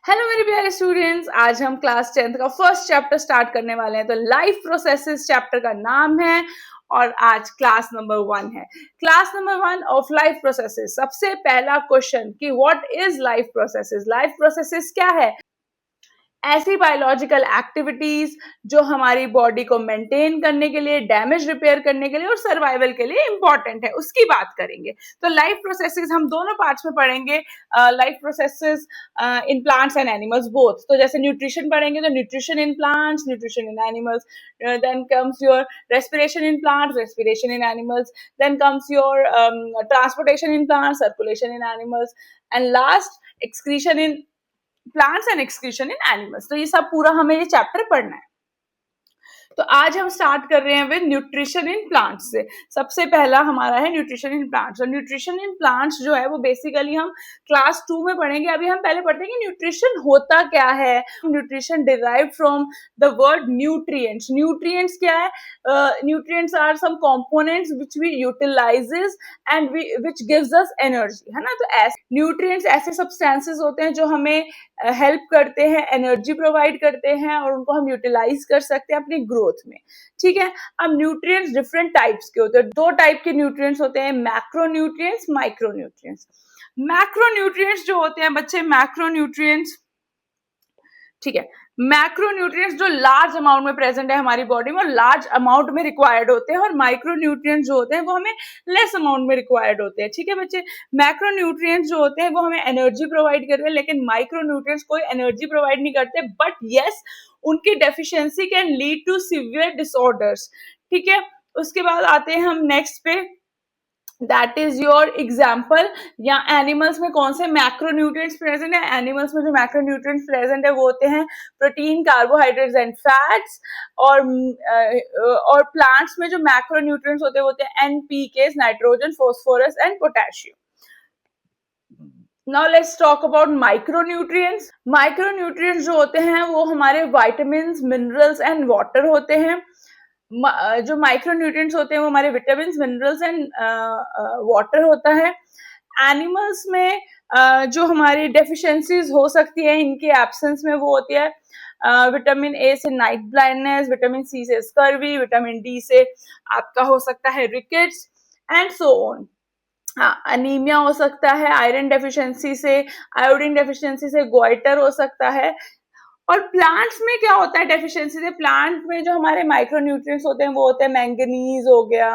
Hello मेरे प्यारे students, आज हम क्लास 10th का फर्स्ट चैप्टर स्टार्ट करने वाले हैं। तो लाइफ प्रोसेसेस चैप्टर का नाम है और आज क्लास नंबर 1 है। Class number 1 of life processes. सबसे पहला क्वेश्चन कि what is life processes. Life processes क्या है? ऐसी बायोलॉजिकल एक्टिविटीज जो हमारी बॉडी को मेंटेन करने के लिए, डैमेज रिपेयर करने के लिए और सर्वाइवल के लिए इंपॉर्टेंट है, उसकी बात करेंगे। तो लाइफ प्रोसेसेस हम दोनों पार्ट्स में पढ़ेंगे। Life processes in plants and animals both. तो जैसे न्यूट्रिशन पढ़ेंगे तो nutrition in plants, nutrition in animals, then comes your respiration in plants, respiration in animals, then comes your transportation in plants, circulation in animals, and last excretion in plants and excretion in animals. तो ये सब पूरा हमें ये chapter पढ़ना है। तो आज हम स्टार्ट कर रहे हैं विद न्यूट्रिशन इन प्लांट्स से। सबसे पहला हमारा है न्यूट्रिशन इन प्लांट्स। और न्यूट्रिशन इन प्लांट्स जो है वो बेसिकली हम क्लास 2 में पढ़ेंगे। अभी हम पहले पढ़ते हैं कि न्यूट्रिशन होता क्या है। Nutrition derived from the word nutrients. Nutrients क्या है? Nutrients are some components which we utilises and which gives us energy, है ना। तो ऐसे न्यूट्रिएंट्स ऐसे सब्सटेंसेस होते हैं जो हमें हेल्प करते हैं, एनर्जी प्रोवाइड करते हैं और उनको हम यूटिलाइज कर सकते हैं अपनी ग्रोथ में। ठीक है। अब न्यूट्रिएंट्स डिफरेंट टाइप्स के होते हैं। दो टाइप के न्यूट्रिएंट्स होते हैं, मैक्रोन्यूट्रिएंट्स, माइक्रोन्यूट्रिएंट्स। मैक्रोन्यूट्रिएंट्स जो होते हैं बच्चे, मैक्रोन्यूट्रिएंट्स, ठीक है, मैक्रोन्यूट्रिएंट्स जो लार्ज अमाउंट में प्रेजेंट है हमारी बॉडी में और लार्ज अमाउंट में रिक्वायर्ड होते हैं, और माइक्रोन्यूट्रिएंट्स जो होते हैं वो हमें लेस अमाउंट में रिक्वायर्ड होते हैं। ठीक है बच्चे। मैक्रोन्यूट्रिएंट्स जो होते हैं वो हमें एनर्जी प्रोवाइड करते हैं, लेकिन माइक्रोन्यूट्रिएंट्स कोई एनर्जी प्रोवाइड नहीं करते, बट यस उनकी deficiency can lead to severe disorders. ठीक है। उसके बाद आते हैं हम नेक्स्ट पे, दैट इज योर एग्जाम्पल। या एनिमल्स में कौन से मैक्रोन्यूट्रिएंट्स प्रेजेंट है? एनिमल्स में जो मैक्रोन्यूट्रिएंट्स प्रेजेंट है वो होते हैं प्रोटीन, कार्बोहाइड्रेट्स एंड फैट्स। और प्लांट्स में जो मैक्रोन्यूट्रिएंट्स होते हैं वो होते हैं NPK, nitrogen, phosphorus and potassium. Now let's talk about micronutrients. Micronutrients जो होते हैं वो हमारे विटामिन्स, मिनरल्स एंड वाटर होते हैं। जो माइक्रोन्यूट्रिएंट्स होते हैं वो हमारे विटामिन, मिनरल्स एंड वाटर होता है। एनिमल्स में जो हमारी डेफिशिएंसीज हो सकती है इनके एब्सेंस में वो होती है विटामिन ए से नाइट ब्लाइंडनेस, विटामिन सी से स्कर्वी, विटामिन डी से आपका हो सकता है rickets and so on. Anaemia हो सकता है, आयरन डेफिशिएंसी से, आयोडीन डेफिशिएंसी से गोइटर हो सकता है। और प्लांट्स में क्या होता है डेफिशिएंसी से? प्लांट में जो हमारे माइक्रोन्यूट्रिएंट्स होते हैं वो होते हैं मैंगनीज हो गया,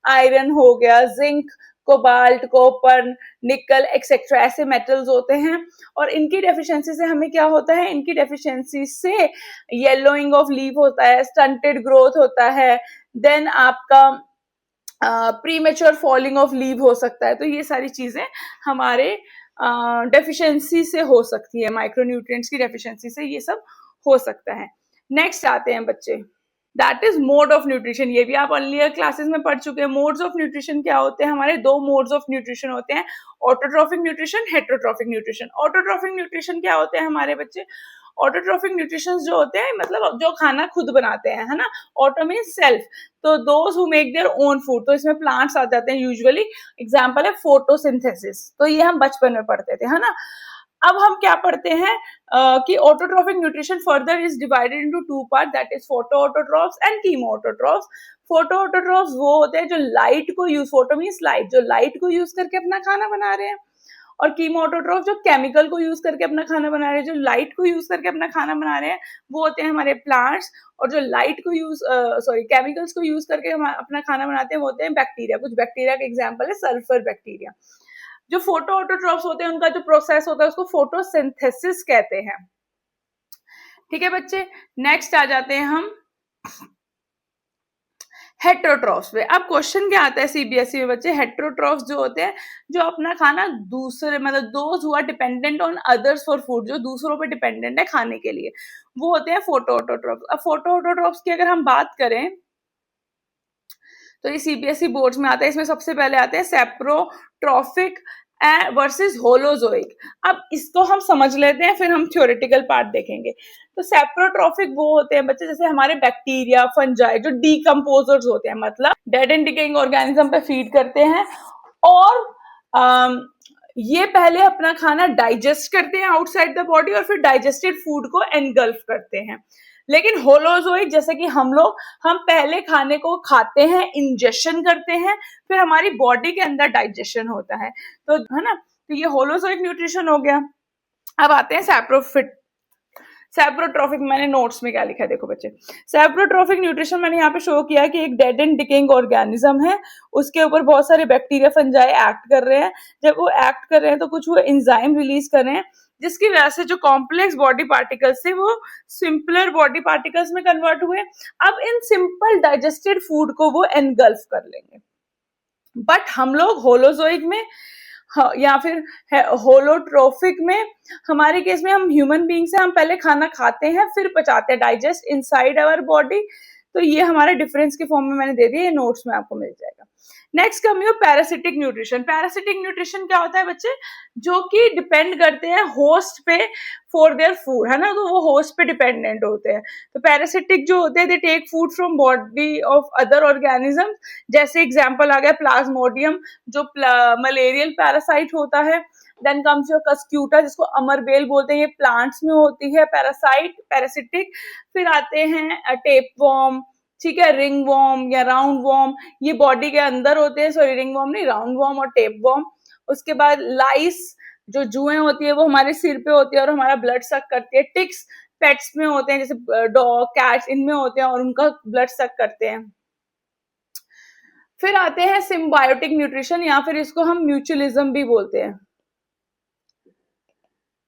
आयरन हो गया, जिंक, कोबाल्ट, कॉपर, निकल एक्सेट्रा, ऐसे मेटल्स होते हैं। और इनकी डेफिशिएंसी से हमें क्या होता है? इनकी डेफिशिएंसी से येलोइंग ऑफ लीफ होता है, स्टंटेड ग्रोथ होता है, देन आपका प्रीमेच्योर फॉलिंग ऑफ लीव हो सकता है। तो ये सारी चीजें हमारे डेफिशिएंसी से हो सकती है, माइक्रोन्यूट्रिएंट्स की डेफिशिएंसी से ये सब हो सकता है। नेक्स्ट आते हैं बच्चे, that is mode of nutrition. ये भी आप अर्लियर क्लासेस में पढ़ चुके हैं। मोड्स ऑफ न्यूट्रिशन क्या होते हैं? हमारे दो मोड्स ऑफ न्यूट्रिशन होते हैं, autotrophic nutrition, heterotrophic nutrition. Autotrophic nutrition क्या होते हैं हमारे बच्चे? ऑटोट्रॉफिक न्यूट्रिशन जो होते हैं मतलब जो खाना खुद बनाते हैं, है ना। ऑटो मीन सेल्फ, तो those who make their own food. तो इसमें प्लांट्स आ जाते हैं यूजुअली। एग्जांपल है फोटोसिंथेसिस, तो ये हम बचपन में पढ़ते थे, है ना। अब हम क्या पढ़ते हैं कि autotrophic nutrition further is divided into two part, that is photo autotrophs and chemo autotrophs. Photo autotrophs वो होते हैं जो लाइट को यूज, फोटो मीन्स लाइट, जो लाइट को यूज करके अपना खाना बना रहे हैं। और कीमो ऑटोट्रॉफ जो केमिकल को यूज करके अपना खाना बना रहे हैं, जो लाइट को यूज करके अपना खाना बना रहे हैं, वो होते हैं हमारे प्लांट्स। और जो लाइट को यूज केमिकल्स को यूज करके हम अपना खाना बनाते हैं वो होते हैं बैक्टीरिया। कुछ बैक्टीरिया का एग्जाम्पल है सल्फर बैक्टीरिया। जो फोटो ऑटोट्रॉफ्स होते हैं उनका जो प्रोसेस होता है उसको फोटोसिंथेसिस कहते हैं। ठीक है बच्चे। नेक्स्ट आ जाते हैं हम हेटेरोट्रॉफ्स पे। अब क्वेश्चन क्या आता है सीबीएसई में बच्चे? हेटेरोट्रॉफ्स जो होते हैं जो अपना खाना दूसरे, मतलब those who are dependent on others for food, जो दूसरों पे डिपेंडेंट है खाने के लिए, वो होते हैं फोटो ऑटोट्रॉफ्स। अब फोटो ऑटोट्रॉफ्स की अगर हम बात करें तो ये सीबीएसई बोर्ड्स में आता है। इसमें सबसे पहले आते हैं सेप्रोट्रॉफिक वर्सेस होलोजोइक। अब इसको हम समझ लेते हैं, फिर हम थ्योरेटिकल पार्ट देखेंगे। तो सेप्रोट्रॉफिक वो होते हैं बच्चे जैसे हमारे बैक्टीरिया, फंजाई, जो डीकम्पोजर्स होते हैं, मतलब डेड एंड डिकेइंग ऑर्गेनिज्म पे फीड करते हैं और ये पहले अपना खाना डाइजेस्ट करते हैं आउटसाइड द बॉडी और फिर डाइजेस्टेड फूड को एनगल्फ करते हैं। लेकिन होलोजोइक जैसे कि हम पहले खाने को खाते हैं, इंजेशन करते हैं, फिर हमारी बॉडी के अंदर डाइजेशन होता है, तो है ना। तो ये होलोजोइक न्यूट्रिशन हो गया। अब आते हैं सैप्रोफिट सैप्रोट्रॉफिक। मैंने नोट्स में क्या लिखा है देखो बच्चे, सैप्रोट्रॉफिक न्यूट्रिशन मैंने यहाँ पे शो किया कि एक डेड एंड डिकेइंग ऑर्गेनिज्म है, उसके ऊपर बहुत सारे बैक्टीरिया फंजाई एक्ट कर रहे हैं। जब वो एक्ट कर रहे हैं तो कुछ वो एंजाइम रिलीज कर रहे हैं, जिसकी वजह से जो कॉम्प्लेक्स बॉडी पार्टिकल्स थे वो सिंपलर बॉडी पार्टिकल्स में कन्वर्ट हुए। अब इन सिंपल डाइजेस्टेड फूड को वो एनगल्फ कर लेंगे। बट हम लोग होलोजोइक में या फिर होलोट्रोफिक में, हमारे केस में हम ह्यूमन बींग से हम पहले खाना खाते हैं फिर पचाते हैं, डाइजेस्ट इनसाइड आवर बॉडी। तो ये हमारे डिफरेंस के फॉर्म में मैंने दे दिया, ये नोट्स में आपको मिल जाएगा। Next come parasitic nutrition. Parasitic nutrition क्या होता है बच्चे, जो कि डिपेंड करते हैं होस्ट पे फॉर देयर फूड, है ना, तो वो होस्ट पे डिपेंडेंट होते हैं। तो पैरासिटिक जो होते हैं they take food from body of other organism, जैसे एग्जांपल आ गया प्लाज्मोडियम जो मलेरियल पैरासाइट होता है। देन कम्स योर कस्क्यूटा जिसको अमरबेल बोलते हैं, ये प्लांट्स में होती है पैरासिटिक। फिर आते हैं टेपवॉर्म, ठीक है, रिंग वॉर्म या राउंड वॉर्म, ये बॉडी के अंदर होते हैं, सॉरी रिंग वॉर्म नहीं, राउंड वॉर्म और टेप वॉर्म। उसके बाद लाइस जो जुएं होती है वो हमारे सिर पे होती है और हमारा ब्लड सक करती है। टिक्स पेट्स में होते हैं, जैसे डॉग कैट्स, इनमें होते हैं और उनका ब्लड सक करते हैं। फिर आते हैं सिम्बायोटिक न्यूट्रिशन, या फिर इसको हम म्यूचुअलिज्म भी बोलते हैं।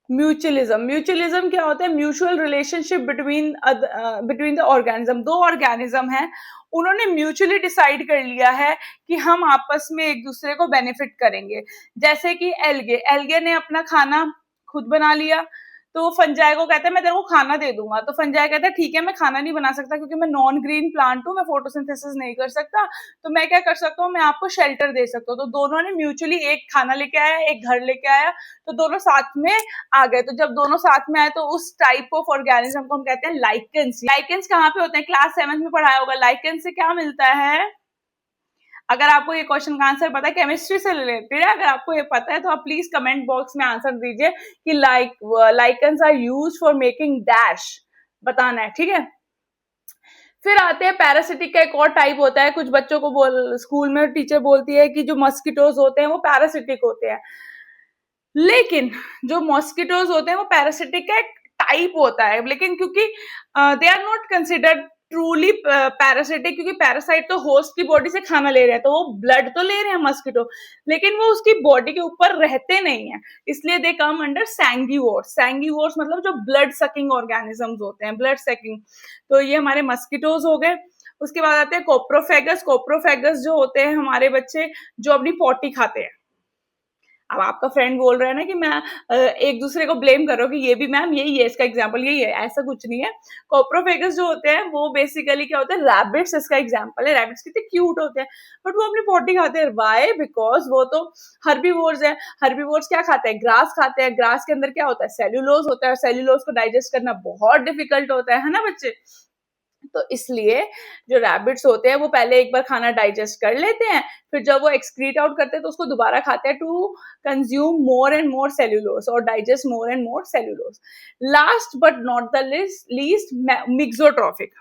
म्यूचुअलिज्म क्या होता है, mutual relationship between the organism. दो ऑर्गेनिज्म है, उन्होंने म्यूचुअली डिसाइड कर लिया है कि हम आपस में एक दूसरे को बेनिफिट करेंगे। जैसे कि एल्गे ने अपना खाना खुद बना लिया, तो वो फंजाई को कहता है मैं तेरे को खाना दे दूंगा, तो फंजाई कहता है ठीक है मैं खाना नहीं बना सकता क्योंकि मैं नॉन ग्रीन प्लांट हूँ, मैं फोटोसिंथेसिस नहीं कर सकता, तो मैं क्या कर सकता हूँ, मैं आपको शेल्टर दे सकता हूँ। तो दोनों ने म्यूचुअली, एक खाना लेके आया, एक घर लेके आया, तो दोनों साथ में आ गए। तो जब दोनों साथ में आए तो उस टाइप ऑफ ऑर्गेनिज्म को हम कहते हैं लाइकेंस। लाइकेंस कहाँ पे होते हैं, क्लास 7 में पढ़ाया होगा। लाइकेंस से क्या मिलता है, अगर आपको ये क्वेश्चन का आंसर पता है, केमिस्ट्री से रिलेटेड है, अगर आपको ये पता है तो आप प्लीज कमेंट बॉक्स में आंसर दीजिए कि lichens are used for making dash, बताना है, ठीक है। फिर आते हैं पैरासिटिक का एक और टाइप होता है, कुछ बच्चों को स्कूल में टीचर बोलती है कि जो मस्किटोज होते हैं वो पैरासिटिक होते हैं, लेकिन जो मॉस्किटोज होते हैं वो पैरासिटिक का एक टाइप होता है, लेकिन क्योंकि they are not considered truly parasitic, क्योंकि पैरासाइट तो होस्ट की बॉडी से खाना ले रहे हैं, तो वो ब्लड तो ले रहे हैं मस्किटो, लेकिन वो उसकी बॉडी के ऊपर रहते नहीं है, इसलिए दे कम अंडर सैंगीवोर्स। सैंगीवोर्स मतलब जो ब्लड सकिंग ऑर्गेनिजम्स होते हैं, ब्लड सकिंग, तो ये हमारे मस्किटोज हो गए। उसके बाद आते हैं कोप्रोफेगस। कोप्रोफेगस जो होते हैं हमारे बच्चे जो अपनी पॉटी खाते हैं। अब आपका फ्रेंड बोल रहा है ना कि मैं एक दूसरे को ब्लेम कर रहा हूँ कि ये भी मैम यही है, इसका एग्जांपल यही है, ऐसा कुछ नहीं है। कोप्रोफेगस जो होते हैं वो बेसिकली क्या होते हैं, रैबिट्स इसका एग्जांपल है। रैबिट्स कितने क्यूट होते हैं, बट वो अपनी पॉटी खाते हैं। वाई? बिकॉज वो तो हर्बीवोर्स है। हर्बीवोर्स क्या खाते हैं, ग्रास खाते हैं। ग्रास के अंदर क्या होता है, सेल्यूलोज होता है, सेल्यूलोज को डाइजेस्ट करना बहुत डिफिकल्ट होता है ना बच्चे। तो इसलिए जो रैबिट्स होते हैं वो पहले एक बार खाना डाइजेस्ट कर लेते हैं, फिर जब वो एक्सक्रीट आउट करते हैं तो उसको दोबारा खाते हैं to consume more and more cellulose और digest more and more cellulose. Last but not the least, mixotrophic.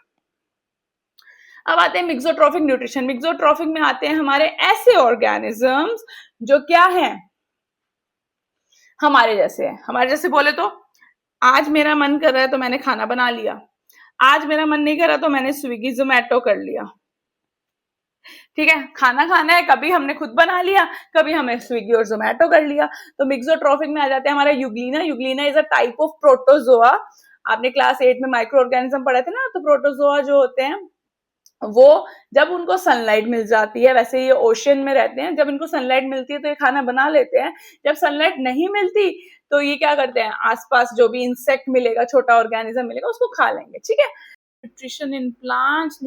अब आते हैं मिक्सोट्रॉफिक न्यूट्रिशन। मिक्सोट्रॉफिक में आते हैं हमारे ऐसे ऑर्गेनिजम्स जो क्या हैं, हमारे जैसे हैं। हमारे जैसे बोले तो आज मेरा मन कर रहा है तो मैंने खाना बना लिया, आज मेरा मन नहीं कर रहा तो मैंने स्विगी जोमेटो कर लिया, ठीक है। खाना खाना है, कभी हमने खुद बना लिया, कभी हमें स्विगी और जोमेटो कर लिया। तो मिक्सोट्रॉफिक में आ जाते हैं हमारा Euglena. Euglena is a type of protozoa. आपने क्लास 8 में माइक्रो ऑर्गेनिज्म पढ़े थे ना, तो प्रोटोजोआ जो होते हैं वो जब उनको सनलाइट मिल जाती है, वैसे ये ओशन में रहते हैं, जब इनको सनलाइट मिलती है तो ये खाना बना लेते हैं। जब सनलाइट नहीं मिलती तो ये क्या करते हैं, आसपास जो भी इंसेक्ट मिलेगा, छोटा ऑर्गेनिज्म मिलेगा, उसको खा लेंगे, ठीक है। न्यूट्रिशन इन प्लांट्स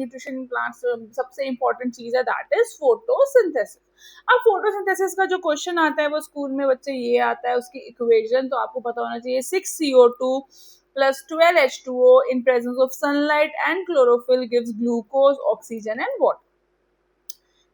सबसे इंपॉर्टेंट चीज है, दैट इज फोटोसिंथेसिस। अब फोटोसिंथेसिस का जो क्वेश्चन आता है वो स्कूल में बच्चे ये आता है, उसकी इक्वेशन तो आपको पता होना चाहिए, 6CO2 plus 12H2O in presence of sunlight and chlorophyll gives glucose, oxygen and water.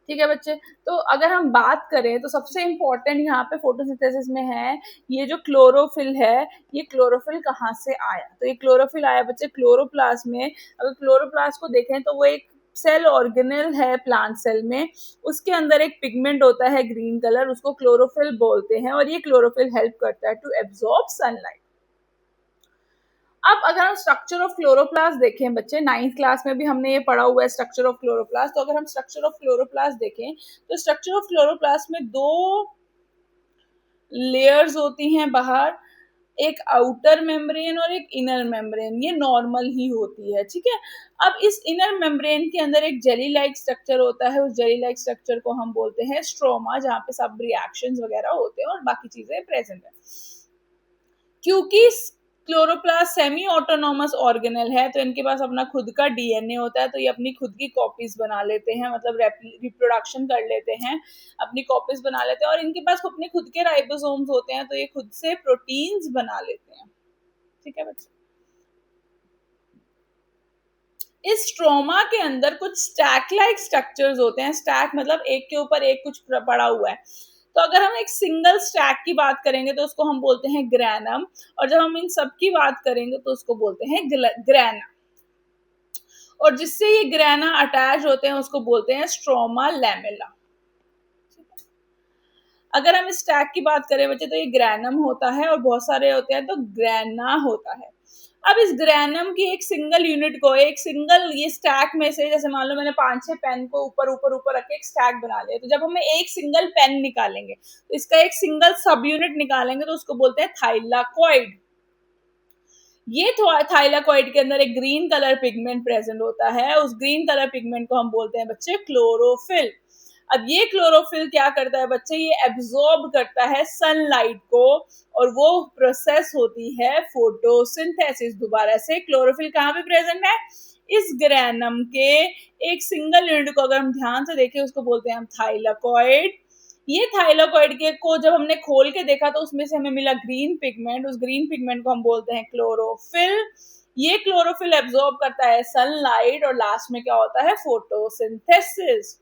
ठीक है बच्चे। तो अगर हम बात करें तो सबसे इम्पोर्टेंट यहाँ पे फोटोसिंथेसिस में है ये जो क्लोरोफिल है, ये क्लोरोफिल कहाँ से आया? तो ये क्लोरोफिल आया बच्चे क्लोरोप्लास्ट में। अगर क्लोरोप्लास्ट को देखें तो वो एक सेल ऑर्गेनेल है प्लांट सेल में, उसके अंदर एक पिगमेंट होता है ग्रीन कलर, उसको क्लोरोफिल बोलते हैं, और ये क्लोरोफिल हेल्प करता है टू एब्जॉर्ब सनलाइट। अब अगर हम स्ट्रक्चर ऑफ क्लोरोप्लास्ट देखें बच्चे, 9th क्लास में भी हमने ये पढ़ा हुआ है स्ट्रक्चर ऑफ क्लोरोप्लास्ट। तो अगर हम स्ट्रक्चर ऑफ क्लोरोप्लास्ट देखें तो स्ट्रक्चर ऑफ क्लोरोप्लास्ट में 2 लेयर्स होती हैं बाहर, एक आउटर मेम्ब्रेन और एक इनर मेम्ब्रेन, ये नॉर्मल ही होती है, ठीक है। अब इस इनर मेम्ब्रेन के अंदर एक जेली लाइक स्ट्रक्चर होता है, उस जेली लाइक स्ट्रक्चर को हम बोलते हैं स्ट्रोमा, जहाँ पे सब रिएक्शंस वगैरह होते हैं और बाकी चीजें प्रेजेंट है। क्योंकि क्लोरोप्लास्ट सेमी ऑटोनॉमस ऑर्गेनेल है तो इनके पास अपना खुद का डीएनए होता है, तो ये अपनी खुद की कॉपीज बना लेते हैं, मतलब रिप्रोडक्शन कर लेते हैं, अपनी कॉपीज बना लेते हैं, और इनके पास अपने खुद के राइबोसोम्स होते हैं, तो ये खुद से प्रोटीन्स बना लेते हैं, ठीक है बच्चे। इस स्ट्रोमा के अंदर कुछ स्टैक लाइक स्ट्रक्चर्स होते हैं, स्टैक मतलब एक के ऊपर एक कुछ पड़ा हुआ है। तो अगर हम एक सिंगल स्टैक की बात करेंगे तो उसको हम बोलते हैं ग्रैनम, और जब हम इन सब की बात करेंगे तो उसको बोलते हैं ग्रैना, और जिससे ये ग्रैना अटैच होते हैं उसको बोलते हैं स्ट्रोमा लैमेला। अगर हम इस स्टैक की बात करें बच्चे तो ये ग्रैनम होता है और बहुत सारे होते हैं तो ग्रैना होता है। अब इस ग्रैनम की एक सिंगल यूनिट को, एक सिंगल ये स्टैक में से, जैसे मान लो मैंने 5-6 पेन को ऊपर ऊपर ऊपर रख के एक स्टैक बना लिया, तो जब हमें एक सिंगल पेन निकालेंगे तो इसका एक सिंगल सब यूनिट निकालेंगे तो उसको बोलते हैं थाइलाकॉइड। ये थाइलाकॉइड के अंदर एक ग्रीन कलर पिगमेंट प्रेजेंट होता है, उस ग्रीन कलर पिगमेंट को हम बोलते हैं बच्चे क्लोरोफिल। अब ये क्लोरोफिल क्या करता है बच्चे, ये एब्जॉर्ब करता है सनलाइट को, और वो प्रोसेस होती है फोटोसिंथेसिस। दोबारा से क्लोरोफिल कहाँ पे प्रेजेंट है, इस ग्रैनम के एक सिंगल यूनिट को अगर हम ध्यान से देखें उसको बोलते हैं हम थाइलाकॉइड। ये थाइलाकॉइड के को जब हमने खोल के देखा तो उसमें से हमें मिला ग्रीन पिगमेंट, उस ग्रीन पिगमेंट को हम बोलते हैं क्लोरोफिल। ये क्लोरोफिल एब्जॉर्ब करता है सनलाइट और लास्ट में क्या होता है, फोटोसिंथेसिस।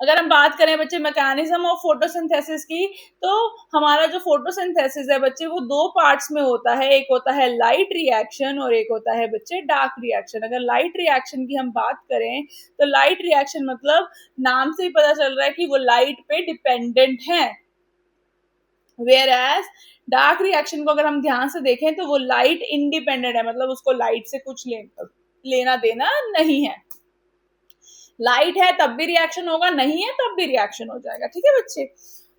अगर हम बात करें बच्चे मैकेनिज्म ऑफ फोटोसिंथेसिस की, तो हमारा जो फोटोसिंथेसिस है बच्चे वो 2 पार्ट्स में होता है, एक होता है लाइट रिएक्शन और एक होता है बच्चे डार्क रिएक्शन। अगर लाइट रिएक्शन की हम बात करें तो लाइट रिएक्शन मतलब नाम से ही पता चल रहा है कि वो लाइट पे डिपेंडेंट है, वेयर एज डार्क रिएक्शन को अगर हम ध्यान से देखें तो वो लाइट इंडिपेंडेंट है, मतलब उसको लाइट से कुछ लेना देना नहीं है। लाइट है तब भी रिएक्शन होगा, नहीं है तब भी रिएक्शन हो जाएगा, ठीक है बच्चे।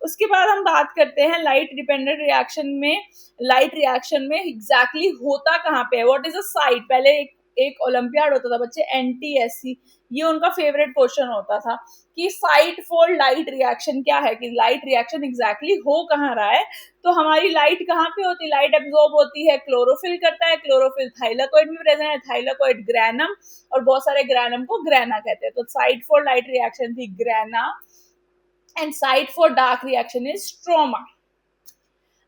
उसके बाद हम बात करते हैं लाइट डिपेंडेंट रिएक्शन में। लाइट रिएक्शन में एग्जैक्टली होता कहाँ पे है, व्हाट इज अ साइट। पहले एक ओलंपियाड होता था बच्चे, एनटीएससी, ये उनका फेवरेट क्वेश्चन होता था कि साइट फॉर लाइट रिएक्शन क्या है, कि लाइट रिएक्शन एग्जैक्टली हो कहाँ रहा है। तो हमारी लाइट कहाँ पे होती है, लाइट एब्जॉर्ब होती है, क्लोरोफिल करता है, क्लोरोफिल थाइलाकॉइड में प्रेजेंट है, थाइलाकॉइड ग्रैनम, और बहुत सारे ग्रैनम को ग्रैना कहते हैं। तो साइट फॉर लाइट रिएक्शन थी grana and site for dark reaction is stroma.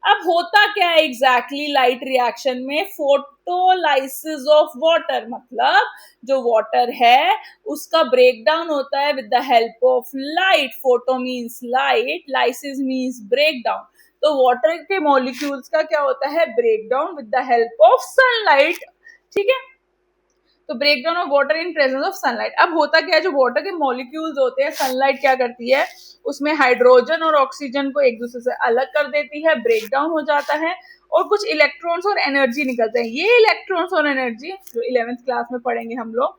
अब होता क्या है एग्जैक्टली लाइट रिएक्शन में, फोटोलाइसिस ऑफ वाटर, मतलब जो वाटर है उसका ब्रेकडाउन होता है with the help of light. Photo means light, lysis means breakdown. तो वाटर के मॉलिक्यूल्स का क्या होता है, breakdown with the help of sunlight, ठीक है। तो breakdown of water in presence of sunlight. अब होता क्या है, जो वाटर के मॉलिक्यूल्स होते हैं, सनलाइट क्या करती है, उसमें हाइड्रोजन और ऑक्सीजन को एक दूसरे से अलग कर देती है, ब्रेकडाउन हो जाता है, और कुछ इलेक्ट्रॉन्स और एनर्जी निकलते हैं। ये इलेक्ट्रॉन्स और एनर्जी जो 11th क्लास में पढ़ेंगे हम लोग,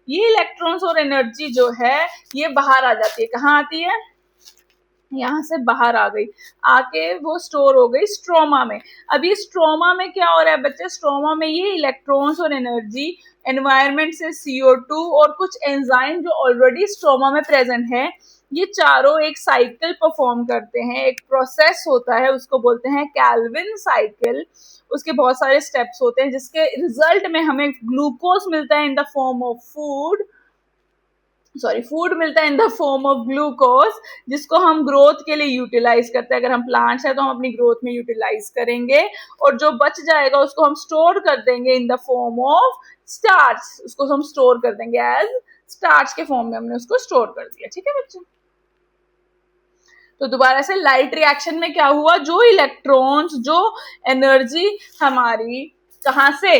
ये इलेक्ट्रॉन्स और एनर्जी जो है ये बाहर आ जाती है। कहाँ आती है, यहाँ से बाहर आ गई, आके वो स्टोर हो गई स्ट्रोमा में। अभी स्ट्रोमा में क्या हो रहा है बच्चे, स्ट्रोमा में ये इलेक्ट्रॉन्स और एनर्जी एनवायरनमेंट से CO2 और कुछ एंजाइम जो ऑलरेडी स्ट्रोमा में प्रेजेंट है, ये चारों एक साइकिल परफॉर्म करते हैं, एक प्रोसेस होता है उसको बोलते हैं कैल्विन साइकिल। उसके बहुत सारे स्टेप्स होते हैं जिसके रिजल्ट में हमें ग्लूकोज मिलता है in the form of food मिलता है in the form of glucose, जिसको हम ग्रोथ के लिए यूटिलाइज करते हैं। अगर हम प्लांट्स हैं तो हम अपनी ग्रोथ में यूटिलाइज करेंगे, और जो बच जाएगा उसको हम स्टोर कर देंगे in the form of starch, उसको हम स्टोर कर देंगे एज स्टार्च के फॉर्म में हमने उसको स्टोर कर दिया। ठीक है बच्चे, तो दोबारा से लाइट रिएक्शन में क्या हुआ, जो इलेक्ट्रॉन्स, जो एनर्जी हमारी कहां से,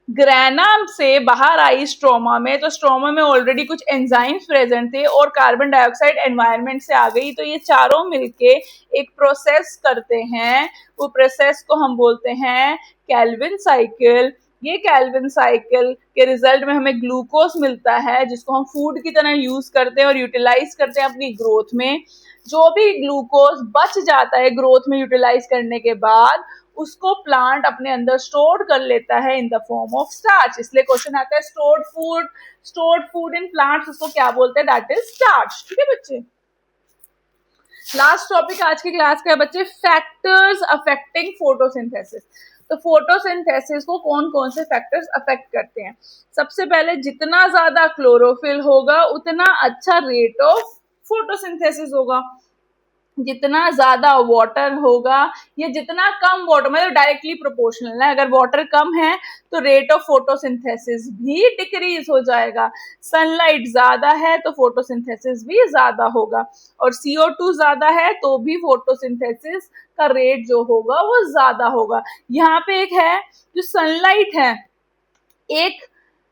ग्रेना से बाहर आई स्ट्रोमा में, तो स्ट्रोमा में ऑलरेडी कुछ एंजाइम्स प्रेजेंट थे और कार्बन डाइऑक्साइड एनवायरनमेंट से आ गई, तो ये चारों मिलके एक प्रोसेस करते हैं, वो प्रोसेस को हम बोलते हैं केल्विन साइकिल। ये केल्विन साइकिल के रिजल्ट में हमें ग्लूकोज मिलता है, जिसको हम फूड की तरह यूज करते हैं और यूटिलाइज करते हैं अपनी ग्रोथ में। जो भी ग्लूकोज बच जाता है ग्रोथ में यूटिलाइज करने के बाद, उसको प्लांट अपने अंदर स्टोर कर लेता है in the form of starch. इसलिए क्वेश्चन आता है स्टोर्ड फूड इन प्लांट्स, उसको क्या बोलते हैं, दैट इज स्टार्च। ठीक है बच्चे, लास्ट टॉपिक आज की क्लास का है बच्चे, फैक्टर्स अफेक्टिंग फोटोसिंथेसिस। तो फोटोसिंथेसिस को कौन कौन से फैक्टर्स अफेक्ट करते हैं। सबसे पहले, जितना ज्यादा क्लोरोफिल होगा उतना अच्छा रेट ऑफ फोटोसिंथेसिस होगा। जितना ज्यादा वाटर होगा या जितना कम वाटर, मतलब डायरेक्टली प्रोपोर्शनल है, अगर वाटर कम है तो रेट ऑफ फोटोसिंथेसिस भी डिक्रीज हो जाएगा। सनलाइट ज्यादा है तो फोटोसिंथेसिस भी ज्यादा होगा, और CO2 ज्यादा है तो भी फोटोसिंथेसिस का रेट जो होगा वो ज्यादा होगा। यहाँ पे एक है, जो सनलाइट है, एक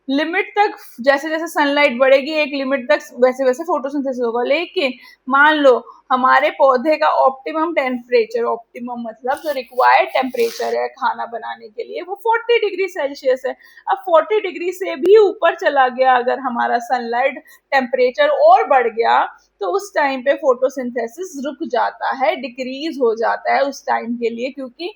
लिमिट तक, जैसे जैसे सनलाइट बढ़ेगी एक लिमिट तक वैसे वैसे फोटोसिंथेसिस होगा, लेकिन मान लो हमारे पौधे का ऑप्टिमम टेम्परेचर, ऑप्टिमम मतलब जो रिक्वायर्ड टेम्परेचर है खाना बनाने के लिए, वो 40 डिग्री सेल्सियस है। अब 40 डिग्री से भी ऊपर चला गया अगर हमारा सनलाइट टेम्परेचर और बढ़ गया, तो उस टाइम पे फोटोसिंथेसिस रुक जाता है, डिक्रीज हो जाता है उस टाइम के लिए, क्योंकि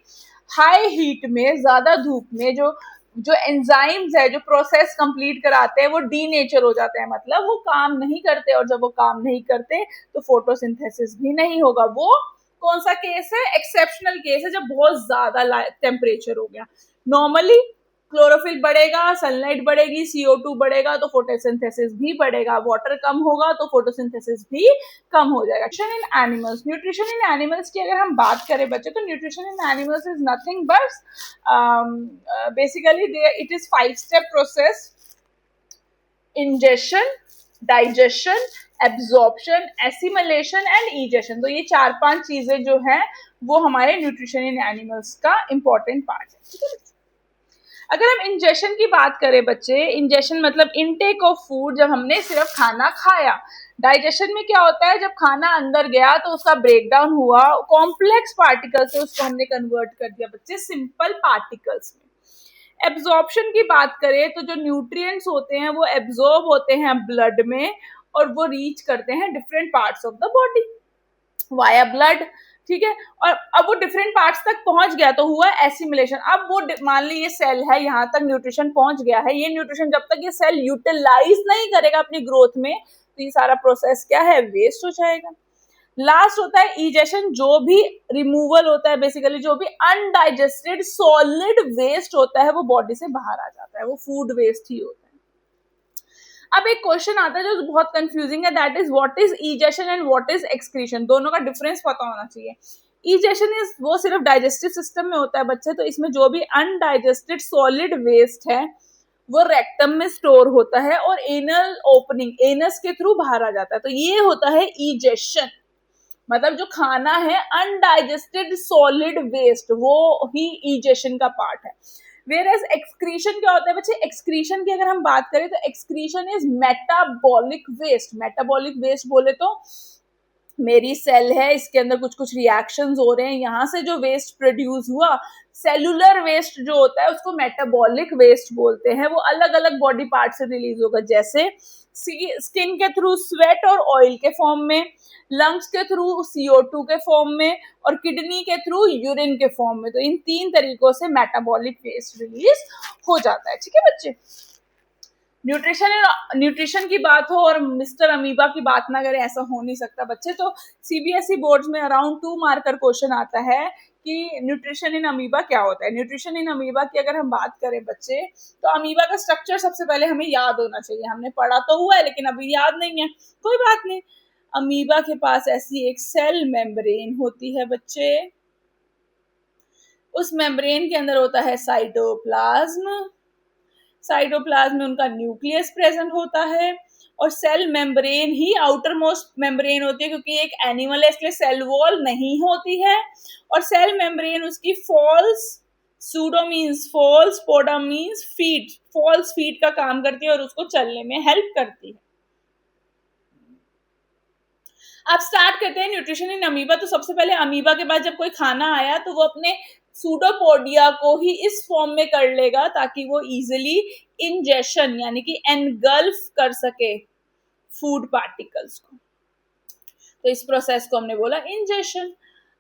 हाई हीट में, ज्यादा धूप में जो जो एंजाइम्स है, जो प्रोसेस कंप्लीट कराते हैं, वो डीनेचर हो जाते हैं, मतलब वो काम नहीं करते, और जब वो काम नहीं करते तो फोटोसिंथेसिस भी नहीं होगा। वो कौन सा केस है, एक्सेप्शनल केस है, जब बहुत ज्यादा टेम्परेचर हो गया। नॉर्मली क्लोरोफिल बढ़ेगा, सनलाइट बढ़ेगी, CO2 बढ़ेगा तो फोटोसिंथेसिस भी बढ़ेगा, वाटर कम होगा तो फोटोसिंथेसिस भी कम हो जाएगा। Nutrition in animals, nutrition in animals की अगर हम बात करें बच्चे, तो nutrition in animals is nothing but basically it is 5 step process: ingestion, digestion, absorption, assimilation and egestion. तो ये 4-5 चीजें जो हैं वो हमारे न्यूट्रिशन इन एनिमल्स का इंपॉर्टेंट पार्ट है। ठीक है, अगर हम इंजेशन की बात करें बच्चे, इंजेशन मतलब इनटेक ऑफ फूड, जब हमने सिर्फ खाना खाया। डाइजेशन में क्या होता है, जब खाना अंदर गया तो उसका ब्रेकडाउन हुआ, कॉम्प्लेक्स पार्टिकल से उसको हमने कन्वर्ट कर दिया बच्चे सिंपल पार्टिकल्स में। एब्जॉर्प्शन की बात करें तो जो न्यूट्रिएंट्स होते हैं वो एब्जॉर्ब होते हैं ब्लड में, और वो रीच करते हैं different parts of the body via blood. ठीक है, और अब वो डिफरेंट पार्ट्स तक पहुंच गया तो हुआ एसिमिलेशन। अब वो मान ली ये सेल है, यहाँ तक न्यूट्रिशन पहुंच गया है, ये न्यूट्रिशन जब तक ये सेल यूटिलाइज नहीं करेगा अपनी ग्रोथ में, तो ये सारा प्रोसेस क्या है, वेस्ट हो जाएगा। लास्ट होता है इजेशन, जो भी रिमूवल होता है, बेसिकली जो भी अनडाइजेस्टेड सॉलिड वेस्ट होता है वो बॉडी से बाहर आ जाता है, वो फूड वेस्ट ही होता है। अब एक क्वेश्चन आता है जो बहुत कंफ्यूजिंग है, that is what is egestion and what is excretion. दोनों का डिफरेंस पता होना चाहिए। इजेशन इज वो सिर्फ डाइजेस्टिव सिस्टम में होता है बच्चे, तो इसमें जो भी अनडाइजेस्टेड सॉलिड वेस्ट है वो रेक्टम में स्टोर होता है और एनल ओपनिंग, एनस के थ्रू बाहर आ जाता है, तो ये होता है इजेशन। मतलब जो खाना है अनडाइजेस्टेड सॉलिड वेस्ट, वो ही इजेशन का पार्ट है। Whereas एक्सक्रीशन क्या होता है बच्चे, एक्सक्रीशन की अगर हम बात करें तो excretion is metabolic waste. Metabolic waste बोले तो मेरी सेल है, इसके अंदर कुछ कुछ रिएक्शंस हो रहे हैं, यहाँ से जो वेस्ट प्रोड्यूस हुआ, सेलुलर वेस्ट जो होता है उसको मेटाबॉलिक वेस्ट बोलते हैं। वो अलग अलग बॉडी पार्ट से रिलीज होगा, जैसे स्किन के थ्रू स्वेट और ऑयल के फॉर्म में, लंग्स के थ्रू CO2 के फॉर्म में, और किडनी के थ्रू यूरिन के फॉर्म में। तो इन 3 तरीकों से मेटाबॉलिक वेस्ट रिलीज हो जाता है। ठीक है बच्चे, न्यूट्रिशन की बात हो और मिस्टर अमीबा की बात ना करें, ऐसा हो नहीं सकता बच्चे। तो CBSE बोर्ड्स में अराउंड 2 मार्कर क्वेश्चन आता है कि न्यूट्रिशन इन अमीबा क्या होता है। न्यूट्रिशन इन अमीबा की अगर हम बात करें बच्चे, तो अमीबा का स्ट्रक्चर सबसे पहले हमें याद होना चाहिए। हमने पढ़ा तो हुआ है लेकिन अभी याद नहीं है, कोई बात नहीं। अमीबा के पास ऐसी एक सेल मेम्ब्रेन होती है बच्चे, उस मेम्ब्रेन के अंदर होता है साइटोप्लाज्म। साइटोप्लाज्म में उनका न्यूक्लियस प्रेजेंट होता है, और सेल मेम्ब्रेन ही आउटर मोस्ट मेम्ब्रेन होती है, क्योंकि एक एनिमल है इसलिए सेल वॉल नहीं होती है, और सेल मेम्ब्रेन उसकी false, pseudo means false, poda means feet, false feet का काम करती है और उसको चलने में हेल्प करती है। अब स्टार्ट करते हैं न्यूट्रिशन इन अमीबा। तो सबसे पहले अमीबा के बाद जब कोई खाना आया तो वो अपने सूडोपोडिया को ही इस फॉर्म में कर लेगा ताकि वो इजिली इंजेशन यानी कि एनगल्फ कर सके फूड पार्टिकल्स को। तो इस प्रोसेस को हमने बोला इंजेशन।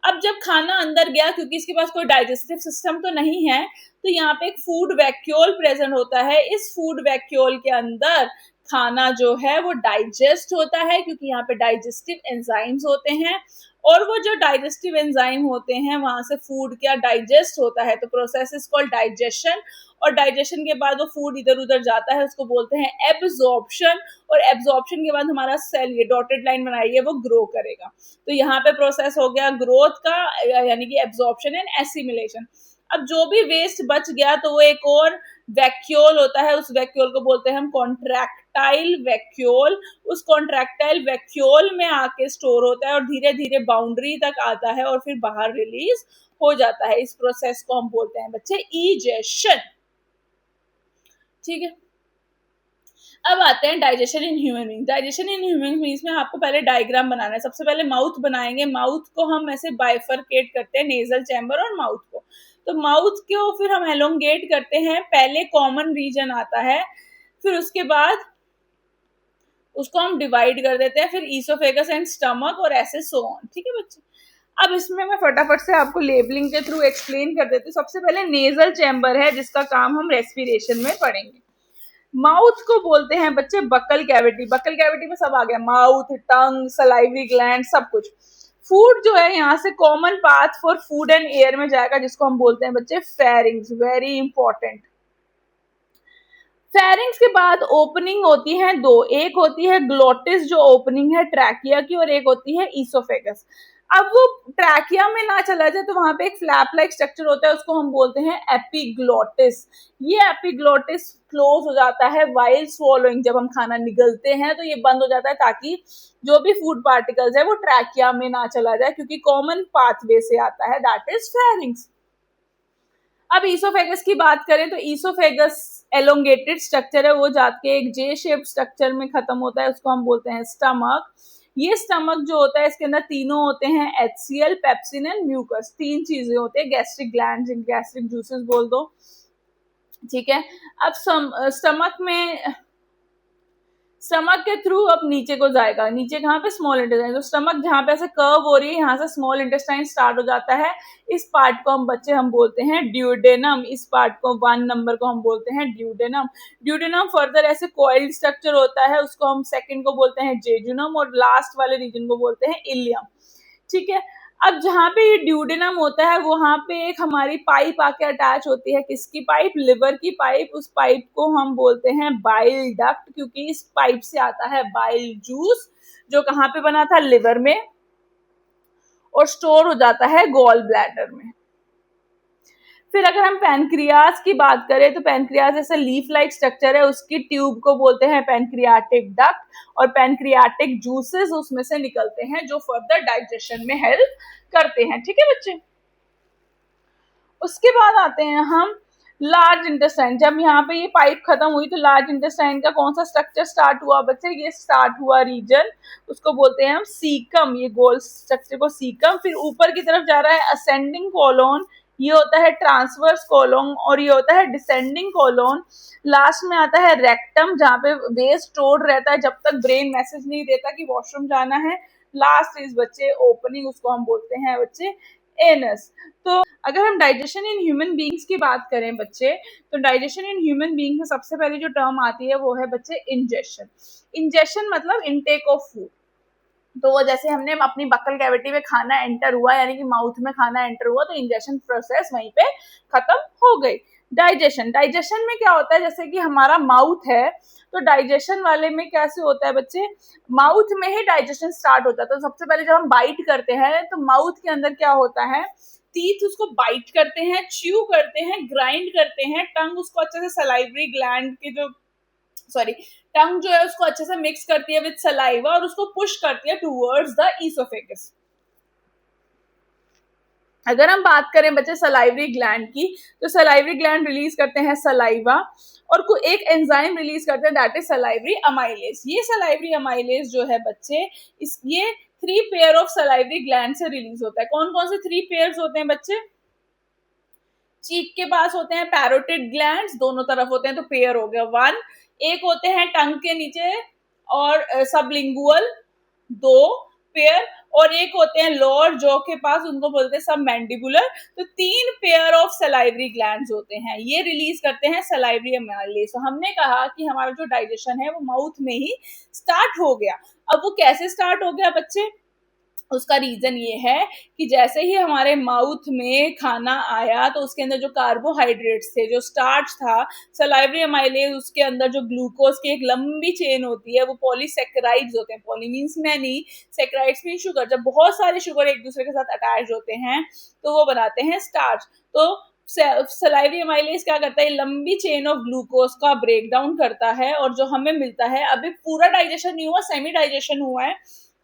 अब जब खाना अंदर गया, क्योंकि इसके पास कोई डाइजेस्टिव सिस्टम तो नहीं है, तो यहाँ पे एक फूड वैक्यूल प्रेजेंट होता है। इस फूड वैक्यूल के अंदर खाना जो है वो डाइजेस्ट होता है, क्योंकि यहाँ पे डाइजेस्टिव एंजाइम्स होते हैं, और वो जो डाइजेस्टिव एंजाइम होते हैं वहां से फूड क्या डाइजेस्ट होता है। तो प्रोसेस इज कॉल्ड डाइजेशन, और डाइजेशन के बाद वो फूड इधर उधर जाता है, उसको बोलते हैं एब्जॉर्प्शन, और एब्जॉर्प्शन के बाद हमारा सेल, ये डॉटेड लाइन बनाई है, वो ग्रो करेगा। तो यहाँ पे प्रोसेस हो गया ग्रोथ का, यानी कि एब्जॉर्प्शन एंड एसिमिलेशन। अब जो भी वेस्ट बच गया तो वो एक और वैक्यूल होता है, उस वैक्यूल को बोलते हैं हम कॉन्ट्रैक्टाइल वैक्यूल। उस कॉन्ट्रैक्टाइल वैक्यूल में आके स्टोर होता है और धीरे धीरे बाउंड्री तक आता है और फिर बाहर रिलीज हो जाता है। इस प्रोसेस को हम बोलते हैं बच्चे इजेशन। ठीक है, अब आते हैं digestion in human being. Digestion in human beings में आपको पहले डायग्राम बनाना है। सबसे पहले माउथ बनाएंगे, माउथ को हम ऐसे बाइफरकेट करते हैं, नेजल चैम्बर और माउथ को। तो माउथ को फिर हम एलोंगेट करते हैं, पहले कॉमन रीजन आता है, फिर उसके बाद उसको हम डिवाइड कर देते हैं, फिर ईसोफेगस एंड स्टमक और ऐसे सो ऑन। ठीक है बच्चे, अब इसमें मैं फटाफट से आपको लेबलिंग के थ्रू एक्सप्लेन कर देती हूँ। सबसे पहले नेजल चैम्बर है जिसका काम हम रेस्पिरेशन में पढ़ेंगे। माउथ को बोलते हैं बच्चे बकल कैविटी। बकल कैविटी में सब आ गया, माउथ, टंग, सलाइवी ग्लैंड, सब कुछ। फूड जो है यहाँ से common path for food and air में जाएगा, जिसको हम बोलते हैं बच्चे फेरिंग्स। Very important. फेरिंग्स के बाद ओपनिंग होती है दो, एक होती है ग्लोटिस जो ओपनिंग है ट्रैकिया की, और एक होती है ईसोफेगस। अब वो ट्रैकिया में ना चला जाए तो वहां पे एक फ्लैप लाइक स्ट्रक्चर होता है, उसको हम बोलते हैं एपिग्लोटिस। ये एपिग्लोटिस क्लोज हो जाता है वाइल स्वॉलोइंग। जब हम खाना निगलते हैं तो ये बंद हो जाता है ताकि जो भी फूड पार्टिकल्स है वो ट्रैकिया में ना चला जाए, क्योंकि कॉमन पाथवे से आता है, दैट इज फेरिंग्स। अब ईसोफेगस की बात करें तो ईसोफेगस एलोंगेटेड स्ट्रक्चर है, वो जाके एक जे शेप स्ट्रक्चर में खत्म होता है, उसको हम बोलते हैं स्टमक। ये स्टमक जो होता है इसके अंदर तीनों होते हैं, एचसीएल, पेप्सिन एंड म्यूकस। तीन चीजें होती है, गैस्ट्रिक ग्लैंड्स, गैस्ट्रिक जूसेस बोल दो। ठीक है, अब स्टमक के थ्रू अब नीचे को जाएगा। नीचे कहाँ पे? Small intestine. तो स्टमक जहाँ पे ऐसे कर्व हो रही है, यहाँ से स्मॉल इंटेस्टाइन स्टार्ट हो जाता है। इस पार्ट को हम बोलते हैं ड्यूडेनम। इस पार्ट को 1 नंबर को हम बोलते हैं ड्यूडेनम। ड्यूडेनम फर्दर ऐसे कॉइल स्ट्रक्चर होता है, उसको हम सेकंड को बोलते हैं जेजुनम, और लास्ट वाले रीजन को बोलते हैं इलियम। ठीक है, अब जहाँ पे ये ड्यूडेनम होता है वहां पे एक हमारी पाइप आके अटैच होती है। किसकी पाइप? लिवर की पाइप। उस पाइप को हम बोलते हैं बाइल डक्ट, क्योंकि इस पाइप से आता है बाइल जूस, जो कहाँ पे बना था? लिवर में, और स्टोर हो जाता है गॉल ब्लैडर में। फिर अगर हम पैनक्रियाज की बात करें तो पैनक्रियाज ऐसा लीफ लाइक स्ट्रक्चर है, उसकी ट्यूब को बोलते हैं पैनक्रियाटिक डक्ट, और पैनक्रियाटिक जूसेस उसमें से निकलते हैं जो फर्दर डाइजेशन में हेल्प करते हैं। ठीक है बच्चे, उसके बाद आते हैं हम लार्ज इंटेस्टाइन। जब यहाँ पे ये पाइप खत्म हुई तो लार्ज इंटेस्टाइन का कौन सा स्ट्रक्चर स्टार्ट हुआ बच्चे? ये स्टार्ट हुआ रीजन, उसको बोलते हैं हम सीकम। ये गोल स्ट्रक्चर को सीकम। फिर ऊपर की तरफ जा रहा है असेंडिंग कोलोन, ये होता है ट्रांसवर्स कोलोन, और ये होता है डिसेंडिंग कोलोन। लास्ट में आता है रेक्टम, जहाँ पे वेस्ट स्टोर्ड रहता है जब तक ब्रेन मैसेज नहीं देता कि वॉशरूम जाना है। लास्ट इज बच्चे ओपनिंग, उसको हम बोलते हैं बच्चे एनस। तो अगर हम डाइजेशन इन ह्यूमन बीइंग्स की बात करें बच्चे, तो डाइजेशन इन ह्यूमन बीइंग में सबसे पहले जो टर्म आती है वो है बच्चे इंजेशन। इंजेशन मतलब इनटेक ऑफ फूड। तो वो जैसे हमने अपनी बक्कल कैविटी में खाना एंटर हुआ, यानी कि माउथ में खाना एंटर हुआ, तो इंजेशन प्रोसेस वहीं पे खत्म हो गई। डाइजेशन में क्या होता है? जैसे कि हमारा माउथ है, तो डाइजेशन वाले में कैसे होता है बच्चे? माउथ में ही डाइजेशन स्टार्ट होता है। तो सबसे पहले जब हम बाइट करते हैं तो माउथ के अंदर क्या होता है टीथ उसको बाइट करते हैं, च्यू करते हैं, ग्राइंड करते हैं, टंग उसको अच्छे से सलाइवरी ग्लैंड के जो टंग जो है उसको अच्छे से मिक्स करती है विद सलाइवा और उसको पुश करती है टूवर्ड्स द ईसोफेगस। अगर हम बात करें बच्चे सलाइवरी ग्लैंड की, तो सलाइवरी ग्लैंड रिलीज करते हैं सलाइवा और को एक एंजाइम रिलीज करते हैं दैट इज सलाइवरी अमाइलेज। ये सलाइवरी अमाइलेज जो है बच्चे, इस ये 3 पेयर ऑफ सलाइवरी ग्लैंड से रिलीज होता है। कौन कौन से 3 पेयर्स होते हैं बच्चे? चीक के पास होते हैं पैरोटिड ग्लैंड्स, दोनों तरफ होते हैं तो पेयर हो गया 1। एक होते हैं टंग के नीचे और सबलिंगुअल 2 पेयर, और एक होते हैं लोअर जॉ के पास, उनको बोलते हैं सब मैंडिबुलर। तो 3 पेयर ऑफ सलाइवरी ग्लैंड्स होते हैं, ये रिलीज करते हैं सलाइवरी अमाइलेज। तो हमने कहा कि हमारा जो डाइजेशन है वो माउथ में ही स्टार्ट हो गया। अब वो कैसे स्टार्ट हो गया बच्चे? उसका रीजन ये है कि जैसे ही हमारे माउथ में खाना आया तो उसके अंदर जो कार्बोहाइड्रेट्स थे, जो स्टार्च था, सलाइवरी अमाइलेज उसके अंदर जो ग्लूकोज की एक लंबी चेन होती है, वो पॉलीसेक्राइड्स होते हैं। Poly means many, saccharides mean sugar. जब बहुत सारे शुगर एक दूसरे के साथ अटैच होते हैं तो वो बनाते हैं स्टार्च। तो सलाइवरी अमाइलेज क्या करता है? लंबी चेन ऑफ ग्लूकोज का ब्रेक डाउन करता है और जो हमें मिलता है, अभी पूरा डाइजेशन नहीं हुआ, सेमी डाइजेशन हुआ है,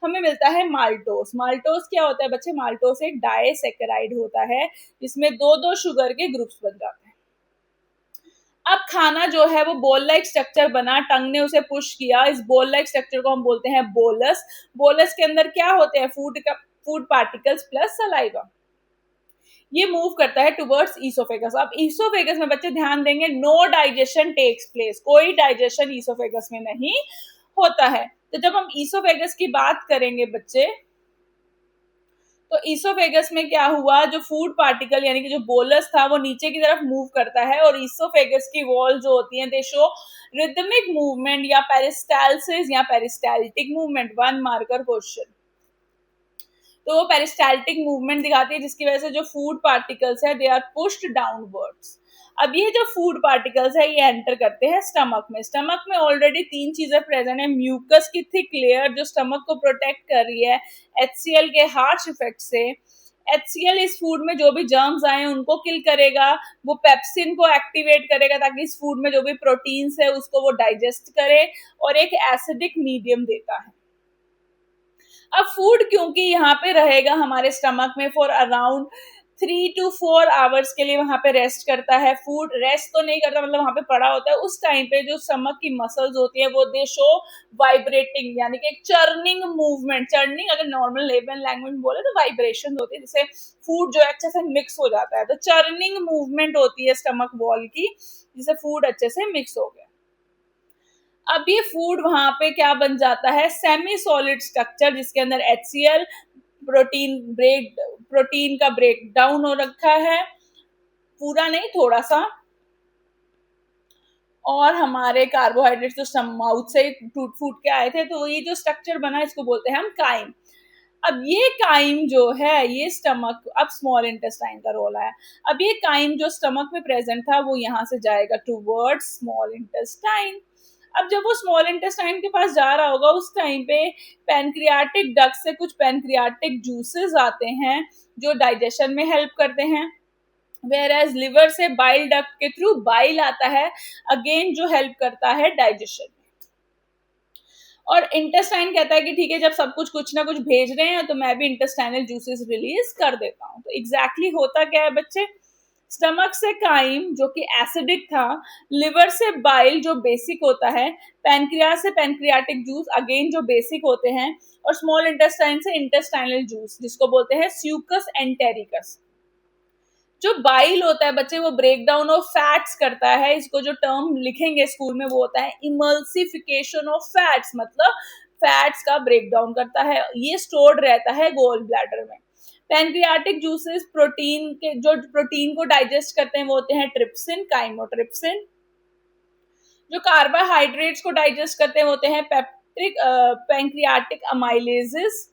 हमें मिलता है माल्टोस। माल्टोस क्या होता है बच्चे? माल्टोस एक डाइसेकेराइड होता है जिसमें 2-2 शुगर के ग्रुप्स बन जाते हैं। अब खाना जो है वो बॉल लाइक स्ट्रक्चर बना, टंग ने उसे पुश किया, इस बॉल लाइक स्ट्रक्चर को हम बोलते हैं बोलस। बोलस के अंदर क्या होते हैं? Food particles plus saliva. ये मूव करता है टुवर्ड्स ईसोफेगस। अब ईसोफेगस में बच्चे ध्यान देंगे, नो डाइजेशन टेक्स प्लेस, कोई डाइजेशन ईसोफेगस में नहीं होता है। तो जब हम ईसोफेगस की बात करेंगे बच्चे, तो ईसोफेगस में क्या हुआ? जो फूड पार्टिकल यानी कि जो बोलस था वो नीचे की तरफ मूव करता है और ईसोफेगस की वॉल जो होती है दे शो रिदमिक मूवमेंट या पेरिस्टाल्सिस या पेरिस्टाल्टिक मूवमेंट। 1 marker question. तो वो पेरिस्टाल्टिक मूवमेंट दिखाती है जिसकी वजह से जो फूड पार्टिकल्स है दे आर पुश्ड डाउनवर्ड्स। अब ये जो फूड पार्टिकल्स है ये एंटर करते हैं स्टमक में। स्टमक में ऑलरेडी 3 चीजें प्रेजेंट है। म्यूकस की थिक लेयर जो स्टमक को प्रोटेक्ट कर रही है HCl के हार्श इफेक्ट से। HCl इस फूड में जो भी जर्म्स आए उनको किल करेगा, वो पेप्सिन को एक्टिवेट करेगा ताकि इस फूड में जो भी प्रोटीन्स है उसको वो डाइजेस्ट करे और एक एसिडिक मीडियम देता है। अब फूड क्योंकि यहाँ पे रहेगा हमारे स्टमक में फॉर अराउंड 3 to 4 आवर्स के लिए वहां पे रेस्ट करता है। फूड रेस्ट तो नहीं करता, मतलब वहां पे पड़ा होता है। उस टाइम पे जो स्टमक की मसल्स होती है वो दे शो वाइब्रेटिंग, यानी कि एक चर्निंग मूवमेंट। चर्निंग अगर नॉर्मल लेबल लैंग्वेज में बोले तो वाइब्रेशन होती है, जिससे फूड जो है अच्छे से मिक्स हो जाता है। तो चर्निंग मूवमेंट होती है स्टमक वॉल की, जिससे फूड अच्छे से मिक्स हो गया। अब ये फूड वहां पे क्या बन जाता है? सेमी सॉलिड स्ट्रक्चर, जिसके अंदर HCl प्रोटीन का ब्रेक डाउन हो रखा है, पूरा नहीं थोड़ा सा, और हमारे कार्बोहाइड्रेट तो माउथ से टूट फूट के आए थे, तो ये जो स्ट्रक्चर बना इसको बोलते हैं हम काइम। अब ये काइम जो है ये स्टमक, अब स्मॉल इंटेस्टाइन का रोल है। अब ये काइम जो स्टमक में प्रेजेंट था वो यहाँ से जाएगा टूवर्ड्स स्मॉल इंटेस्टाइन। अब जब वो स्मॉल इंटेस्टाइन के पास जा रहा होगा उस टाइम पे पैनक्रियाटिक डक्ट से कुछ पैनक्रियाटिक जूसेस आते हैं जो डाइजेशन में हेल्प करते हैं, वेयर एज लिवर से बाइल डक्ट के थ्रू बाइल आता है, अगेन जो हेल्प करता है डाइजेशन में। और इंटेस्टाइन कहता है कि ठीक है, जब सब कुछ ना कुछ भेज रहे हैं तो मैं भी इंटेस्टाइनल जूसेस रिलीज कर देता हूँ। तो एग्जैक्टली होता क्या है बच्चे? स्टमक से काइम जो कि एसिडिक था, लिवर से बाइल जो बेसिक होता है, पैनक्रियास से पैनक्रियाटिक जूस अगेन जो बेसिक होते हैं, और स्मॉल इंटेस्टाइन से इंटेस्टाइनल जूस जिसको बोलते हैं स्यूकस एंटेरिकस। जो बाइल होता है बच्चे वो ब्रेक डाउन ऑफ फैट्स करता है। इसको जो टर्म लिखेंगे स्कूल में वो होता है इमल्सिफिकेशन ऑफ फैट्स, मतलब फैट्स का ब्रेक डाउन करता है। ये स्टोर्ड रहता है गोल ब्लैडर में। पैनक्रियाटिक जूसेस प्रोटीन को डाइजेस्ट करते हैं वो होते हैं ट्रिप्सिन, काइमोट्रिप्सिन। जो कार्बोहाइड्रेट्स को डाइजेस्ट करते हैं वो होते हैं पैंक्रियाटिक अमाइलेजेस,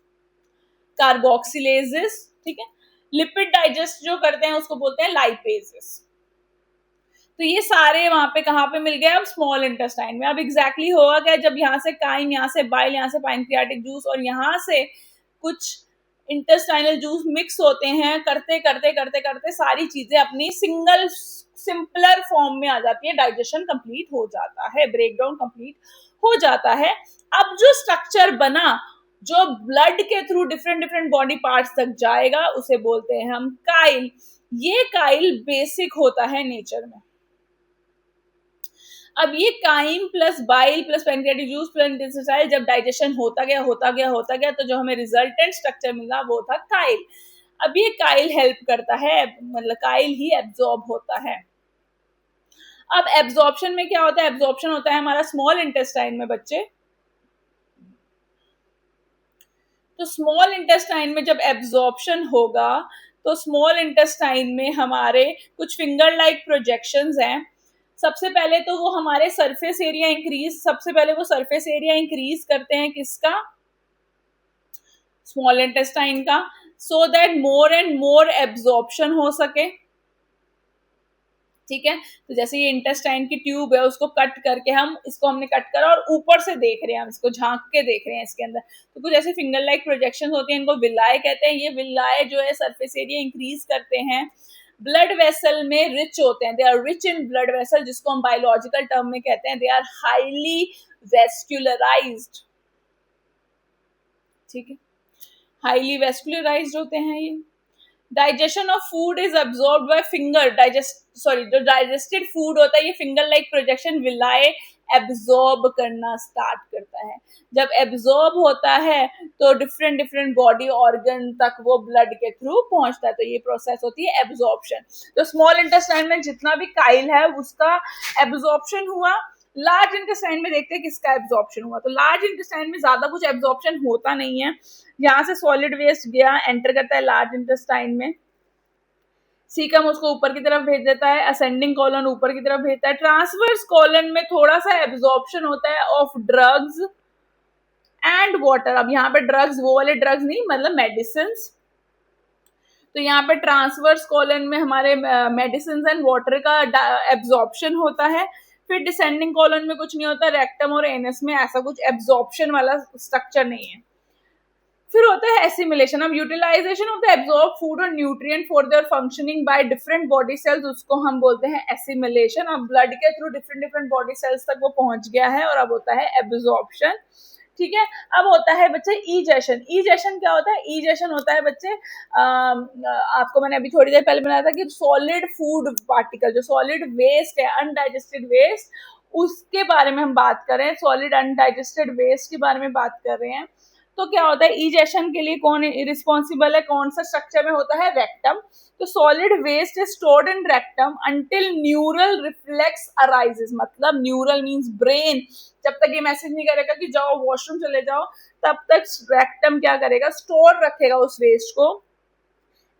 कार्बोक्सिलेजेस, ठीक है। लिपिड डाइजेस्ट जो करते हैं उसको बोलते हैं लाइपेजेस। तो ये सारे वहां पे कहाँ पे मिल गए? अब स्मॉल इंटेस्टाइन में। अब एग्जैक्टली होगा क्या? जब यहाँ से काइम, यहाँ से बाइल, यहाँ से पैनक्रियाटिक जूस और यहाँ से कुछ इंटेस्टाइनल जूस मिक्स होते हैं, करते करते करते करते सारी चीजें अपनी सिंगल सिंपलर फॉर्म में आ जाती है, डाइजेशन कंप्लीट हो जाता है, ब्रेकडाउन कंप्लीट हो जाता है। अब जो स्ट्रक्चर बना, जो ब्लड के through different different body parts तक जाएगा, उसे बोलते हैं हम काइल। ये काइल बेसिक होता है नेचर में। अब ये chyme plus bile plus pancreatic juice plus intestinal जब डाइजेशन होता गया होता गया होता गया, तो जो हमें रिजल्टेंट स्ट्रक्चर मिला वो था काइल। अब ये काइल हेल्प करता है, मतलब काइल ही एब्जॉर्ब होता है। अब एब्जॉर्प्शन में क्या होता है? एब्जॉर्प्शन होता है हमारा स्मॉल इंटेस्टाइन में बच्चे। तो स्मॉल इंटेस्टाइन में जब एब्जॉर्प्शन होगा, तो स्मॉल इंटेस्टाइन में हमारे कुछ फिंगर लाइक प्रोजेक्शंस हैं। सबसे पहले तो वो हमारे सरफेस एरिया इंक्रीज, सबसे पहले वो सरफेस एरिया इंक्रीज करते हैं, किसका? स्मॉल इंटेस्टाइन का, so that more and more absorption हो सके। ठीक है, तो जैसे ये इंटेस्टाइन की ट्यूब है, उसको कट करके हमने कट करा और ऊपर से देख रहे हैं, हम इसको झांक के देख रहे हैं इसके अंदर, तो कुछ ऐसे फिंगर लाइक प्रोजेक्शन होते हैं, इनको विलाय कहते हैं। ये विलाय जो है सरफेस एरिया इंक्रीज करते हैं, ब्लड वेसल में रिच होते हैं, they are rich in blood vessel, जिसको हम बायोलॉजिकल टर्म में कहते हैं दे आर हाईली वेस्कुलराइज्ड। ठीक है, हाईली वेस्कुलराइज्ड होते हैं ये। Digestion of food is absorbed by finger, जो डाइजेस्टेड फूड होता है, ये finger like projection villi absorb करना स्टार्ट करता है। जब एब्सॉर्ब होता है तो डिफरेंट डिफरेंट बॉडी ऑर्गन तक वो ब्लड के थ्रू पहुंचता है, तो ये प्रोसेस होती है एब्सॉर्प्शन। तो स्मॉल इंटेस्टाइन में जितना भी काइल है उसका एब्सॉर्प्शन हुआ। लार्ज इंटेस्टाइन में देखते हैं किसका एब्सॉर्प्शन हुआ। तो लार्ज इंटेस्टाइन में ज्यादा कुछ एब्सॉर्प्शन होता नहीं है, यहाँ से सॉलिड वेस्ट गया, एंटर करता है लार्ज इंटेस्टाइन में, सीकम उसको ऊपर की तरफ भेज देता है, असेंडिंग कॉलन ऊपर की तरफ भेजता है, ट्रांसवर्स कॉलन में थोड़ा सा एब्सॉर्प्शन होता है ऑफ ड्रग्स एंड वाटर। अब यहाँ पे ड्रग्स वो वाले ड्रग्स नहीं, मतलब मेडिसिन। तो यहाँ पे ट्रांसवर्स कॉलन में हमारे मेडिसिन एंड वाटर का एब्सॉर्प्शन होता है। फिर डिसेंडिंग कॉलन में कुछ नहीं होता, रेक्टम और एनस में ऐसा कुछ एब्सॉर्प्शन वाला स्ट्रक्चर नहीं है। फिर होता है एसिमिलेशन। अब utilization of the absorb food और nutrient for their functioning by different body cells, उसको हम बोलते हैं एसिमिलेशन। अब ब्लड के through different different body cells तक वो पहुंच गया है और अब होता है एब्सॉर्प्शन। ठीक है, अब होता है बच्चे ईजेशन। ईजेशन क्या होता है? ईजेशन होता है बच्चे, आपको मैंने अभी थोड़ी देर पहले बताया था कि सॉलिड फूड पार्टिकल, जो सॉलिड वेस्ट है, अनडाइजेस्टेड वेस्ट, उसके बारे में हम बात कर रहे हैं, सॉलिड अनडाइजेस्टेड वेस्ट के बारे में बात कर रहे हैं। तो क्या होता है ईजेशन के लिए कौन रिस्पॉन्सिबल है, कौन सा स्ट्रक्चर में होता है? रेक्टम। तो solid waste is stored in rectum until neural reflex arises, मतलब न्यूरल मींस ब्रेन जब तक ये मैसेज नहीं करेगा कि जाओ वॉशरूम चले जाओ, तब तक रेक्टम क्या करेगा? स्टोर रखेगा उस वेस्ट को,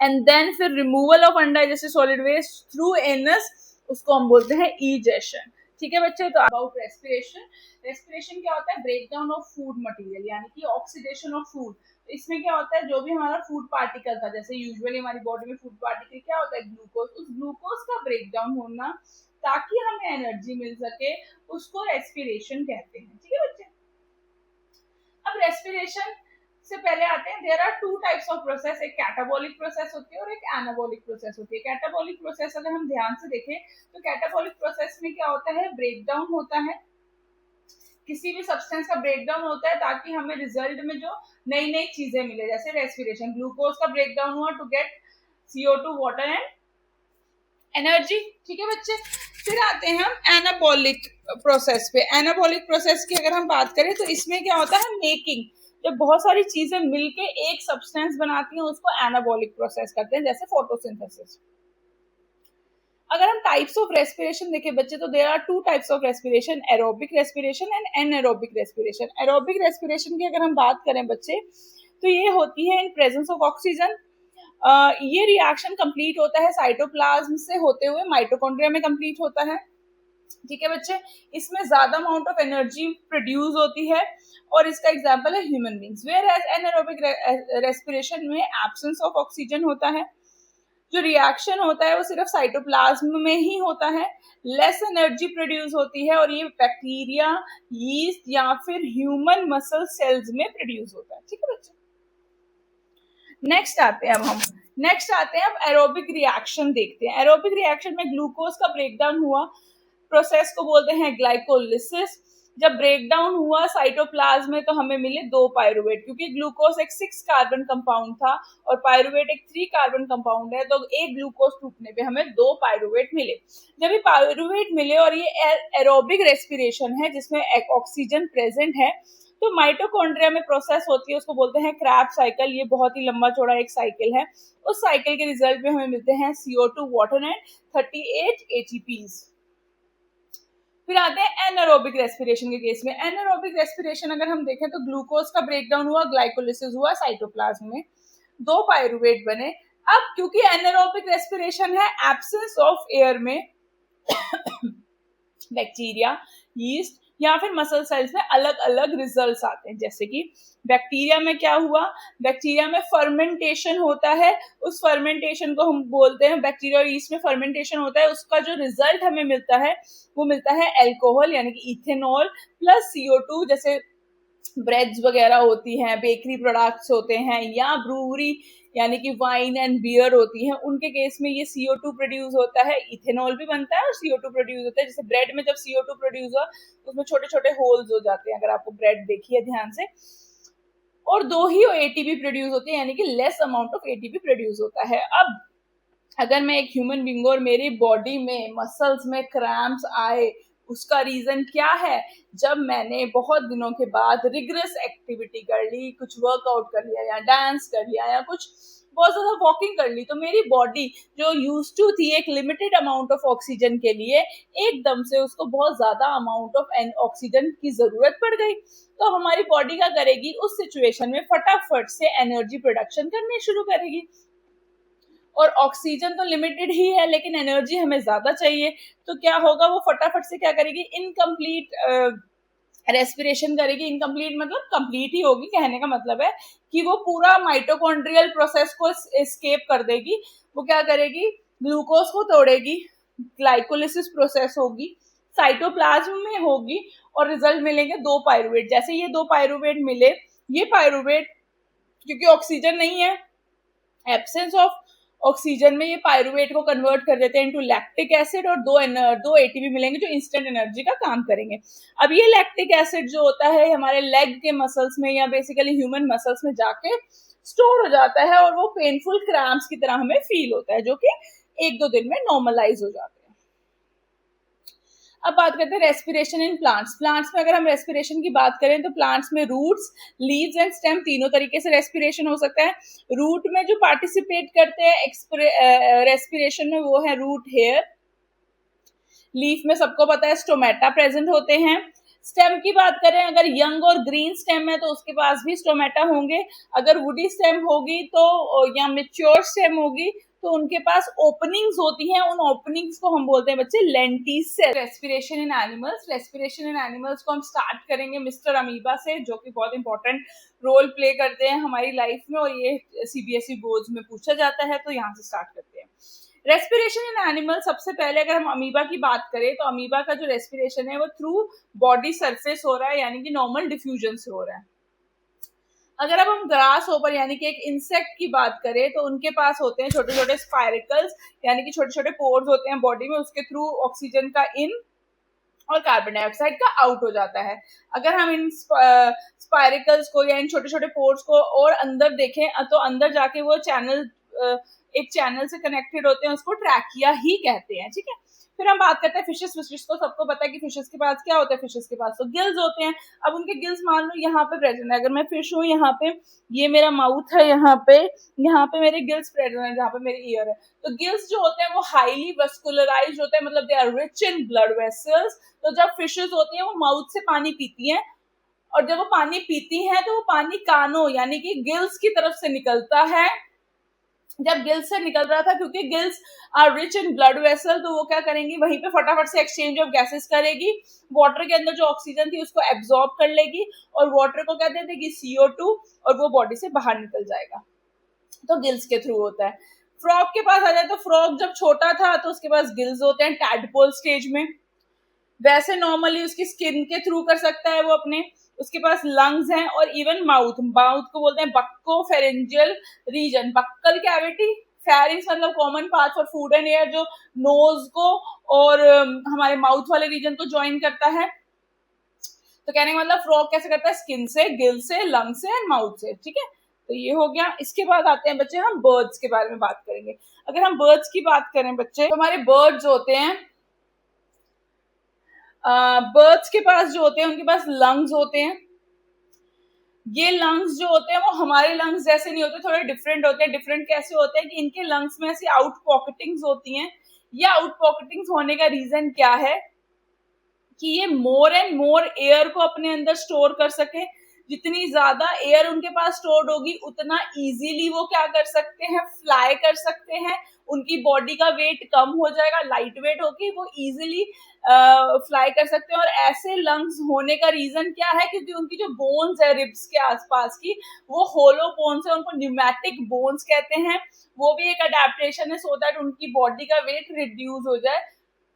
एंड देन फिर removal of undigested solid waste through anus, उसको हम बोलते हैं ईजेशन। ठीक है बच्चे, तो अबाउट रेस्पिरेशन। रेस्पिरेशन क्या होता है? Break down of food material, यानी कि ऑक्सीडेशन ऑफ फूड। तो इसमें क्या होता है, जो भी हमारा फूड पार्टिकल था, जैसे यूजुअली हमारी बॉडी में फूड पार्टिकल क्या होता है? ग्लूकोज। उस ग्लूकोज का ब्रेक डाउन होना ताकि हमें एनर्जी मिल सके, उसको रेस्पिरेशन कहते हैं। ठीक है बच्चे, अब रेस्पिरेशन से पहले आते हैं, there are two types of process, एक कैटाबॉलिक प्रोसेस होती है और एक एनाबॉलिक प्रोसेस होती है। कैटाबॉलिक प्रोसेस अगर हम ध्यान से देखें तो कैटाबॉलिक प्रोसेस में क्या होता है? ब्रेक डाउन होता है, किसी भी सब्सटेंस का ब्रेकडाउन होता है ताकि हमें रिजल्ट में जो नई नई चीजें मिले, जैसे रेस्पिरेशन, ग्लूकोज का ब्रेकडाउन हुआ to get CO2, water and energy. ठीक है बच्चे, फिर आते हैं हम एनाबॉलिक प्रोसेस पे। एनाबॉलिक प्रोसेस की अगर हम बात करें तो इसमें क्या होता है? मेकिंग। जब बहुत सारी चीजें मिलके एक सब्सटेंस बनाती हैं उसको एनाबॉलिक प्रोसेस कहते हैं, जैसे फोटोसिंथेसिस। अगर हम टाइप्स ऑफ रेस्पिरेशन देखें बच्चे, तो there are two types of respiration, aerobic respiration and anaerobic respiration. Aerobic respiration की अगर हम बात करें बच्चे, तो ये होती है इन प्रेजेंस ऑफ ऑक्सीजन। ये रिएक्शन कंप्लीट होता है साइटोप्लाज्म से होते हुए माइटोकॉन्ड्रिया में कंप्लीट होता है। ठीक है बच्चे, इसमें ज्यादा अमाउंट ऑफ एनर्जी प्रोड्यूस होती है और इसका एग्जांपल है human beings. Whereas anaerobic respiration में एब्सेंस ऑफ ऑक्सीजन होता है, जो रिएक्शन होता है वो सिर्फ साइटोप्लाज्म में ही होता है, लेस एनर्जी प्रोड्यूस होती है और ये बैक्टीरिया, यीस्ट या फिर ह्यूमन मसल सेल्स में प्रोड्यूस होता है। ठीक है बच्चे, नेक्स्ट आते हैं अब एरोबिक रिएक्शन देखते हैं। एरोबिक रिएक्शन में ग्लूकोज का ब्रेकडाउन हुआ, प्रोसेस को बोलते हैं ग्लाइकोलिसिस। जब ब्रेकडाउन हुआ साइटोप्लाज्म में तो हमें मिले 2 पायरुवेट, क्योंकि ग्लूकोज एक 6 कार्बन कंपाउंड था और पायरुवेट एक 3 कार्बन कंपाउंड है, तो एक ग्लूकोज टूटने पे हमें 2 पायरुवेट मिले। जब ये पायरुवेट मिले और ये एरोबिक रेस्पिरेशन है जिसमें ऑक्सीजन प्रेजेंट है, तो माइटोकॉन्ड्रिया में प्रोसेस होती है, उसको बोलते हैं क्रैब साइकिल। ये बहुत ही लंबा चौड़ा एक साइकिल है। उस साइकिल के रिजल्ट में हमें मिलते हैं CO2 वाटर एंड 38 ATPs। फिर आते हैं एनारोबिक रेस्पिरेशन के केस में। एनारोबिक रेस्पिरेशन अगर हम देखें तो ग्लूकोज का ब्रेकडाउन हुआ, ग्लाइकोलिसिस हुआ साइटोप्लाज्म में, 2 पायरुवेट बने। अब क्योंकि एनारोबिक रेस्पिरेशन है, एब्सेंस ऑफ एयर में बैक्टीरिया, यीस्ट या फिर मसल सेल्स में अलग अलग रिजल्ट्स आते हैं। जैसे कि बैक्टीरिया में क्या हुआ, बैक्टीरिया में फर्मेंटेशन होता है, उस फर्मेंटेशन को हम बोलते हैं, बैक्टीरिया और यीस्ट में फर्मेंटेशन होता है, उसका जो रिजल्ट हमें मिलता है वो मिलता है अल्कोहल यानी कि इथेनॉल प्लस CO2। जैसे ब्रेड्स वगैरह होती हैं, बेकरी प्रोडक्ट्स होते हैं, या ब्रूवरी यानी कि वाइन एंड बियर होती हैं, उनके केस में ये CO2 प्रोड्यूस होता है, इथेनॉल भी बनता है और CO2 प्रोड्यूस होता है। जैसे ब्रेड में जब CO2 प्रोड्यूस हुआ तो उसमें छोटे छोटे होल्स हो जाते हैं, अगर आपको ब्रेड देखिए ध्यान से, और 2 ही ATP प्रोड्यूस होती है, यानी कि less amount of ATP produce होता है। अब अगर मैं एक ह्यूमन बीइंग और मेरी बॉडी में मसल्स में क्रैम्प्स आए, उसका रीजन क्या है? जब मैंने बहुत दिनों के बाद रिगरस एक्टिविटी कर ली, कुछ वर्कआउट कर लिया या डांस कर लिया या कुछ बहुत ज्यादा वॉकिंग कर ली, तो मेरी बॉडी जो यूज टू थी एक लिमिटेड अमाउंट ऑफ ऑक्सीजन के लिए, एकदम से उसको बहुत ज्यादा अमाउंट ऑफ ऑक्सीजन की जरूरत पड़ गई। तो हमारी बॉडी क्या करेगी, उस सिचुएशन में फटाफट से एनर्जी प्रोडक्शन करनी शुरू करेगी। और ऑक्सीजन तो लिमिटेड ही है लेकिन एनर्जी हमें ज्यादा चाहिए, तो क्या होगा, वो फटाफट से क्या करेगी, इनकम्प्लीट रेस्पिरेशन करेगी। इनकम्प्लीट मतलब कंप्लीट ही होगी, कहने का मतलब है कि वो पूरा माइटोकॉन्ड्रियल प्रोसेस को एस्केप कर देगी। वो क्या करेगी, ग्लूकोज को तोड़ेगी, ग्लाइकोलिसिस प्रोसेस होगी, साइटोप्लाज्म में होगी और रिजल्ट मिलेंगे 2 पायरुवेट। जैसे ये 2 पायरुवेट मिले, ये पायरुवेट क्योंकि ऑक्सीजन नहीं है, एब्सेंस ऑफ ऑक्सीजन में ये पायरुवेट को कन्वर्ट कर देते हैं इनटू लैक्टिक एसिड और 2 ATP मिलेंगे जो इंस्टेंट एनर्जी का काम करेंगे। अब ये लैक्टिक एसिड जो होता है हमारे लेग के मसल्स में या बेसिकली ह्यूमन मसल्स में जाके स्टोर हो जाता है और वो पेनफुल क्रैम्प्स की तरह हमें फील होता है, जो कि 1-2 दिन में नॉर्मलाइज हो जाता है। अब बात करते हैं रेस्पिरेशन इन प्लांट्स। प्लांट्स में अगर हम रेस्पिरेशन की बात करें तो प्लांट्स में रूट्स, लीव्स एंड स्टेम तीनों तरीके से रेस्पिरेशन हो सकता है। रूट में जो पार्टिसिपेट करते हैं रेस्पिरेशन में वो है रूट हेयर। लीफ में सबको पता है स्टोमेटा प्रेजेंट होते हैं। स्टेम की बात करें, अगर यंग और ग्रीन स्टेम है तो उसके पास भी स्टोमेटा होंगे। अगर वुडी स्टेम होगी तो या मैच्योर स्टेम होगी तो उनके पास ओपनिंग्स होती हैं, उन ओपनिंग्स को हम बोलते हैं बच्चे lenticel. Respiration in animals, respiration in animals को हम स्टार्ट करेंगे मिस्टर अमीबा से, जो कि बहुत इंपॉर्टेंट रोल प्ले करते हैं हमारी लाइफ में और ये CBSE बोर्ड्स में पूछा जाता है, तो यहाँ से स्टार्ट करते हैं। रेस्पिरेशन इन एनिमल, सबसे पहले अगर हम अमीबा की बात करें तो अमीबा का जो रेस्पिरेशन है वो थ्रू बॉडी सरफेस हो रहा है, यानी कि नॉर्मल डिफ्यूजन से हो रहा है। अगर अब हम ग्रास ओवर यानी कि एक इंसेक्ट की बात करें तो उनके पास होते हैं छोटे छोटे स्पाइरिकल्स, यानी कि छोटे छोटे पोर्स होते हैं बॉडी में, उसके थ्रू ऑक्सीजन का इन और कार्बन डाइऑक्साइड का आउट हो जाता है। अगर हम इन स्पाइरिकल्स को या इन छोटे छोटे पोर्स को और अंदर देखें तो अंदर जाके वो चैनल एक चैनल से कनेक्टेड होते हैं, उसको ट्रैकिया ही कहते हैं। ठीक है, फिर हम बात करते हैं फिशेस। फिशेस को सबको पता है कि फिशेस के पास क्या होता है, फिशेस के पास तो गिल्स होते हैं। अब उनके गिल्स मान लो यहाँ पे प्रेजेंट है, अगर मैं फिश हूँ, यहाँ पे ये मेरा माउथ है, यहाँ पे मेरे गिल्स प्रेजेंट है, जहाँ पे मेरी ईयर है, तो गिल्स जो होते हैं वो हाईली वस्कुलराइज्ड होते हैं, मतलब they are rich in blood vessels. तो जब फिशेस होती हैं वो माउथ से पानी पीती हैं और जब वो पानी पीती हैं तो वो पानी कानों यानी कि गिल्स की तरफ से निकलता है। जब गिल्स से निकल रहा था, क्योंकि gills are rich in blood vessel, तो वो क्या करेंगी, वहीं पे फटाफट से एक्सचेंज ऑफ गैसेस करेगी, वाटर के अंदर जो ऑक्सीजन थी उसको एब्जॉर्ब कर लेगी और वाटर को क्या दे देगी, CO2, और वो बॉडी से बाहर निकल जाएगा। तो गिल्स के थ्रू होता है। फ्रॉग के पास आ जाए तो फ्रॉग जब छोटा था तो उसके पास गिल्स होते हैं टैडपोल स्टेज में, वैसे नॉर्मली उसकी स्किन के थ्रू कर सकता है वो अपने उसके पास लंग्स हैं और इवन माउथ, माउथ को बोलते हैं buccopharyngeal reason, buccal cavity, pharynx मतलब common part for food and air, जो नोज को और हमारे माउथ वाले रीजन को ज्वाइन करता है। तो कहने का मतलब फ्रॉग कैसे करता है, स्किन से, गिल से, लंग से एंड माउथ से, ठीक है। तो ये हो गया। इसके बाद आते हैं बच्चे, हम बर्ड्स के बारे में बात करेंगे। अगर हम बर्ड्स की बात करें बच्चे, तो हमारे बर्ड्स होते हैं, बर्ड्स के पास जो होते हैं उनके पास लंग्स होते हैं। ये लंग्स जो होते हैं वो हमारे लंग्स जैसे नहीं होते, थोड़े डिफरेंट होते हैं। डिफरेंट कैसे होते हैं कि इनके लंग्स में ऐसी आउट पॉकेटिंग्स होती हैं। ये आउट पॉकेटिंग्स होने का रीजन क्या है कि ये मोर एंड मोर एयर को अपने अंदर स्टोर कर सके। जितनी ज्यादा एयर उनके पास स्टोर्ड होगी उतना इजीली वो क्या कर सकते हैं, फ्लाई कर सकते हैं। उनकी बॉडी का वेट कम हो जाएगा, लाइट वेट होगी, वो इजीली फ्लाई कर सकते हैं। और ऐसे लंग्स होने का रीजन क्या है, क्योंकि उनकी जो बोन्स है रिब्स के आसपास की, वो होलो बोन्स है, उनको न्यूमैटिक बोन्स कहते हैं। वो भी एक अडेप्टेशन है सो दैट उनकी बॉडी का वेट रिड्यूस हो जाए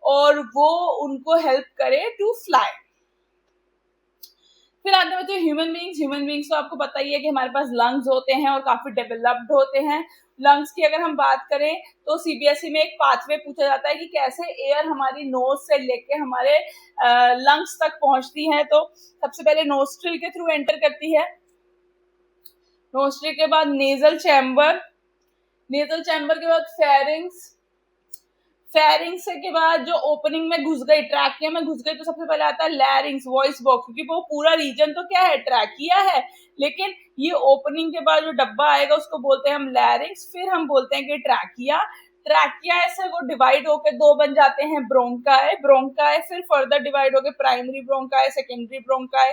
और वो उनको हेल्प करे टू फ्लाई। फिर आते बच्चे ह्यूमन बींग्स। ह्यूमन बींग्स तो आपको पता ही है कि हमारे पास लंग्स होते हैं और काफी डेवलप्ड होते हैं। लंग्स की अगर हम बात करें तो सीबीएसई में एक पाथवे पूछा जाता है कि कैसे एयर हमारी नोज से लेके हमारे लंग्स तक पहुंचती है। तो सबसे पहले नोस्ट्रिल के थ्रू एंटर करती है, नोस्ट्रिल के बाद नेजल चैम्बर, नेजल चैम्बर के बाद फेरिंग्स, फेरिंग्स के बाद जो ओपनिंग में घुस गई, ट्रैकिया में घुस गई, तो सबसे पहले आता है लैरिंग्स, वॉइस बॉक्स, क्योंकि वो पूरा रीजन तो क्या है, ट्रैकिया है, लेकिन ये ओपनिंग के बाद जो डब्बा आएगा उसको बोलते हैं हम लैरिंग्स। फिर हम बोलते हैं कि ट्रैकिया, ट्रैकिया से वो डिवाइड होकर दो बन जाते हैं ब्रोंकाई, ब्रोंकाई फिर फर्दर डिवाइड होकर primary bronchi, secondary bronchi,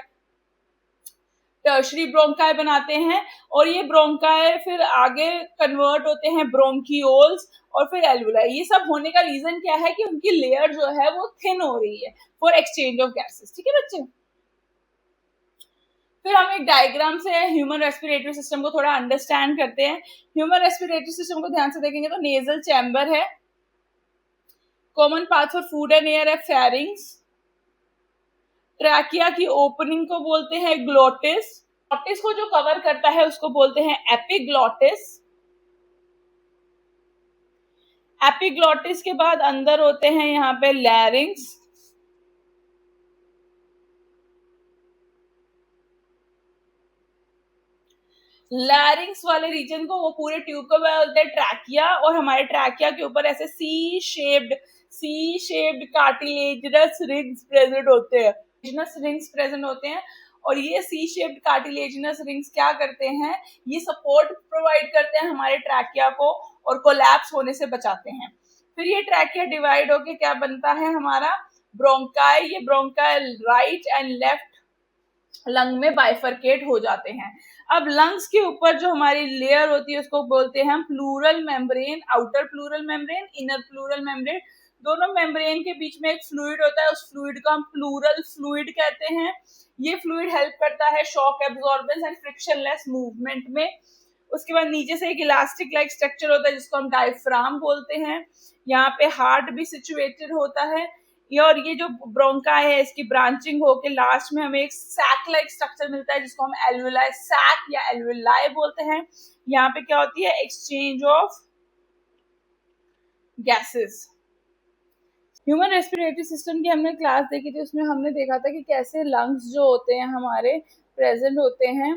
tertiary bronchi बनाते हैं। और ये ब्रोंकाई फिर आगे कन्वर्ट होते हैं ब्रोंकियोल्स और फिर एल्वुलाई। ये सब होने का रीजन क्या है कि उनकी लेयर जो है वो थिन हो रही है फॉर एक्सचेंज ऑफ गैसेस, ठीक है बच्चे। फिर हम एक डायग्राम से ह्यूमन रेस्पिरेटरी सिस्टम को थोड़ा अंडरस्टैंड करते हैं। ह्यूमन रेस्पिरेटरी सिस्टम को ध्यान से देखेंगे तो नेजल चैम्बर है, common path for food and air है फेरिंग्स, ट्रैकिया की ओपनिंग को बोलते हैं ग्लोटिस, ग्लोटिस को जो कवर करता है उसको बोलते हैं एपिग्लोटिस, एपिग्लोटिस के बाद अंदर होते हैं यहाँ पे लैरिंग्स, लैरिंग्स वाले रीजन को वो पूरे ट्यूब को बोलते हैं ट्रैकिया। और हमारे ट्रैकिया के ऊपर ऐसे C shaped cartilaginous rings present होते हैं, रिंग्स प्रेजेंट होते हैं। और ये सी शेप्ड कार्टिलेजिनस रिंग्स क्या करते हैं, ये सपोर्ट प्रोवाइड करते हैं हमारे ट्रैकिया को और कोलैप्स होने से बचाते हैं। फिर ये ट्रैकिया डिवाइड होके क्या बनता है हमारा ब्रोंकाई, ये bronchi right and left lung में बाइफरकेट हो जाते हैं। अब लंग्स के ऊपर जो हमारी लेयर होती है उसको बोलते हैं हम pleural membrane, outer pleural membrane, inner pleural membrane. दोनों मेम्ब्रेन के बीच में एक फ्लूइड होता है, उस फ्लूइड को हम प्लूरल फ्लूइड कहते हैं। ये फ्लूइड हेल्प करता है shock absorbance and frictionless movement में। उसके बाद नीचे से एक इलास्टिक लाइक स्ट्रक्चर होता है जिसको हम डायफ्राम बोलते हैं। यहाँ पे हार्ट भी सिचुएटेड होता है। और ये जो ब्रोंकाई है इसकी ब्रांचिंग होके लास्ट में हमें एक सैक लाइक स्ट्रक्चर मिलता है जिसको हम एल्वुलाई सैक या एल्वुलाई बोलते हैं। यहाँ पे क्या होती है, exchange of gases. Human respiratory system की हमने क्लास देखी थी, उसमें हमने देखा था कि कैसे लंग्स जो होते हैं हमारे प्रेजेंट होते हैं।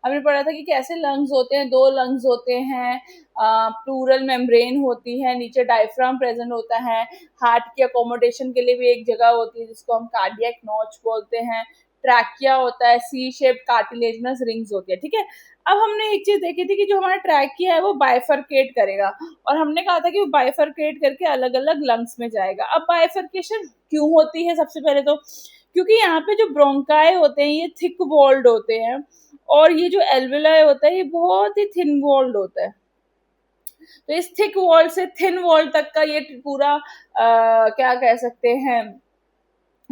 हमने पढ़ा था कि कैसे लंग्स होते हैं, दो लंग्स होते हैं, प्लूरल मेम्ब्रेन होती है, नीचे डायफ्राम प्रेजेंट होता है, हार्ट की अकोमोडेशन के लिए भी एक जगह होती है जिसको हम कार्डियक नॉच बोलते हैं, ट्रैकिया होता है, सी शेप कार्टिलेजिनस रिंग्स होती है, ठीक है। अब हमने एक चीज देखी थी कि जो हमारा ट्रैकिया है वो बाइफरकेट करेगा और हमने कहा था कि वो बाइफरकेट करके अलग अलग लंग्स में जाएगा। अब बाइफरकेशन क्यों होती है, सबसे पहले तो क्योंकि यहाँ पे जो ब्रोंकाई होते हैं ये थिक वॉल्ड होते हैं और ये जो एल्वुलाई होता है ये बहुत ही थिन वॉल्ड होता है। तो इस थिक वॉल से थिन वॉल तक का ये पूरा क्या कह सकते हैं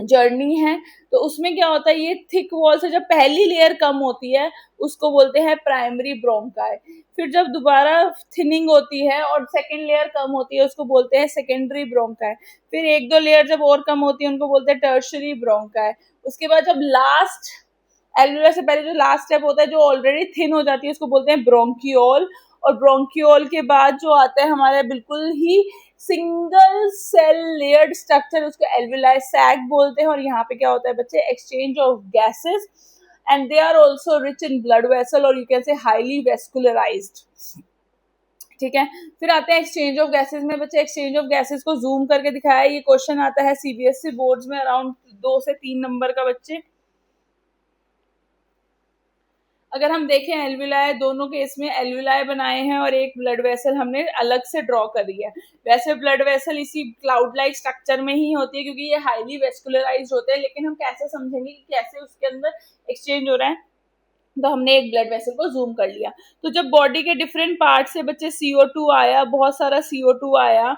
जर्नी है, तो उसमें क्या होता है, ये थिक वॉल से जब पहली लेयर कम होती है उसको बोलते हैं प्राइमरी ब्रोंकाई, फिर जब दोबारा थिनिंग होती है और सेकेंड लेयर कम होती है उसको बोलते हैं सेकेंडरी ब्रोंकाई, फिर एक दो लेयर जब और कम होती है उनको बोलते हैं टर्शरी ब्रोंकाई। उसके बाद जब लास्ट एल्वियोलर से पहले जो लास्ट स्टेप होता है जो ऑलरेडी थिन हो जाती है उसको बोलते हैं ब्रोंकियोल, और ब्रोंकियोल के बाद जो आता है हमारा बिल्कुल ही सिंगल सेल लेयर्ड स्ट्रक्चर उसको एल्वियोलाई सैक बोलते हैं। और यहाँ पे क्या होता है बच्चे, exchange of gases and they are also rich in blood vessel और you can say highly vascularised. ठीक है, फिर आते हैं एक्सचेंज ऑफ गैसेस में। बच्चे एक्सचेंज ऑफ गैसेस को जूम करके दिखाया, ये क्वेश्चन आता है सीबीएसई बोर्ड्स में अराउंड 2 से 3 नंबर का बच्चे। अगर हम देखें एल्वियोलाई, दोनों केस में एल्वियोलाई बनाए हैं और एक ब्लड वेसल हमने अलग से ड्रॉ करी है। वैसे ब्लड वेसल इसी क्लाउड लाइक स्ट्रक्चर में ही होती है क्योंकि ये हाईली वेस्कुलराइज्ड होते हैं, लेकिन हम कैसे समझेंगे कि कैसे उसके अंदर एक्सचेंज हो रहा है, तो हमने एक ब्लड वेसल को जूम कर लिया। तो जब बॉडी के डिफरेंट पार्ट से बच्चे CO2 आया, बहुत सारा CO2 आया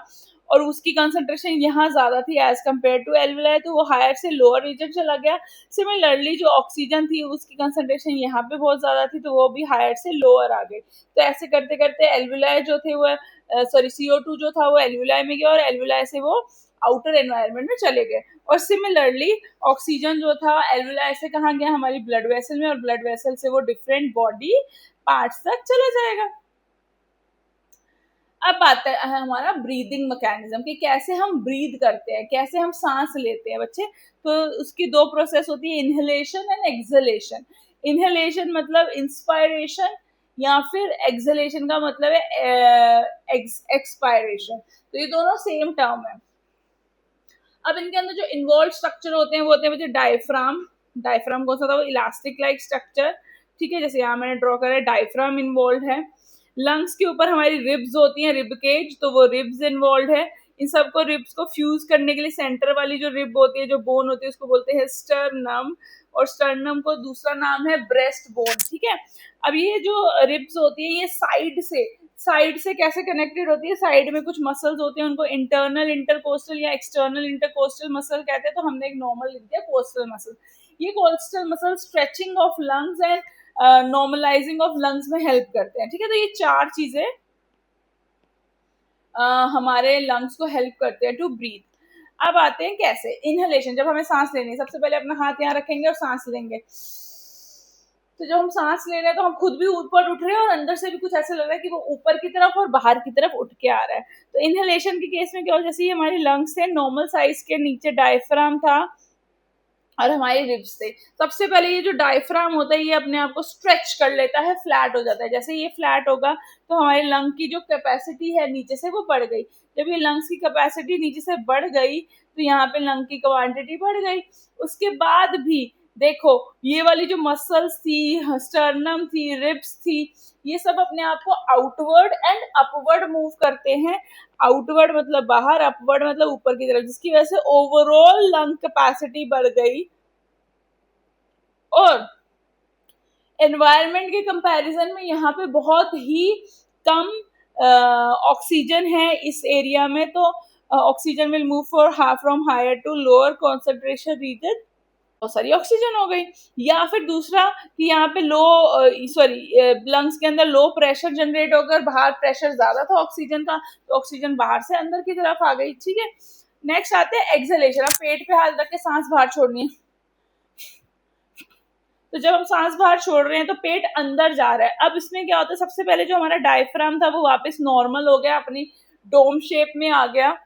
और उसकी कंसंट्रेशन यहाँ ज्यादा थी एज कम्पेयर टू एल्वियोलाई, तो वो हायर से लोअर रीजन चला गया। सिमिलरली जो ऑक्सीजन थी उसकी कंसंट्रेशन यहाँ पे बहुत ज्यादा थी तो वो भी हायर से लोअर आ गई। तो ऐसे करते करते एल्वियोलाई जो थे वो CO2 जो था वो एल्वियोलाई में गया और एल्वियोलाई से वो आउटर एनवायरनमेंट में चले गए। और सिमिलरली ऑक्सीजन जो था एल्वियोलाई से कहाँ गया, हमारी ब्लड वेसल में, और ब्लड वेसल से वो डिफरेंट बॉडी पार्ट्स तक चला जाएगा। अब आता है हमारा ब्रीदिंग मैकेनिज्म कि कैसे हम ब्रीद करते हैं, कैसे हम सांस लेते हैं बच्चे। तो उसकी दो प्रोसेस होती है, इनहेलेशन एंड एक्सहेलेशन। इनहेलेशन मतलब इंस्पायरेशन या फिर एक्सहेलेशन का मतलब है एक्सपायरेशन। तो ये दोनों सेम टर्म है। अब इनके अंदर जो इन्वॉल्व स्ट्रक्चर होते हैं वो होते हैं बच्चे डायफ्राम। डायफ्राम कौन सा था, वो इलास्टिक लाइक स्ट्रक्चर। ठीक है, जैसे यहाँ मैंने ड्रॉ करा है, डायफ्राम इन्वॉल्व है। लंग्स के ऊपर हमारी रिब्स होती हैं, रिब केज, तो वो रिब्स इन्वॉल्व है। इन सबको रिब्स को फ्यूज करने के लिए सेंटर वाली जो रिब होती है, जो बोन होती है, उसको बोलते हैं स्टर्नम, और स्टर्नम को दूसरा नाम है ब्रेस्ट बोन। ठीक है, अब ये जो रिब्स होती है ये साइड से कैसे कनेक्टेड होती है, साइड में कुछ मसल्स होते हैं, उनको इंटरनल इंटरकोस्टल या एक्सटर्नल इंटरकोस्टल मसल कहते हैं। तो हमने एक नॉर्मल लिख दिया कोस्टल मसल। ये coastal muscle stretching of lungs and normalising of lungs में हेल्प करते हैं। ठीक है, तो ये चार चीजें हमारे लंग्स को हेल्प करते हैं टू ब्रीथ। अब आते हैं कैसे, इनहेलेशन, जब हमें सांस लेनी है सबसे पहले अपना हाथ यहाँ रखेंगे और सांस लेंगे। तो जब हम सांस ले रहे हैं तो हम खुद भी ऊपर उठ रहे हैं और अंदर से भी कुछ ऐसा लग रहा है कि वो ऊपर की तरफ और बाहर की तरफ उठ के आ रहा है। तो इनहेलेशन के केस में क्या हो, जैसे ये हमारे लंग्स थे, नॉर्मल साइज के नीचे डायफ्राम था और हमारी रिब्स थे। सबसे पहले ये जो डायफ्राम होता है ये अपने आप को स्ट्रेच कर लेता है, फ्लैट हो जाता है। जैसे ये फ्लैट होगा तो हमारे लंग की जो कैपेसिटी है नीचे से वो बढ़ गई। जब ये लंग्स की कैपेसिटी नीचे से बढ़ गई तो यहाँ पे लंग की क्वांटिटी बढ़ गई। उसके बाद भी देखो ये वाली जो मसल्स थी, स्टर्नम थी, रिब्स थी, ये सब अपने आप को आउटवर्ड एंड अपवर्ड मूव करते हैं। आउटवर्ड मतलब बाहर, अपवर्ड मतलब ऊपर की तरफ, जिसकी वजह से ओवरऑल लंग कैपेसिटी बढ़ गई। और एनवायरनमेंट के कंपैरिजन में यहाँ पे बहुत ही कम ऑक्सीजन है इस एरिया में, तो oxygen will move from higher to lower concentration region, बहुत सारी ऑक्सीजन हो गई। या फिर दूसरा कि यहाँ पे लंग्स के अंदर लो प्रेशर जनरेट होकर बाहर प्रेशर ज्यादा था ऑक्सीजन का, तो ऑक्सीजन बाहर से अंदर की तरफ आ गई। ठीक है, नेक्स्ट आते हैं एक्सहेलेशन। अब पेट पे हाथ रख के सांस बाहर छोड़नी है। तो जब हम सांस बाहर छोड़ रहे हैं तो पेट अंदर जा रहा है। अब इसमें क्या होता है, सबसे पहले जो हमारा डायफ्राम था वो वापस नॉर्मल हो गया, अपनी डोम शेप में आ गया।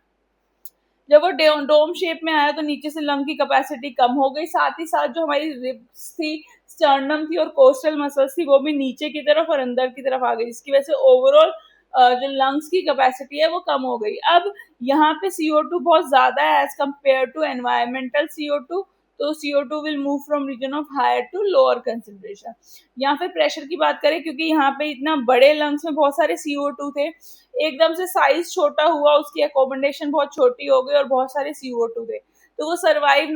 जब वो डोम शेप में आया तो नीचे से लंग की कैपेसिटी कम हो गई, साथ ही साथ जो हमारी रिब्स थी, स्टर्नम थी और कोस्टल मसल्स थी वो भी नीचे की तरफ और अंदर की तरफ आ गई, जिसकी वजह से ओवरऑल जो लंग्स की कैपेसिटी है वो कम हो गई। अब यहाँ पे CO2 बहुत ज्यादा है as compare to environmental CO2, तो CO2 will move from region of higher to lower concentration. या फिर प्रेशर की बात करें, क्योंकि यहाँ पे इतना बड़े लंग्स में बहुत सारे CO2 थे, एकदम से साइज छोटा हुआ, उसकी अकोमोडेशन बहुत छोटी हो गई और बहुत सारे CO2 थे, तो वो सर्वाइव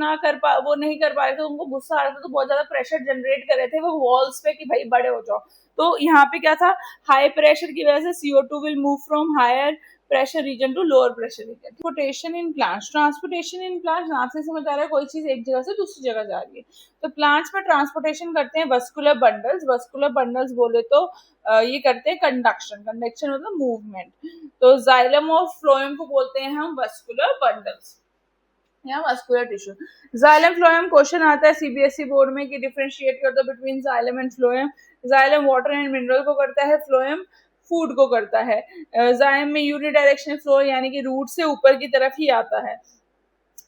वो नहीं कर पा रहे थे, उनको गुस्सा आ रहा था, तो बहुत ज्यादा प्रेशर जनरेट कर रहे थे वो वॉल्स पे कि भाई बड़े हो जाओ। तो यहाँ पे क्या था, हाई प्रेशर की वजह से CO2 will move from higher pressure region to lower pressure region. Transportation in plants. Transportation in plants, नाम से समझ आ रहा है कोई चीज एक जगह से दूसरी जगह जा रही है. तो प्लांट्स में ट्रांसपोर्टेशन करते हैं वस्कुलर बंडल्स. वस्कुलर बंडल्स बोले तो ये करते हैं कंडक्शन. कंडक्शन मतलब मूवमेंट. तो जाइलम और फ्लोएम को बोलते हैं हम वस्कुलर बंडल्स या vascular tissue. Xylem phloem question आता है सीबीएसई बोर्ड में कि डिफरेंशिएट कर दो between xylem and phloem. Xylem water and mineral को करता है, फ्लोएम फूड को करता है. जाइलम में यूनिडायरेक्शनल फ्लो यानी कि रूट से ऊपर की तरफ ही आता है.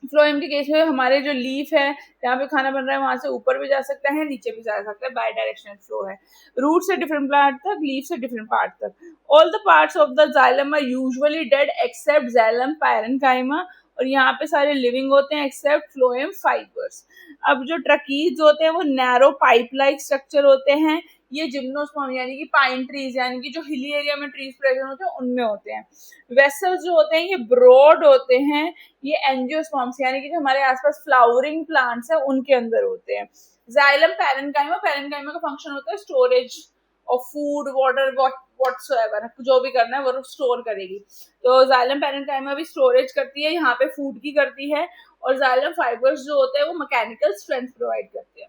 फ्लोएम के केस में हमारे जो लीफ है जहाँ पे खाना बन रहा है वहां से ऊपर भी जा सकता है, नीचे भी जा सकता है. बाई डायरेक्शनल फ्लो है. रूट से डिफरेंट पार्ट तक, लीफ से डिफरेंट पार्ट तक. All the parts of the xylem are usually dead except xylem parenchyma. और यहाँ पे सारे लिविंग होते हैं एक्सेप्ट फ्लोएम फाइबर्स. अब जो ट्रकीज होते हैं वो नैरो पाइप लाइक स्ट्रक्चर होते हैं. ये जिम्नोस्पर्म यानी कि पाइन ट्रीज यानी कि जो हिली एरिया में ट्रीज प्रेजेंट होते हैं उनमें होते हैं. वेसल्स जो होते हैं ये ब्रॉड होते हैं. ये एंजियोस्पर्म्स यानी कि जो हमारे आसपास फ्लावरिंग प्लांट्स है उनके अंदर होते हैं. Xylem parenchyma. पैरेन्काइमा का फंक्शन होता है storage of food, water, whatsoever. जो भी करना है वो स्टोर करेगी. तो जाइलम पैरेन्काइमा भी स्टोरेज करती है, यहाँ पे फूड की करती है. और जाइलम फाइबर्स जो होते हैं वो मैकेनिकल स्ट्रेंथ प्रोवाइड करते हैं.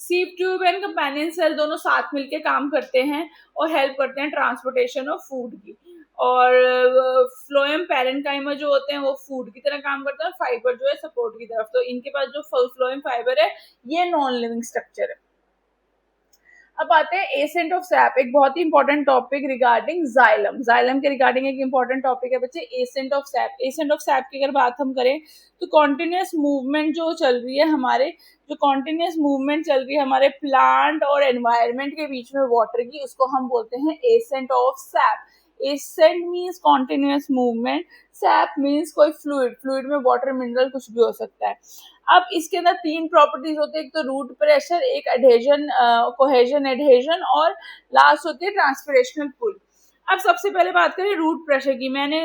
सीप ट्यूब एंड कंपेनियन सेल दोनों साथ मिलके काम करते हैं और हेल्प करते हैं ट्रांसपोर्टेशन ऑफ फूड की. और फ्लोएम पैरेन्काइमा जो होते हैं वो फूड की तरह काम करते हैं और फाइबर जो है सपोर्ट की तरफ. तो इनके पास जो फ्लोएम फाइबर है ये नॉन लिविंग स्ट्रक्चर है. अब आते हैं एसेंट ऑफ सैप, एक बहुत ही important topic regarding xylem. Xylem के रिगार्डिंग एक इंपॉर्टेंट टॉपिक है बच्चे ascent of sap. Ascent of sap की अगर बात हम करें तो कॉन्टिन्यूस मूवमेंट जो चल रही है हमारे, जो कॉन्टिन्यूस मूवमेंट चल रही है हमारे प्लांट और एनवायरमेंट के बीच में वाटर की, उसको हम बोलते हैं ascent of sap. Ascent means continuous movement, sap means कोई फ्लूइड. फ्लूइड में वाटर, मिनरल कुछ भी हो सकता है. अब इसके अंदर तीन प्रॉपर्टीज होती है. एक तो रूट प्रेशर, एक एडहेजन, कोहेजन एडहेजन, और लास्ट होती है ट्रांसपिरेशनल पुल. अब सबसे पहले बात करें रूट प्रेशर की. मैंने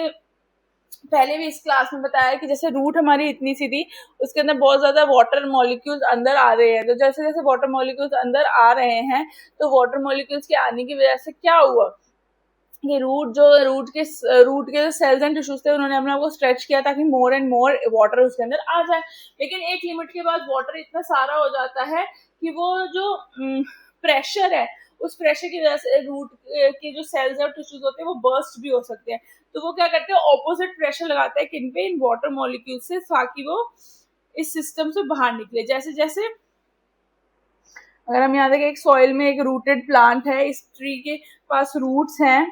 पहले भी इस क्लास में बताया कि जैसे रूट हमारी इतनी सी थी, उसके अंदर बहुत ज्यादा वाटर मॉलिक्यूल्स अंदर आ रहे हैं. तो जैसे जैसे वाटर मॉलिक्यूल्स अंदर आ रहे हैं तो वाटर मॉलिक्यूल्स के आने की वजह से क्या हुआ कि रूट के जो सेल्स एंड टिश्यूज थे उन्होंने अपने आप को स्ट्रेच किया ताकि मोर एंड मोर वाटर उसके अंदर आ जाए. लेकिन एक लिमिट के बाद वाटर इतना सारा हो जाता है कि वो जो प्रेशर है उस प्रेशर की वजह से रूट के जो सेल्स और टिश्यूज होते हैं वो बर्स्ट भी हो सकते हैं. तो वो क्या करते हैं, ऑपोजिट प्रेशर लगाते हैं किन पे, इन वाटर मॉलिक्यूल से, ताकि वो इस सिस्टम से बाहर निकले. जैसे जैसे अगर हम यहाँ देखें एक सॉइल में एक रूटेड प्लांट है, इस ट्री के पास रूट्स हैं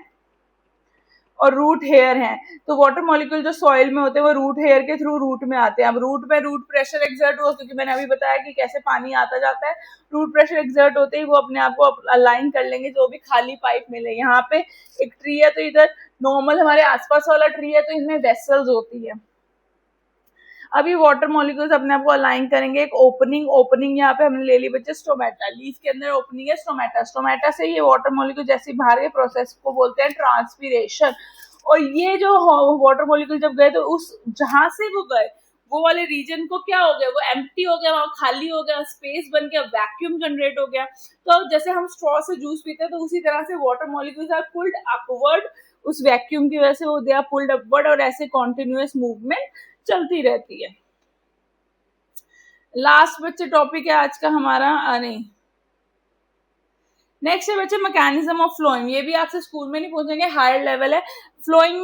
और रूट हेयर हैं. तो वाटर मॉलिक्यूल जो सॉइल में होते हैं वो रूट हेयर के थ्रू रूट में आते हैं. अब रूट में रूट प्रेशर एक्सर्ट हुआ, क्योंकि मैंने अभी बताया कि कैसे पानी आता जाता है. रूट प्रेशर एक्सर्ट होते ही वो अपने आप को अलाइन कर लेंगे जो भी खाली पाइप मिले. यहाँ पे एक ट्री है तो इधर नॉर्मल हमारे आसपास वाला ट्री है तो इनमें वेसल्स होती है. अभी वाटर मॉलिक्यूल्स अपने आप को अलाइन करेंगे. एक ओपनिंग यहाँ पे हमने ले ली बच्चे स्टोमेटा. लीफ के अंदर ओपनिंग है स्टोमेटा. स्टोमेटा से ये वाटर मॉलिक्यूल जैसे बाहर के प्रोसेस को बोलते हैं ट्रांसपीरेशन. और ये जो वाटर मॉलिक्यूल जब गए तो उस जहां से वो गए वो वाले रीजन को क्या हो गया, वो एम्प्टी हो गया, वहां खाली हो गया, स्पेस बन गया, वैक्यूम जनरेट हो गया. तो जैसे हम स्ट्रॉ से जूस पीते हैं तो उसी तरह से water molecules are pulled upward. उस वैक्यूम की वजह से वो दे आर पुल्ड अपवर्ड और ऐसे कॉन्टिन्यूअस मूवमेंट चलती रहती है. लास्ट बच्चे टॉपिक है आज का हमारा, नहीं नेक्स्ट है बच्चे मैकेनिज्म ऑफ फ्लोएम. ये भी आपसे स्कूल में नहीं पूछेंगे, हायर लेवल है. फ्लोएम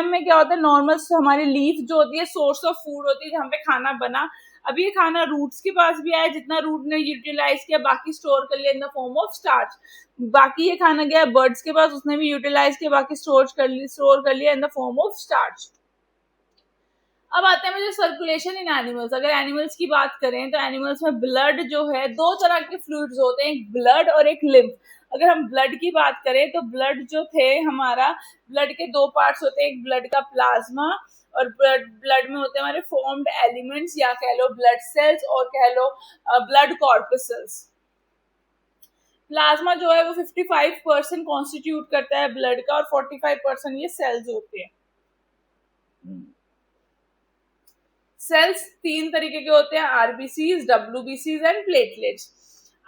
में क्या होता है, नॉर्मल हमारी लीफ जो होती है सोर्स ऑफ फूड होती है जहाँ पे खाना बना. अब ये खाना रूट्स के पास भी आया, जितना रूट ने यूटिलाइज किया बाकी स्टोर कर लिया in the form of starch. बाकी ये खाना गया बर्ड्स के पास, उसने भी यूटिलाइज किया, बाकी स्टोर कर लिया in the form of starch. अब आते हैं मुझे सर्कुलेशन इन एनिमल्स. अगर एनिमल्स की बात करें तो एनिमल्स में ब्लड जो है, दो तरह के फ्लूइड्स होते हैं, एक ब्लड और एक लिम्फ. अगर हम ब्लड की बात करें तो ब्लड जो थे हमारा, ब्लड के दो पार्ट्स होते हैं, एक ब्लड का प्लाज्मा और ब्लड में होते हैं हमारे फॉर्म्ड एलिमेंट्स या कह लो ब्लड सेल्स और कह लो ब्लड कॉर्पसल्स. प्लाज्मा जो है वो 55% कॉन्स्टिट्यूट करता है ब्लड का और 45% ये सेल्स होते हैं. सेल्स तीन तरीके के होते हैं, आरबीसीज, डब्ल्यूबीसीज एंड प्लेटलेट्स.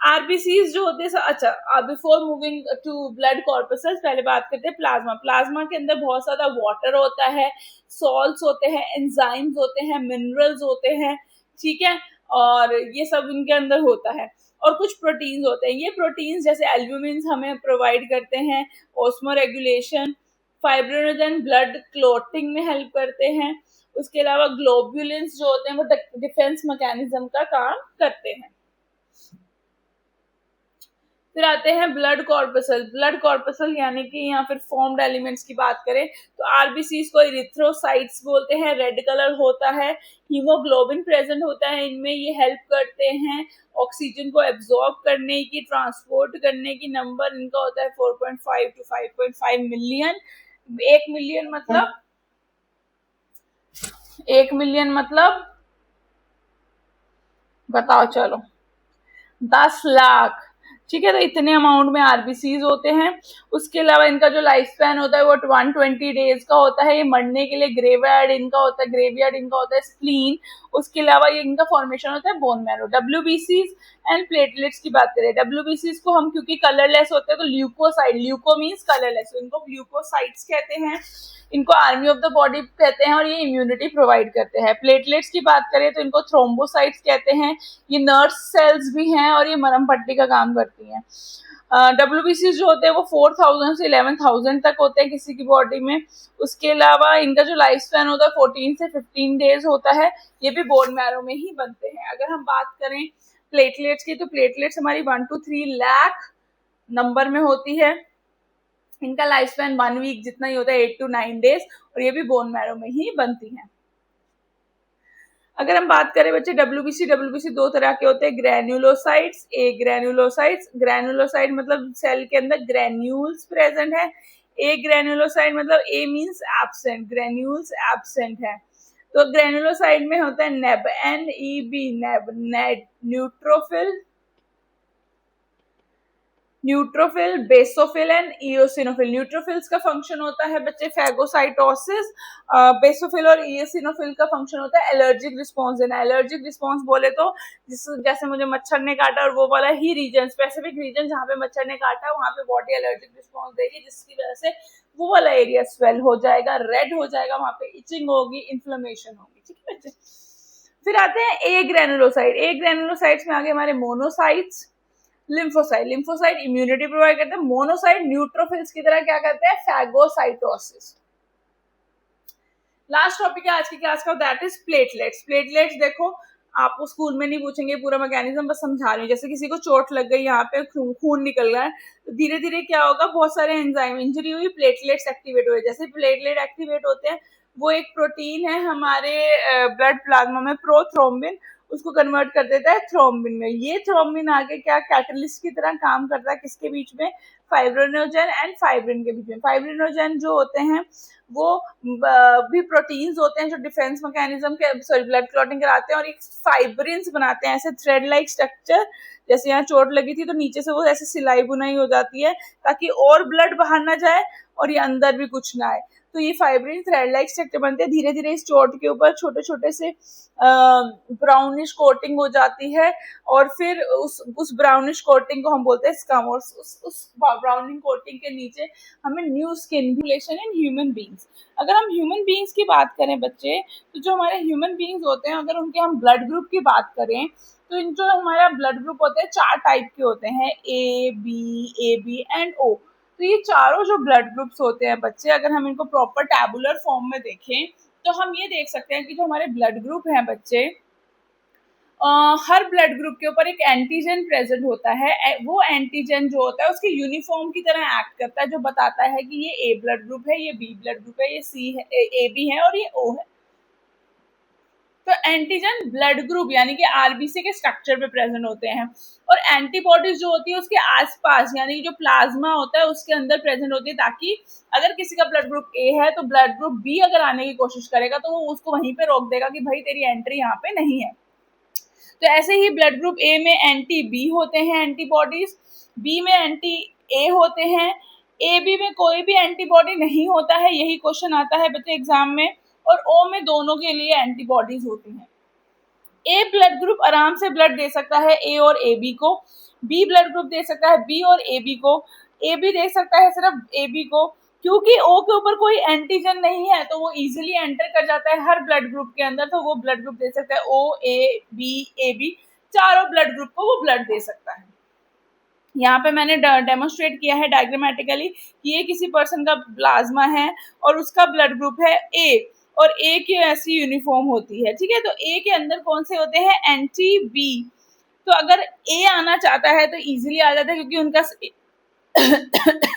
आरबीसीज जो होते हैं, अच्छा before moving to blood corpuscles पहले बात करते हैं प्लाज्मा। प्लाज्मा के अंदर बहुत सारा वाटर होता है, सॉल्ट्स होते हैं, एंजाइम्स होते हैं, मिनरल्स होते हैं, ठीक है, और ये सब इनके अंदर होता है। और कुछ प्रोटीन्स होते हैं, ये प्रोटीन्स जैसे एल्ब्यूमिन हमें प्रोवाइड करते हैं osmo regulation, fibrinogen blood clotting में हेल्प करते हैं। उसके अलावा ग्लोब्युलिन्स जो होते हैं वो डिफेंस मैकेनिज्म का काम करते हैं। फिर आते हैं ब्लड कॉर्पसल। ब्लड कॉर्पसल यानी कि या फिर फॉर्म्ड एलिमेंट्स की बात करें तो आरबीसीज को इरिथ्रोसाइट्स बोलते हैं, रेड कलर होता है, हीमोग्लोबिन प्रेजेंट होता है इनमें, ये हेल्प करते हैं ऑक्सीजन को एब्जॉर्ब करने की, ट्रांसपोर्ट करने की। नंबर इनका होता है 4.5 to 5.5 मिलियन। 1 मिलियन मतलब 1 मिलियन मतलब बताओ चलो 10 लाख, ठीक है। तो इतने अमाउंट में आरबीसीज होते हैं। उसके अलावा इनका जो लाइफ स्पैन होता है वो 120 डेज का होता है। ये मरने के लिए ग्रेवयार्ड इनका होता है, ग्रेवयार्ड इनका होता है स्प्लीन। उसके अलावा ये इनका फॉर्मेशन होता है बोन मैरो। डब्ल्यूबीसीज एंड प्लेटलेट्स की बात करें, डब्ल्यूबीसीज को हम क्योंकि कलरलेस होते हैं तो ल्यूकोसाइड, ल्यूको मीन्स कलरलेस, इनको ग्लूकोसाइड्स कहते हैं, इनको आर्मी ऑफ द बॉडी कहते हैं और ये इम्यूनिटी प्रोवाइड करते हैं। प्लेटलेट्स की बात करें तो इनको थ्रोम्बोसाइट्स कहते हैं, ये नर्व सेल्स भी हैं और ये मरहम पट्टी का काम करती हैं। डब्ल्यूबीसी जो होते हैं वो 4000 से 11000 तक होते हैं किसी की बॉडी में। उसके अलावा इनका जो लाइफ स्पैन होता है 14 से 15 डेज होता है, ये भी बोन मैरो में ही बनते हैं। अगर हम बात करें प्लेटलेट्स की तो प्लेटलेट्स हमारी 1 to 3 लाख नंबर में होती है। इनका लाइफ स्पैन 1 वीक जितना ही होता है, 8 to 9 डेज, और ये भी बोन मैरो में ही बनती है। अगर हम बात करें बच्चे डब्ल्यूबीसी दो तरह के होते हैं, ग्रेन्युलोसाइट्स, ए ग्रेन्युलोसाइट्स। ग्रेन्युलोसाइट मतलब सेल के अंदर ग्रेन्यूल्स प्रेजेंट है। ए ग्रेन्युलोसाइट मतलब ए मींस एब्सेंट, ग्रेन्यूल्स एब्सेंट है। तो ग्रेन्युलोसाइट में होता है नेब, NEB, नेब, net, neutrophil, neutrophil, basophil and eosinophil. Neutrophils का फंक्शन होता है बच्चे फैगोसाइटोसिस, बेसोफिल और इओसिनोफिल का फंक्शन होता है एलर्जिक रिस्पॉन्स देना। एलर्जिक रिस्पॉन्स बोले तो जैसे मुझे मच्छर ने काटा और वो वाला ही रीजन, स्पेसिफिक रीजन जहाँ पे मच्छर ने काटा वहां पे बॉडी एलर्जिक रिस्पॉन्स देगी, जिसकी वजह से वो वाला एरिया स्वेल हो जाएगा, रेड हो जाएगा, वहां पे इचिंग होगी, इन्फ्लेमेशन होगी, ठीक है बच्चे। फिर आते हैं ए ग्रेनुलोसाइट। ए ग्रेनुलोसाइट्स में आगे हमारे monocytes, lymphocyte. Lymphocyte immunity provide करते हैं। मोनोसाइट न्यूट्रोफिल्स की तरह क्या करते हैं, फैगोसाइटोसिस। लास्ट टॉपिक है आज की क्लास का, दैट इज प्लेटलेट्स। प्लेटलेट्स देखो आपको स्कूल में नहीं पूछेंगे पूरा मैकेनिज्म, बस समझा रही हूँ। जैसे किसी को चोट लग गई, यहाँ पे खून निकल रहा है, तो धीरे धीरे क्या होगा, बहुत सारे एंजाइम, इंजरी हुई, प्लेटलेट्स एक्टिवेट हुए। जैसे प्लेटलेट एक्टिवेट होते हैं, वो एक प्रोटीन है हमारे ब्लड प्लाज्मा में, प्रोथ्रोम्बिन, उसको कन्वर्ट कर देता है थ्रोम्बिन में। ये थ्रोम्बिन आगे क्या कैटलिस्ट की तरह काम करता है, किसके बीच में, फाइब्रिनोजन एंड फाइब्रिन के बीच में। फाइब्रिनोजन जो होते हैं वो भी प्रोटीन्स होते हैं जो डिफेंस मैकेनिज्म के, सॉरी, ब्लड क्लॉटिंग कराते हैं, और एक फाइब्रिन्स बनाते हैं, ऐसे थ्रेड लाइक स्ट्रक्चर। जैसे यहाँ चोट लगी थी तो नीचे से वो ऐसे सिलाई बुनाई हो जाती है ताकि और ब्लड बाहर ना जाए और ये अंदर भी कुछ ना आए। तो ये फाइब्रिन थ्रेड लाइक स्ट्रक्चर बनते हैं। धीरे धीरे इस चोट के ऊपर छोटे छोटे से ब्राउनिश कोटिंग हो जाती है, और फिर उस ब्राउनिश कोटिंग को हम बोलते हैं स्कम, और उस ब्राउनिंग कोटिंग के नीचे हमें new skin in human beings. अगर हम ह्यूमन बींग्स की बात करें बच्चे, तो जो हमारे ह्यूमन बींग्स होते हैं, अगर उनके हम ब्लड ग्रुप की बात करें तो इन जो हमारा ब्लड ग्रुप होते हैं 4 टाइप के होते हैं, AB एंड O। तो ये चारों जो ब्लड ग्रुप्स होते हैं बच्चे, अगर हम इनको प्रॉपर टैबुलर फॉर्म में देखें तो हम ये देख सकते हैं कि जो हमारे ब्लड ग्रुप हैं बच्चे, हर ब्लड ग्रुप के ऊपर एक एंटीजन प्रेजेंट होता है। वो एंटीजन जो होता है उसके यूनिफॉर्म की तरह एक्ट करता है, जो बताता है कि ये ए ब्लड ग्रुप है, ये बी ब्लड ग्रुप है, ये सी है, AB है और ये O है। तो एंटीजन ब्लड ग्रुप यानी कि आरबीसी के स्ट्रक्चर पे प्रेजेंट होते हैं, और एंटीबॉडीज जो होती है उसके आसपास यानी कि जो प्लाज्मा होता है उसके अंदर प्रेजेंट होती है, ताकि अगर किसी का ब्लड ग्रुप ए है तो ब्लड ग्रुप बी अगर आने की कोशिश करेगा तो वो उसको वहीं पे रोक देगा कि भाई तेरी एंट्री यहाँ पे नहीं है। तो ऐसे ही ब्लड ग्रुप ए में एंटी बी होते हैं एंटीबॉडीज, बी में एंटी ए होते हैं, ए बी में कोई भी एंटीबॉडी नहीं होता है, यही क्वेश्चन आता है बच्चे एग्जाम में, और ओ में दोनों के लिए एंटीबॉडीज होती हैं। ए ब्लड ग्रुप आराम से ब्लड दे सकता है ए और ए बी को, बी ब्लड ग्रुप दे सकता है बी और ए बी को, ए बी दे सकता है सिर्फ ए बी को, क्योंकि ओ के ऊपर कोई एंटीजन नहीं है तो वो इजीली एंटर कर जाता है हर ब्लड ग्रुप के अंदर, तो वो ब्लड ग्रुप दे सकता है ओ ए बी, चारों ब्लड ग्रुप को वो ब्लड दे सकता है। यहाँ पे मैंने डेमोन्स्ट्रेट किया है डायग्रामेटिकली कि ये किसी पर्सन का प्लाज्मा है और उसका ब्लड ग्रुप है ए, और ए की ऐसी यूनिफॉर्म होती है, ठीक है। तो ए के अंदर कौन से होते हैं, एंटी बी। तो अगर ए आना चाहता है तो इजीली आ जाता है क्योंकि उनका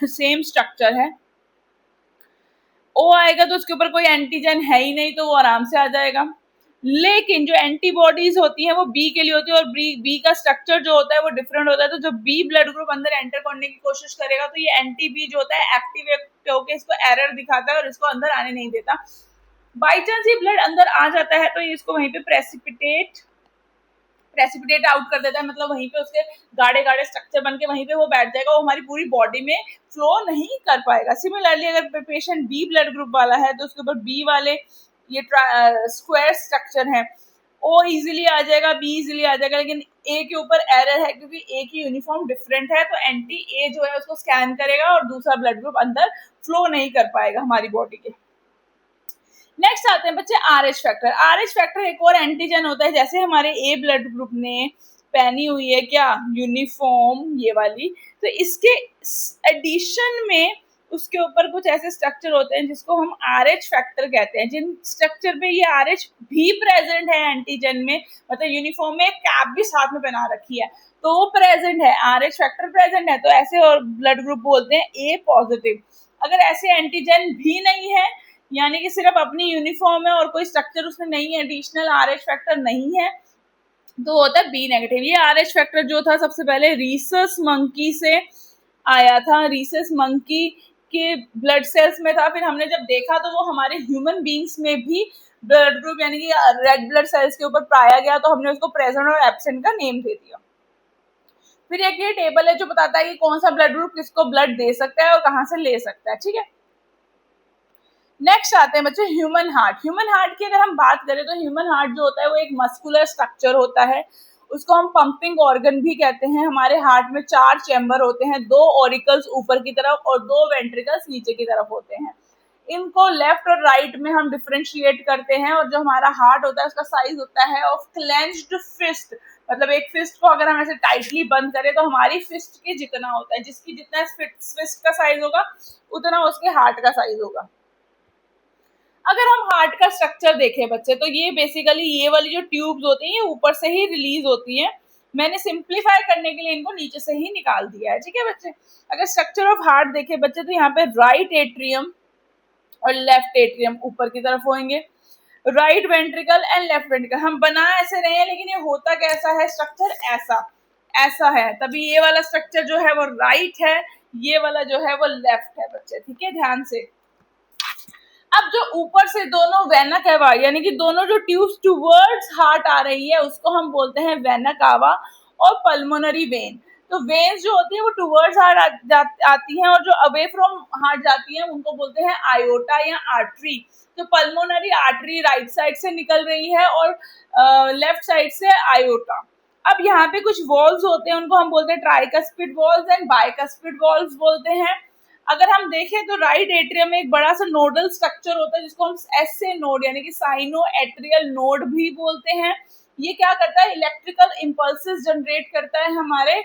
सेम स्ट्रक्चर है। ओ आएगा तो उसके ऊपर कोई एंटीजन है ही नहीं तो वो आराम से आ जाएगा। लेकिन जो एंटीबॉडीज होती हैं वो बी के लिए होती है और बी का स्ट्रक्चर जो होता है वो डिफरेंट होता है। तो जब बी ब्लड ग्रुप अंदर एंटर करने की कोशिश करेगा तो ये एंटी बी जो होता है एक्टिवेट होकर इसको एरर दिखाता है और इसको अंदर आने नहीं देता। बाई चांस ये ब्लड अंदर आ जाता है तो ये इसको वहीं पे प्रेसिपिटेट आउट कर देता है, मतलब वहीं पे उसके गाढ़े गाढ़े स्ट्रक्चर बन के वहीं पे वो बैठ जाएगा, वो हमारी पूरी बॉडी में फ्लो नहीं कर पाएगा। सिमिलरली अगर पेशेंट बी ब्लड ग्रुप वाला है तो उसके ऊपर बी वाले ये स्क्वायर स्ट्रक्चर है, ओ इजीली आ जाएगा, बी इजीली आ जाएगा, लेकिन ए के ऊपर एरर है क्योंकि ए की यूनिफॉर्म डिफरेंट है, तो एंटी ए जो है उसको स्कैन करेगा और दूसरा ब्लड ग्रुप अंदर फ्लो नहीं कर पाएगा हमारी बॉडी के। नेक्स्ट आते हैं बच्चे R H factor. R H factor एक और एंटीजन होता है, जैसे हमारे ए ब्लड ग्रुप ने पहनी हुई है क्या यूनिफॉर्म ये वाली, तो इसके एडिशन में उसके ऊपर कुछ ऐसे स्ट्रक्चर होते हैं जिसको हम आर एच फैक्टर कहते हैं, जिन स्ट्रक्चर पे ये आर एच भी प्रेजेंट है एंटीजन में, मतलब यूनिफॉर्म में कैप भी साथ में पहना रखी है तो वो प्रेजेंट है, आर एच फैक्टर प्रेजेंट है, तो ऐसे और ब्लड ग्रुप बोलते हैं ए पॉजिटिव। अगर ऐसे एंटीजन भी नहीं है यानी कि सिर्फ अपनी यूनिफॉर्म है और कोई स्ट्रक्चर उसमें नहीं है, एडिशनल आर एच फैक्टर नहीं है, तो होता है बी नेगेटिव। ये आर एच फैक्टर जो था सबसे पहले रीसस मंकी से आया था, रीसस मंकी के ब्लड सेल्स में था, फिर हमने जब देखा तो वो हमारे ह्यूमन बींग्स में भी ब्लड ग्रुप यानी कि रेड ब्लड सेल्स के ऊपर पाया गया, तो हमने उसको प्रेजेंट और एब्सेंट का नेम दे दिया। फिर एक ये टेबल है जो बताता है कि कौन सा ब्लड ग्रुप किसको ब्लड दे सकता है और कहाँ से ले सकता है, ठीक है। नेक्स्ट आते हैं बच्चे ह्यूमन हार्ट। ह्यूमन हार्ट की अगर हम बात करें तो ह्यूमन हार्ट जो होता है वो एक मस्कुलर स्ट्रक्चर होता है, उसको हम पंपिंग ऑर्गन भी कहते हैं। हमारे हार्ट में 4 चैम्बर होते हैं, 2 ऑरिकल्स ऊपर की तरफ और 2 वेंट्रिकल्स नीचे की तरफ होते हैं। इनको लेफ्ट और राइट में हम डिफरेंशिएट करते हैं, और जो हमारा हार्ट होता है उसका साइज होता है ऑफ क्लेंच्ड फिस्ट, मतलब एक फिस्ट को अगर हम ऐसे टाइटली बंद करें तो हमारी फिस्ट के जितना होता है, जिसकी जितना फिस्ट का साइज होगा उतना उसके हार्ट का साइज होगा। अगर हम हार्ट का स्ट्रक्चर देखें बच्चे तो ये बेसिकली ये वाली जो ट्यूब्स होती हैं ये ऊपर से ही रिलीज होती हैं, मैंने सिंप्लीफाई करने के लिए इनको नीचे से ही निकाल दिया है, ठीक है बच्चे। अगर स्ट्रक्चर ऑफ हार्ट देखें बच्चे तो यहाँ पे राइट एट्रियम और लेफ्ट एट्रियम ऊपर की तरफ होंगे, right ventricle and left ventricle. हम बना ऐसे रहे हैं लेकिन ये होता कैसा है, स्ट्रक्चर ऐसा ऐसा है, तभी ये वाला स्ट्रक्चर जो है वो राइट है, ये वाला जो है वो लेफ्ट है बच्चे, ठीक है ध्यान से। अब जो ऊपर से दोनों वेना कैवा यानी कि दोनों जो ट्यूब्स टुवर्ड्स हार्ट आ रही है उसको हम बोलते हैं वेना कावा और पल्मोनरी वेन। तो वेन्स जो होती है वो टुवर्ड्स हार्ट आती हैं और जो अवे फ्रॉम हार्ट जाती हैं उनको बोलते हैं आयोटा या आर्टरी। तो पल्मोनरी आर्टरी राइट साइड से निकल रही है और लेफ्ट साइड से आयोटा। अब यहाँ पे कुछ वॉल्व्स होते हैं उनको हम बोलते हैं tricuspid valves and bicuspid valves बोलते हैं। अगर हम देखें तो राइट एट्रियम में एक बड़ा सा नोडल स्ट्रक्चर होता है जिसको हम एसए नोड यानी कि साइनो एट्रियल नोड भी बोलते हैं। ये क्या करता है, इलेक्ट्रिकल इंपल्सेस जनरेट करता है हमारे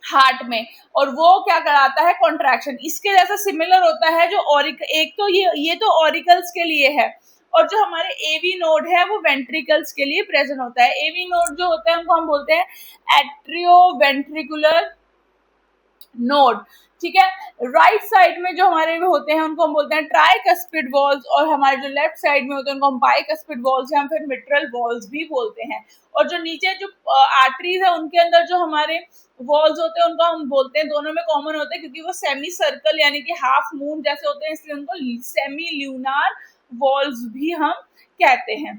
हार्ट में और वो क्या कराता है, कॉन्ट्रैक्शन। इसके जैसा सिमिलर होता है जो एक तो ये तो ऑरिकल्स के लिए है और जो हमारे एवी नोड है वो वेंट्रिकल्स के लिए प्रेजेंट होता है। एवी नोड जो होता है उनको हम बोलते हैं एट्रियो वेंट्रिकुलर नोड, ठीक है। राइट साइड में जो हमारे होते हैं उनको हम बोलते हैं ट्राइकस्पिड वॉल्स और हमारे जो लेफ्ट साइड में होते हैं उनको हम बाइकस्पिड वॉल्स या फिर मिट्रल वॉल्स भी बोलते हैं। और जो नीचे जो आर्टरीज है उनके अंदर जो हमारे वॉल्स होते हैं उनको हम बोलते हैं, दोनों में कॉमन होते हैं क्योंकि वो सेमी सर्कल यानी कि हाफ मून जैसे होते हैं इसलिए उनको सेमी ल्यूनार वॉल्स भी हम कहते हैं,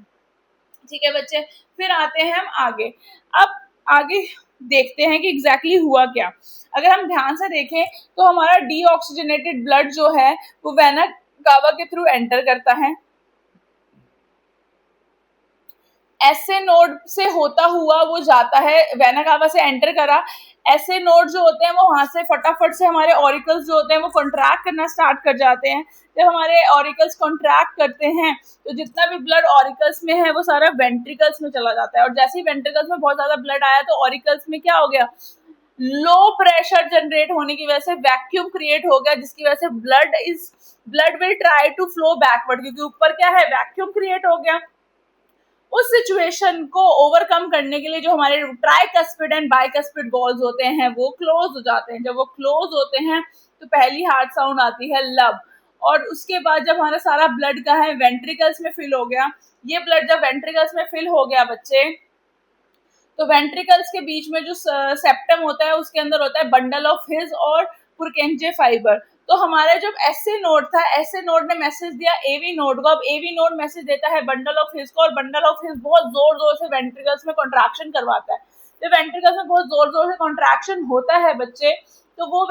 ठीक है बच्चे। फिर आते हैं हम आगे। अब आगे देखते हैं कि एग्जैक्टली हुआ क्या। अगर हम ध्यान से देखें तो हमारा डीऑक्सीजनेटेड ब्लड जो है वो वेना कावा के थ्रू एंटर करता है, ऐसे नोड से होता हुआ वो जाता है, वेना कावा से एंटर करा, ऐसे नोड जो होते हैं वो वहां से फटाफट से हमारे ऑरिकल्स जो होते हैं वो कॉन्ट्रैक्ट करना स्टार्ट कर जाते हैं। जब हमारे ऑरिकल्स कॉन्ट्रैक्ट करते हैं तो जितना भी ब्लड ऑरिकल्स में है वो सारा वेंट्रिकल्स में चला जाता है, और जैसे ही वेंट्रिकल्स में बहुत ज्यादा ब्लड आया तो ऑरिकल्स में क्या हो गया, लो प्रेशर जनरेट होने की वजह से वैक्यूम क्रिएट हो गया, जिसकी वजह से blood will try to flow backward, क्योंकि ऊपर क्या है, वैक्यूम क्रिएट हो गया। उस सिचुएशन को ओवरकम करने के लिए जो हमारे ट्राइकस्पिड एंड बाइकस्पिड वॉल्स होते हैं वो क्लोज हो जाते हैं। जब वो क्लोज होते हैं तो पहली हार्ट साउंड आती है लब, और उसके बाद जब हमारा सारा ब्लड का है वेंट्रिकल्स में फिल हो गया, ये ब्लड जब वेंट्रिकल्स में फिल हो गया बच्चे, तो वेंट्रिकल्स के बीच में जो सेप्टम होता है उसके अंदर होता है बंडल ऑफ हिज और पुरकेंजे फाइबर। तो हमारा जब एसए नोड था, एसए नोड ने मैसेज दिया एवी नोड को, अब एवी नोड मैसेज देता है बंडल ऑफ हिज को, और बंडल ऑफ हिज बहुत जोर जोर से वेंट्रिकल्स में कॉन्ट्रैक्शन करवाता है। जब वेंट्रिकल्स में बहुत जोर जोर से कॉन्ट्रैक्शन होता है बच्चे, तो वो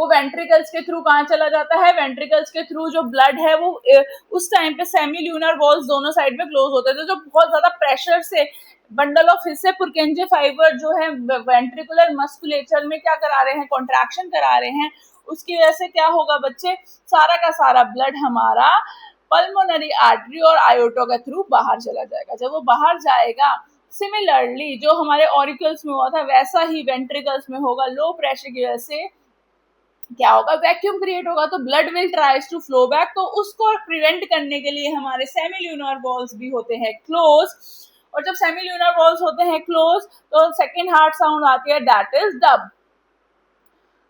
वेंट्रिकल्स के थ्रू कहाँ चला जाता है, वेंट्रिकल्स के थ्रू जो ब्लड है वो उस टाइम पे सेमी ल्यूनर वॉल्स दोनों साइड में क्लोज होते थे, तो बहुत ज्यादा प्रेशर से बंडल ऑफ हिस्से पुरकेंजे फाइबर जो है वेंट्रिकुलर मस्कुलेचर में क्या करा रहे हैं, कॉन्ट्रैक्शन करा रहे हैं, उसकी वजह से क्या होगा बच्चे, सारा का सारा ब्लड हमारा पल्मोनरी आर्टरी और आयोटा के थ्रू बाहर चला जाएगा। जब वो बाहर जाएगा, सिमिलरली जो हमारे ऑरिकल्स में हुआ था वैसा ही वेंट्रिकल्स में होगा, लो प्रेशर की वजह से क्या होगा, वैक्यूम क्रिएट होगा, तो blood will tries to flow back. तो उसको प्रिवेंट करने के लिए हमारे सेमील्यूनर वॉल्स भी होते हैं क्लोज, और जब सेमील्यूनर वॉल्स होते हैं क्लोज तो सेकेंड हार्ट साउंड आती है, दैट इज डब।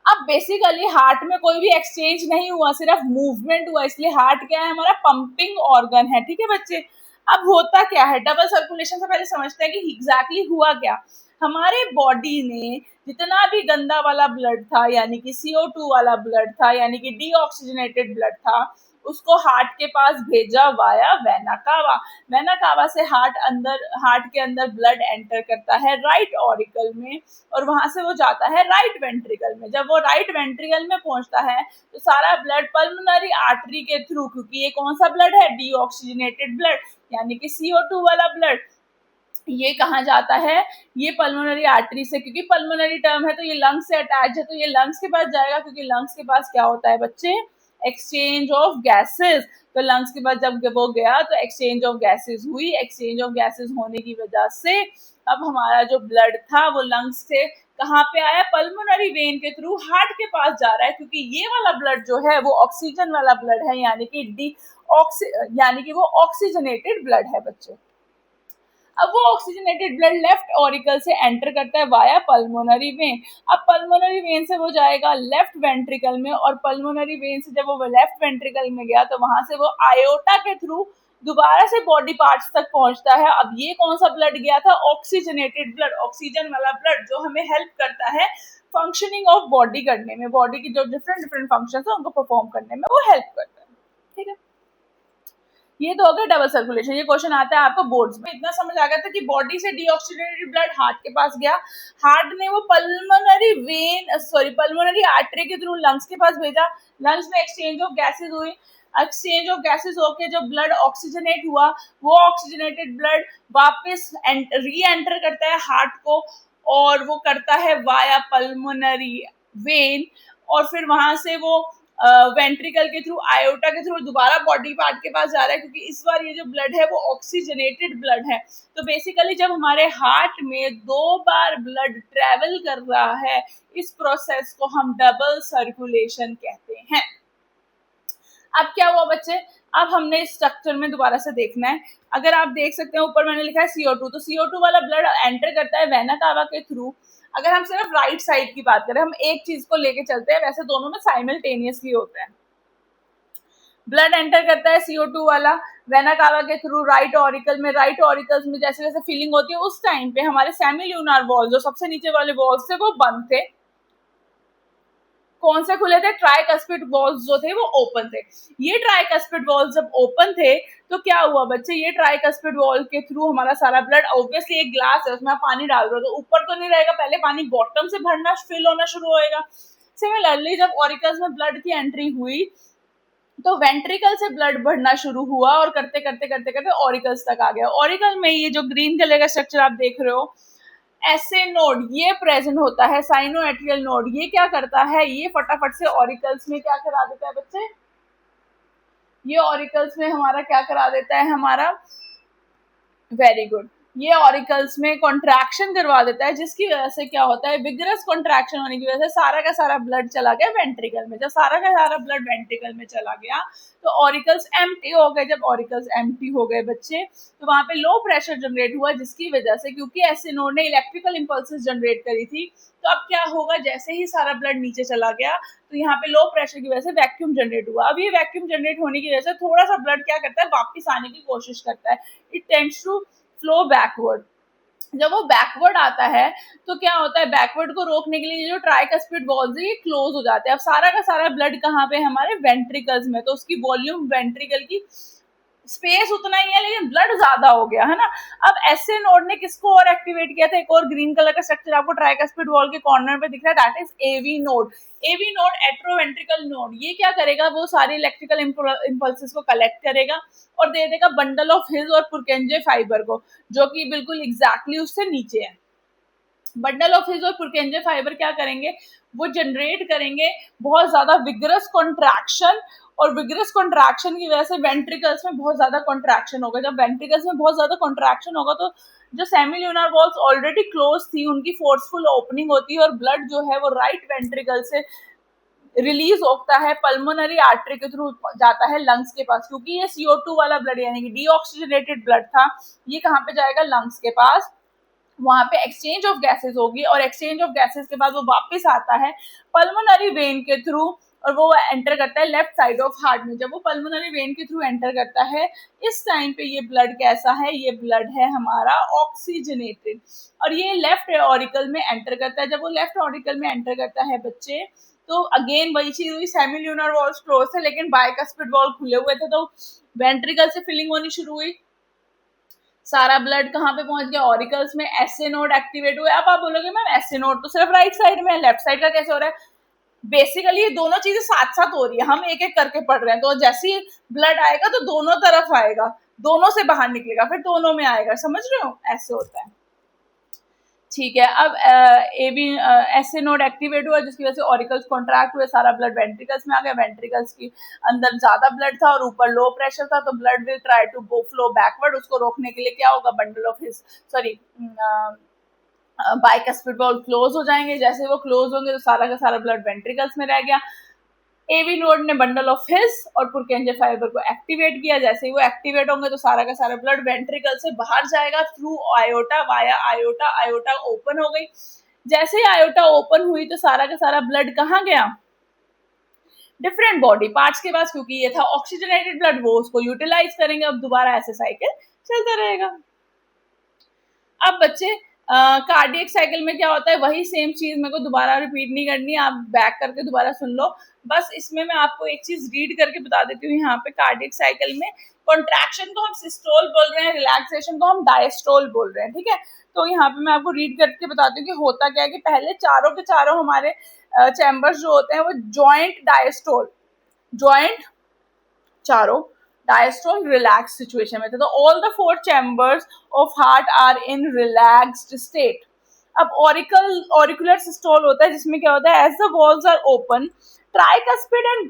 अब बेसिकली हार्ट में कोई भी एक्सचेंज नहीं हुआ, सिर्फ मूवमेंट हुआ, इसलिए हार्ट क्या है, हमारा पंपिंग ऑर्गन है। ठीक है बच्चे, अब होता क्या है, डबल सर्कुलेशन से पहले समझते हैं कि एग्जैक्टली हुआ क्या। हमारे बॉडी ने जितना भी गंदा वाला ब्लड था, यानी कि CO2 वाला ब्लड था, यानी कि डीऑक्सीजनेटेड ब्लड था, उसको हार्ट के पास भेजा via vena cava. Vena cava से हार्ट के अंदर ब्लड एंटर करता है राइट ऑरिकल में, और वहां से वो जाता है राइट वेंट्रिकल में। जब वो राइट वेंट्रिकल में पहुंचता है तो सारा ब्लड पल्मोनरी आर्टरी के थ्रू, क्योंकि ये कौन सा ब्लड है, डीऑक्सीजनेटेड ब्लड, यानी कि CO2 वाला ब्लड, ये कहाँ जाता है, ये पल्मोनरी आर्टरी से, क्योंकि पल्मोनरी टर्म है तो ये लंग्स से अटैच है, तो ये लंग्स के पास जाएगा, क्योंकि लंग्स के पास क्या होता है बच्चे, एक्सचेंज ऑफ गैसेस। तो लंग्स के पास जब वो गया तो एक्सचेंज ऑफ गैसेस हुई, एक्सचेंज ऑफ गैसेस होने की वजह से अब हमारा जो ब्लड था वो लंग्स से कहाँ पे आया, पल्मोनरी वेन के थ्रू हार्ट के पास जा रहा है, क्योंकि ये वाला ब्लड जो है वो ऑक्सीजन वाला ब्लड है, यानी कि वो ऑक्सीजनेटेड ब्लड है बच्चे। अब वो ऑक्सीजनेटेड ब्लड लेफ्ट ऑरिकल से एंटर करता है वाया पल्मोनरी वेन। अब पल्मोनरी वेन से वो जाएगा लेफ्ट वेंट्रिकल में, और पल्मोनरी वेन से जब वो लेफ्ट वेंट्रिकल में गया तो वहां से वो आयोटा के थ्रू दोबारा से बॉडी पार्ट्स तक पहुंचता है। अब ये कौन सा ब्लड गया था, ऑक्सीजनेटेड ब्लड, ऑक्सीजन वाला ब्लड, जो हमें हेल्प करता है फंक्शनिंग ऑफ बॉडी करने में, बॉडी की जो डिफरेंट डिफरेंट फंक्शंस है उनको परफॉर्म करने में वो हेल्प करता है। ठीक है, ये तो हो गया डबल सर्कुलेशन। ये क्वेश्चन आता है आपको बोर्ड्स में। इतना समझ आ गया था कि बॉडी से डीऑक्सीजनेटेड ब्लड हार्ट के पास गया, हार्ट ने वो पल्मोनरी आर्टरी के थ्रू लंग्स के पास भेजा, लंग्स में एक्सचेंज ऑफ गैसेस हुई, एक्सचेंज ऑफ गैसेस होके जो ब्लड ऑक्सीजनेट हुआ, वो ऑक्सीजनेटेड ब्लड वापस री एंटर करता है हार्ट को, और वो करता है वाया पल्मोनरी वेन, और फिर वहां से वो वेंट्रिकल के थ्रू, आयोटा के थ्रू दोबारा बॉडी पार्ट के पास जा रहा है, क्योंकि इस बार ये जो ब्लड है वो ऑक्सीजनेटेड ब्लड है। तो बेसिकली जब हमारे हार्ट में 2 बार ब्लड ट्रेवल कर रहा है, इस प्रोसेस को हम डबल सर्कुलेशन कहते हैं। अब क्या हुआ बच्चे, अब हमने इस स्ट्रक्चर में दोबारा से देखना है। अगर आप देख सकते हैं ऊपर मैंने लिखा है CO2, तो CO2 वाला ब्लड एंटर करता है वेना कावा के थ्रू। अगर हम सिर्फ राइट साइड की बात करें, हम एक चीज को लेके चलते हैं, वैसे दोनों में साइमल्टेनियसली होता है। ब्लड एंटर करता है CO2 वाला वेना कावा के थ्रू राइट ऑरिकल में, राइट ऑरिकल्स में जैसे जैसे फीलिंग होती है उस टाइम पे हमारे सेमील्यूनर वॉल्स, जो सबसे नीचे वाले वॉल्स थे वो बंद थे। कौन से खुले थे, ट्राइकस्पिड वॉल्स जो थे वो ओपन थे। ये ट्राइकस्पिड वॉल्स जब ओपन थे तो क्या हुआ बच्चे, ये ट्राइकस्पिड वॉल के थ्रू हमारा सारा ब्लड, ऑब्वियसली एक ग्लास है उसमें आप पानी डाल रहे हो तो ऊपर तो नहीं रहेगा, पहले पानी बॉटम से भरना फिल होना शुरू होएगा। सिमिलरली जब ऑरिकल्स में ब्लड की एंट्री हुई तो वेंट्रिकल से ब्लड बढ़ना शुरू हुआ और करते करते करते करते ऑरिकल्स तक आ गया। ऑरिकल में ये जो ग्रीन कलर का स्ट्रक्चर आप देख रहे हो, एसे नोड, ये प्रेजेंट होता है। साइनोएट्रियल नोड ये क्या करता है, ये फटाफट से ऑरिकल्स में क्या करा देता है बच्चे, ये ऑरिकल्स में हमारा क्या करा देता है, हमारा वेरी गुड, ये ऑरिकल्स में कॉन्ट्रैक्शन करवा देता है, जिसकी वजह से क्या होता है, विगरस कॉन्ट्रैक्शन होने की वजह से सारा का सारा ब्लड चला गया वेंट्रिकल में। जब सारा का सारा ब्लड वेंट्रिकल में चला गया तो ऑरिकल्स एम्प्टी हो गए। जब ऑरिकल्स एम्प्टी हो गए बच्चे, तो वहां पे लो प्रेशर जनरेट हुआ, जिसकी वजह से, क्योंकि एसे नोड ने इलेक्ट्रिकल इंपल्सेस जनरेट करी थी, तो अब क्या होगा, जैसे ही सारा ब्लड नीचे चला गया तो यहाँ पे लो प्रेशर की वजह से वैक्यूम जनरेट हुआ। अब ये वैक्यूम जनरेट होने की वजह से थोड़ा सा ब्लड क्या करता है, वापस आने की कोशिश करता है, it tends to flow backward. जब वो बैकवर्ड आता है तो क्या होता है, बैकवर्ड को रोकने के लिए ये जो ट्राइकस्पिड वॉल्व है ये क्लोज हो जाते हैं। अब सारा का सारा ब्लड कहाँ पे, हमारे वेंट्रिकल्स में, तो उसकी वॉल्यूम वेंट्रिकल की स्पेस उतना ही है लेकिन ब्लड ज्यादा हो गया है ना। अब एसए नोड ने किसको और एक्टिवेट किया था, एक और ग्रीन कलर का स्ट्रक्चर आपको ट्राइकस्पिड वॉल के कॉर्नर पे दिख रहा है, that is AV node. AV node atrioventricular node, ये क्या करेगा, वो सारे इलेक्ट्रिकल इंपल्सेस को कलेक्ट करेगा और दे देगा बंडल ऑफ हिज और पुरकेंजे फाइबर को, जो कि बिल्कुल एग्जैक्टली उससे नीचे है। बंडल ऑफ हिज और पुरकेंजे फाइबर क्या करेंगे, वो जनरेट करेंगे बहुत ज्यादा विगरस कॉन्ट्रैक्शन, और विगरस कॉन्ट्रैक्शन की वजह से वेंट्रिकल्स में बहुत ज्यादा कॉन्ट्रैक्शन होगा। जब वेंट्रिकल्स में बहुत ज्यादा कॉन्ट्रैक्शन होगा तो जो सेमिल्यूनर वॉल्स ऑलरेडी क्लोज थी उनकी फोर्सफुल ओपनिंग होती है और ब्लड जो है वो राइट वेंट्रिकल से रिलीज होता है, पल्मोनरी आर्टरी के थ्रू जाता है लंग्स के पास, क्योंकि ये CO2 वाला ब्लड यानी कि डीऑक्सीजनेटेड ब्लड था, ये कहाँ पे जाएगा, लंग्स के पास। वहां पे एक्सचेंज ऑफ गैसेस होगी और एक्सचेंज ऑफ गैसेस के बाद वो वापस आता है पल्मोनरी वेन के थ्रू और वो एंटर करता है लेफ्ट साइड ऑफ हार्ट में। जब वो पल्मोनरी वेन के थ्रू एंटर करता है, इस टाइम पे ये ब्लड कैसा है, ये ब्लड है हमारा ऑक्सीजनेटेड, और ये लेफ्ट ऑरिकल में एंटर करता है। जब वो लेफ्ट ऑरिकल में एंटर करता है बच्चे, तो अगेन वही चीज हुई, सेमिल्यूनर वॉल्स क्लोज थे लेकिन बाइकस्पिड वॉल खुले हुए थे, तो वेंट्रिकल से फिलिंग होनी शुरू हुई। सारा ब्लड कहाँ पे पहुंच गया, ऑरिकल्स में, एसए नोड एक्टिवेट हुए। अब आप बोलोगे मैम एसए नोड तो सिर्फ राइट साइड में है, लेफ्ट साइड का कैसे हो रहा है, बेसिकली ये दोनों चीजें साथ साथ हो रही है, हम एक एक करके पढ़ रहे हैं। तो जैसे ही ब्लड आएगा तो दोनों तरफ आएगा, दोनों से बाहर निकलेगा, फिर दोनों में आएगा, समझ रहे हो, ऐसे होता है। ठीक है, अब एसए नोड एक्टिवेट हुआ जिसकी वजह से ऑरिकल्स कॉन्ट्रैक्ट हुए, सारा ब्लड वेंट्रिकल्स में आ गया, वेंट्रिकल्स की अंदर ज्यादा ब्लड था और ऊपर लो प्रेशर था, तो blood will try to go flow backward. उसको रोकने के लिए क्या होगा, bundle of his sorry bicuspid valve close हो जाएंगे। जैसे वो क्लोज होंगे तो सारा का सारा ब्लड वेंट्रिकल्स में रह गया। एवी नोड ने बंडल ऑफ हिज और पुरकेंजे फाइबर को एक्टिवेट किया। जैसे ही वो एक्टिवेट होंगे तो सारा का सारा ब्लड वेंट्रिकल से बाहर जाएगा through iota, via iota, iota open हो गई। जैसे ही आयोटा ओपन हुई तो सारा का सारा ब्लड कहाँ गया, डिफरेंट बॉडी पार्ट्स के पास, क्योंकि ये था ऑक्सीजनेटेड ब्लड, वो उसको यूटिलाइज करेंगे। अब दोबारा ऐसे साइकिल चलता रहेगा। अब बच्चे कार्डियक साइकिल में क्या होता है, वही सेम चीज मेरे को दोबारा रिपीट नहीं करनी, आप बैक करके दोबारा सुन लो। बस इसमें मैं आपको एक चीज रीड करके बता देती हूँ। यहाँ पे कार्डियक साइकिल में कॉन्ट्रैक्शन को हम सिस्टोल बोल रहे हैं, रिलैक्सेशन को हम डायस्टोल बोल रहे हैं, ठीक है। तो यहाँ पे मैं आपको रीड करके बताती हूँ कि होता क्या है, कि पहले चारों के चारों हमारे चैम्बर्स जो होते हैं वो जॉइंट डायस्टोल, जॉइंट चारों diastole relaxed situation में थे। तो all the four chambers of heart are in relaxed state। अब auricular systole होता है जिसमें क्या होता है, as the walls are open, tricuspid and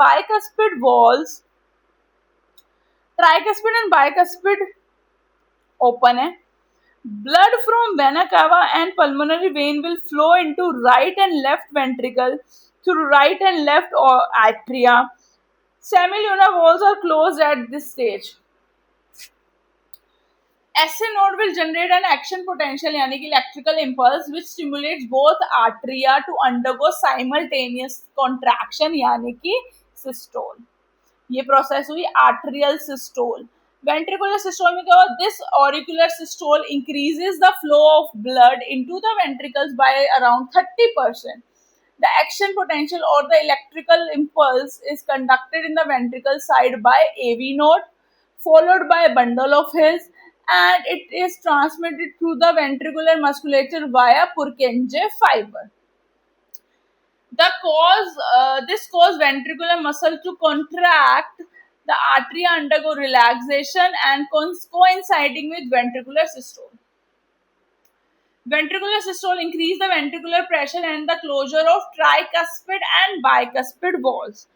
bicuspid open है, blood from vena cava and pulmonary vein will flow into right and left ventricle through right and left atria। Semilunar walls are closed at this stage। SA node will generate an action potential यानी कि electrical impulse which stimulates both atria to undergo simultaneous contraction यानी कि systole। ये process हुई arterial systole। ventricular systole में क्या हुआ, this auricular systole increases the flow of blood into the ventricles by around 30%। The action potential or the electrical impulse is conducted in the ventricle side by AV node, followed by a bundle of His, and it is transmitted through the ventricular musculature via Purkinje fiber। This cause ventricular muscle to contract the atria undergo relaxation and coinciding with ventricular systole. Ventricular systole increase the ventricular pressure and the closure of tricuspid and bicuspid valves.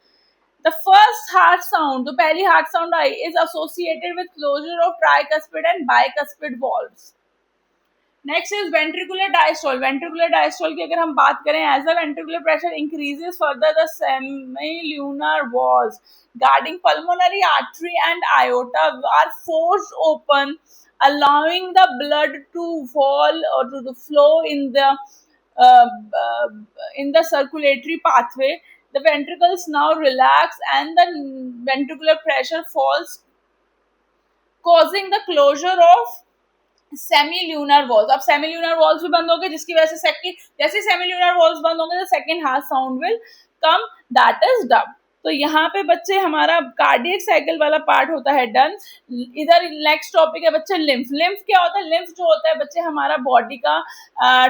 The first heart sound, the पहली heart sound I, is associated with closure of tricuspid and bicuspid valves. Next is ventricular diastole. Ventricular diastole की अगर हम बात करें, as the ventricular pressure increases further, the semilunar walls guarding pulmonary artery and aorta are forced open, allowing the blood to fall or to flow uh, uh, in the circulatory pathway. The ventricles now relax and the ventricular pressure falls, causing the closure of सेमील्यूनर walls. अब सेमील्यूनर walls भी बंद हो गए, जिसकी वजह से second, जैसे सेमील्यूनर walls बंद होंगे तो second heart sound will come, that is dub. तो यहाँ पे बच्चे हमारा कार्डियक साइकिल वाला पार्ट होता है डन. इधर नेक्स्ट टॉपिक है बच्चे लिम्फ. लिम्फ क्या होता है? लिम्फ जो होता है बच्चे हमारा बॉडी का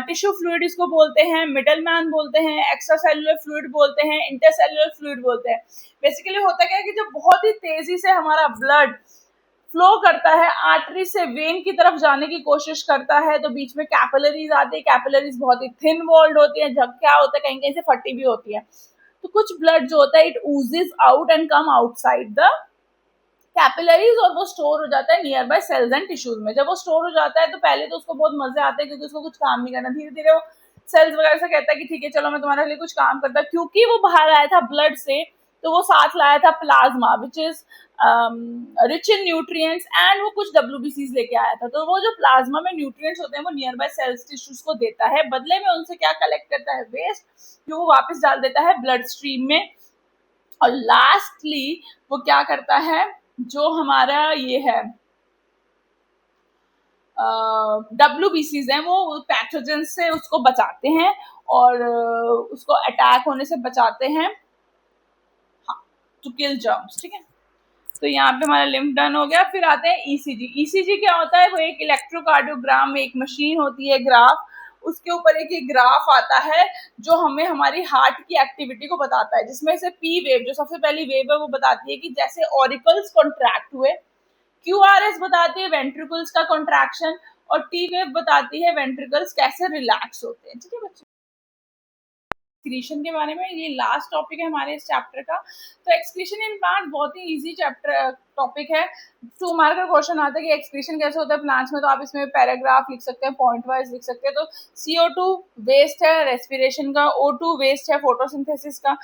टिश्यू फ्लूइड इसको बोलते हैं, मिडल मैन बोलते हैं, एक्स्ट्रा सेलुलर फ्लूइड बोलते हैं, इंटरसेलुलर फ्लूइड बोलते हैं. बेसिकली होता क्या है कि जब बहुत ही तेजी से हमारा ब्लड फ्लो करता है, आर्टरी से वेन की तरफ जाने की कोशिश करता है, तो बीच में कैपिलरीज आती है. कैपिलरीज बहुत ही थिन वॉल्ड होती है, जब क्या होता है कहीं कहीं से फटी भी होती है. तो कुछ ब्लड जो होता है it oozes out and come outside the capillaries और वो स्टोर हो जाता है nearby cells and tissues में. जब वो स्टोर हो जाता है तो पहले तो उसको बहुत मजे आते हैं क्योंकि उसको कुछ काम नहीं करना. धीरे धीरे वो सेल्स वगैरह से कहता है कि ठीक है चलो मैं तुम्हारे लिए कुछ काम करता हूँ. क्योंकि वो बाहर आया था ब्लड से, तो वो साथ लाया था plasma which is rich in nutrients, and वो कुछ WBCs लेके आया था. तो वो जो प्लाज्मा में न्यूट्रिएंट्स होते हैं वो नियर बाय सेल्स टिश्यूज को देता है, बदले में उनसे क्या कलेक्ट करता है? वेस्ट, जो वो वापस डाल देता है ब्लड स्ट्रीम में. और लास्टली वो क्या करता है, जो हमारा ये है WBCs हैं, वो पैथोजन से उसको बचाते हैं और उसको अटैक होने से बचाते हैं, टू किल जर्म्स. ठीक है, तो यहाँ पे हमारा लिम्फ डन हो गया. फिर आते हैं ECG. ECG क्या होता है? वो एक इलेक्ट्रोकार्डियोग्राम में एक मशीन होती है, ग्राफ, उसके ऊपर एक ग्राफ आता है जो हमें हमारी हार्ट की एक्टिविटी को बताता है, जिसमें से P वेव जो सबसे पहली वेव है वो बताती है कि जैसे ऑरिकल्स कॉन्ट्रैक्ट हुए, QRS बताती है वेंट्रिकल्स का कॉन्ट्रैक्शन, और T वेव बताती है वेंट्रिकल्स कैसे रिलैक्स होते हैं. ठीक है बच्चों, एक्सक्रीशन के बारे में ये लास्ट टॉपिक है हमारे इस चैप्टर का. तो एक्सक्रीशन इन प्लांट बहुत ही इजी चैप्टर टॉपिक है. 2 मार्क का क्वेश्चन आता है कि एक्सक्रीशन कैसे होता है प्लांट्स में, तो आप इसमें पैराग्राफ लिख सकते हैं, पॉइंट वाइज लिख सकते हैं. तो CO2 वेस्ट है रेस्पिरेशन का, O2 वेस्ट है फोटोसिंथेसिस का,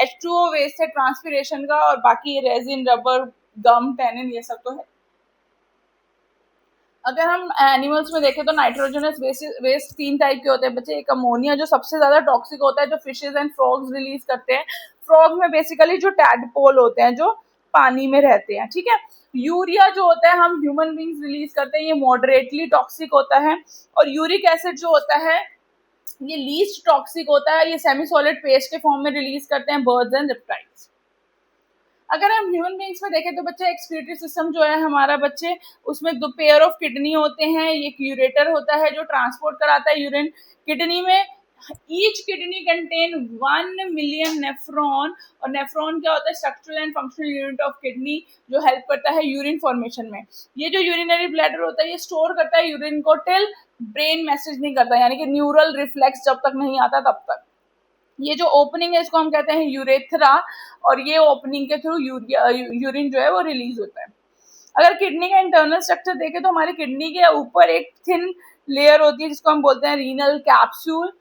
H2O वेस्ट है ट्रांसपिरेशन का, और बाकी रेजिन, रबर, गम, टैनिन ये सब तो है. अगर हम एनिमल्स में देखें तो नाइट्रोजनस वेस्ट 3 टाइप के होते हैं बच्चे. एक अमोनिया जो सबसे ज्यादा टॉक्सिक होता है, जो फिशेज एंड फ्रॉग्स रिलीज करते हैं. फ्रॉग में बेसिकली जो टैडपोल होते हैं जो पानी में रहते हैं. ठीक है, यूरिया जो होता है हम ह्यूमन बींग्स रिलीज करते हैं, ये मॉडरेटली टॉक्सिक होता है. और यूरिक एसिड जो होता है ये लीस्ट टॉक्सिक होता है, ये सेमी सॉलिड पेस्ट के फॉर्म में रिलीज करते हैं बर्ड्स एंड रेप्टाइल्स. अगर हम ह्यूमन बींग्स में देखें तो बच्चे एक्सक्रीटरी सिस्टम जो है हमारा बच्चे, उसमें 2 पेयर ऑफ किडनी होते हैं. एक यूरेटर होता है जो ट्रांसपोर्ट कराता है यूरिन किडनी में. Each kidney contain 1 million nephron, और नेफ्रॉन क्या होता है? Structural and functional unit of kidney, जो हेल्प करता है यूरिन फॉर्मेशन में. ये जो यूरिनरी ब्लैडर होता है ये स्टोर करता है यूरिन को टिल ब्रेन मैसेज नहीं करता, यानी कि न्यूरल रिफ्लेक्स जब तक नहीं आता तब तक. ये जो ओपनिंग है इसको हम कहते हैं यूरेथ्रा, और ये ओपनिंग के थ्रू यूरिन जो है वो रिलीज होता है. अगर किडनी का इंटरनल स्ट्रक्चर देखें तो हमारी किडनी के ऊपर एक थिन लेयर होती है जिसको हम बोलते हैं रीनल कैप्सूल.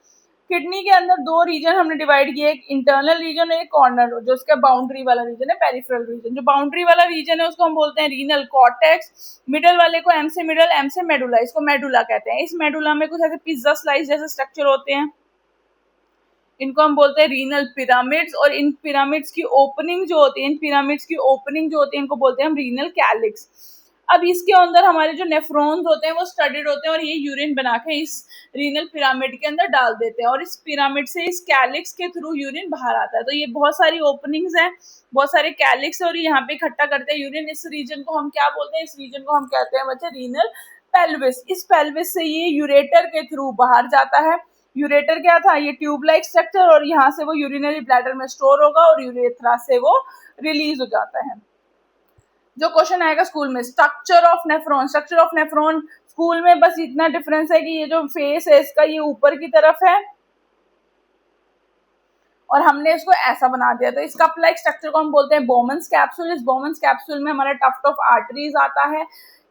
किडनी के अंदर 2 रीजन हमने डिवाइड किए, एक इंटरनल रीजन और एक कॉर्नर, जो उसका बाउंड्री वाला रीजन है, पेरिफेरल रीजन. जो बाउंड्री वाला रीजन है उसको हम बोलते हैं रीनल कॉर्टेक्स. मिडल वाले को M से मिडल, M से मेडुला, इसको मेडुला कहते हैं. इस मेडुला में कुछ ऐसे पिज्जा स्लाइस जैसे स्ट्रक्चर होते हैं, इनको हम बोलते हैं रीनल पिरामिड्स. और इन पिरामिड्स की ओपनिंग जो होती है, इनको बोलते हैं हम रीनल कैलिक्स. अब इसके अंदर हमारे जो नेफ्रॉन्स होते हैं वो स्टडीड होते हैं, और ये यूरिन बना के इस रीनल पिरामिड के अंदर डाल देते हैं, और इस पिरामिड से इस कैलिक्स के थ्रू यूरिन बाहर आता है. तो ये बहुत सारी ओपनिंग्स हैं, बहुत सारे कैलिक्स है, और यहाँ पे इकट्ठा करते हैं यूरिन. इस रीजन को हम क्या बोलते हैं? इस रीजन को हम कहते हैं बच्चे रीनल पेल्विस. इस पेल्विस से ये यूरेटर के थ्रू बाहर जाता है. यूरेटर क्या था? ये ट्यूब लाइक स्ट्रक्चर, और यहाँ से वो यूरिनरी ब्लैडर में स्टोर होगा और यूरेथ्रा से वो रिलीज हो जाता है. जो क्वेश्चन आएगा स्कूल में, structure of nephron, structure of nephron school में बस इतना डिफरेंस है कि ये जो फेस है इसका ये ऊपर की तरफ है और हमने इसको ऐसा बना दिया। तो इसका अप्लाइक स्ट्रक्चर को हम बोलते हैं बोमन्स कैप्सूल। इस बोमन्स कैप्सूल में हमारा टफ्ट ऑफ आर्टरीज आता है।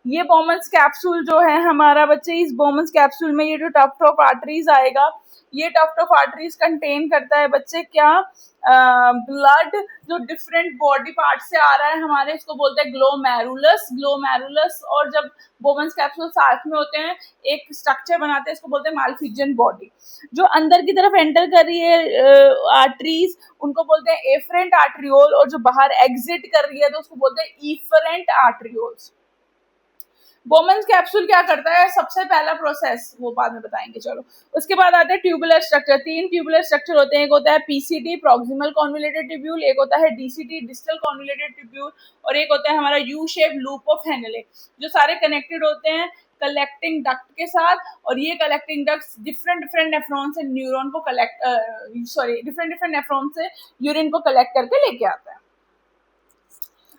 ये बोमन्स कैप्सूल जो है हमारा बच्चे, इस बोमन्स कैप्सूल में ये जो टफ्ट ऑफ आर्टरीज आएगा, ये टफ्ट ऑफ आर्टरीज कंटेन करता है बच्चे क्या, ब्लड जो डिफरेंट बॉडी पार्ट से आ रहा है हमारे, इसको बोलते हैं ग्लोमेरुलस, ग्लोमेरुलस। और जब बोमन्स कैप्सूल साथ में होते हैं एक स्ट्रक्चर बनाते हैं, इसको बोलते हैं मालफिजियन बॉडी। जो अंदर की तरफ एंटर कर रही है आर्टरीज, उनको बोलते हैं एफरेंट आर्टरियोल, और जो बाहर एग्जिट कर रही है तो उसको बोलते हैं इफरेंट आर्टरियोल्स। बोमन्स कैप्सूल क्या करता है, सबसे पहला प्रोसेस वो बाद में बताएंगे, चलो। उसके बाद आता है ट्यूबुलर स्ट्रक्चर। 3 ट्यूबुलर स्ट्रक्चर होते हैं, एक होता है पीसीटी प्रॉक्सिमल कॉन्वोल्यूटेड ट्यूब्यूल, एक होता है डीसीटी डिस्टल कॉन्वोल्यूटेड ट्यूब्यूल, और एक होता है हमारा यू शेप लूप ऑफ हेनेले, जो सारे कनेक्टेड होते हैं कलेक्टिंग डक्ट के साथ। और ये collecting duct different different nephron से न्यूरॉन को कलेक्ट डिफरेंट डिफरेंट नेफ्रॉन से यूरिन को कलेक्ट करके लेके आता है।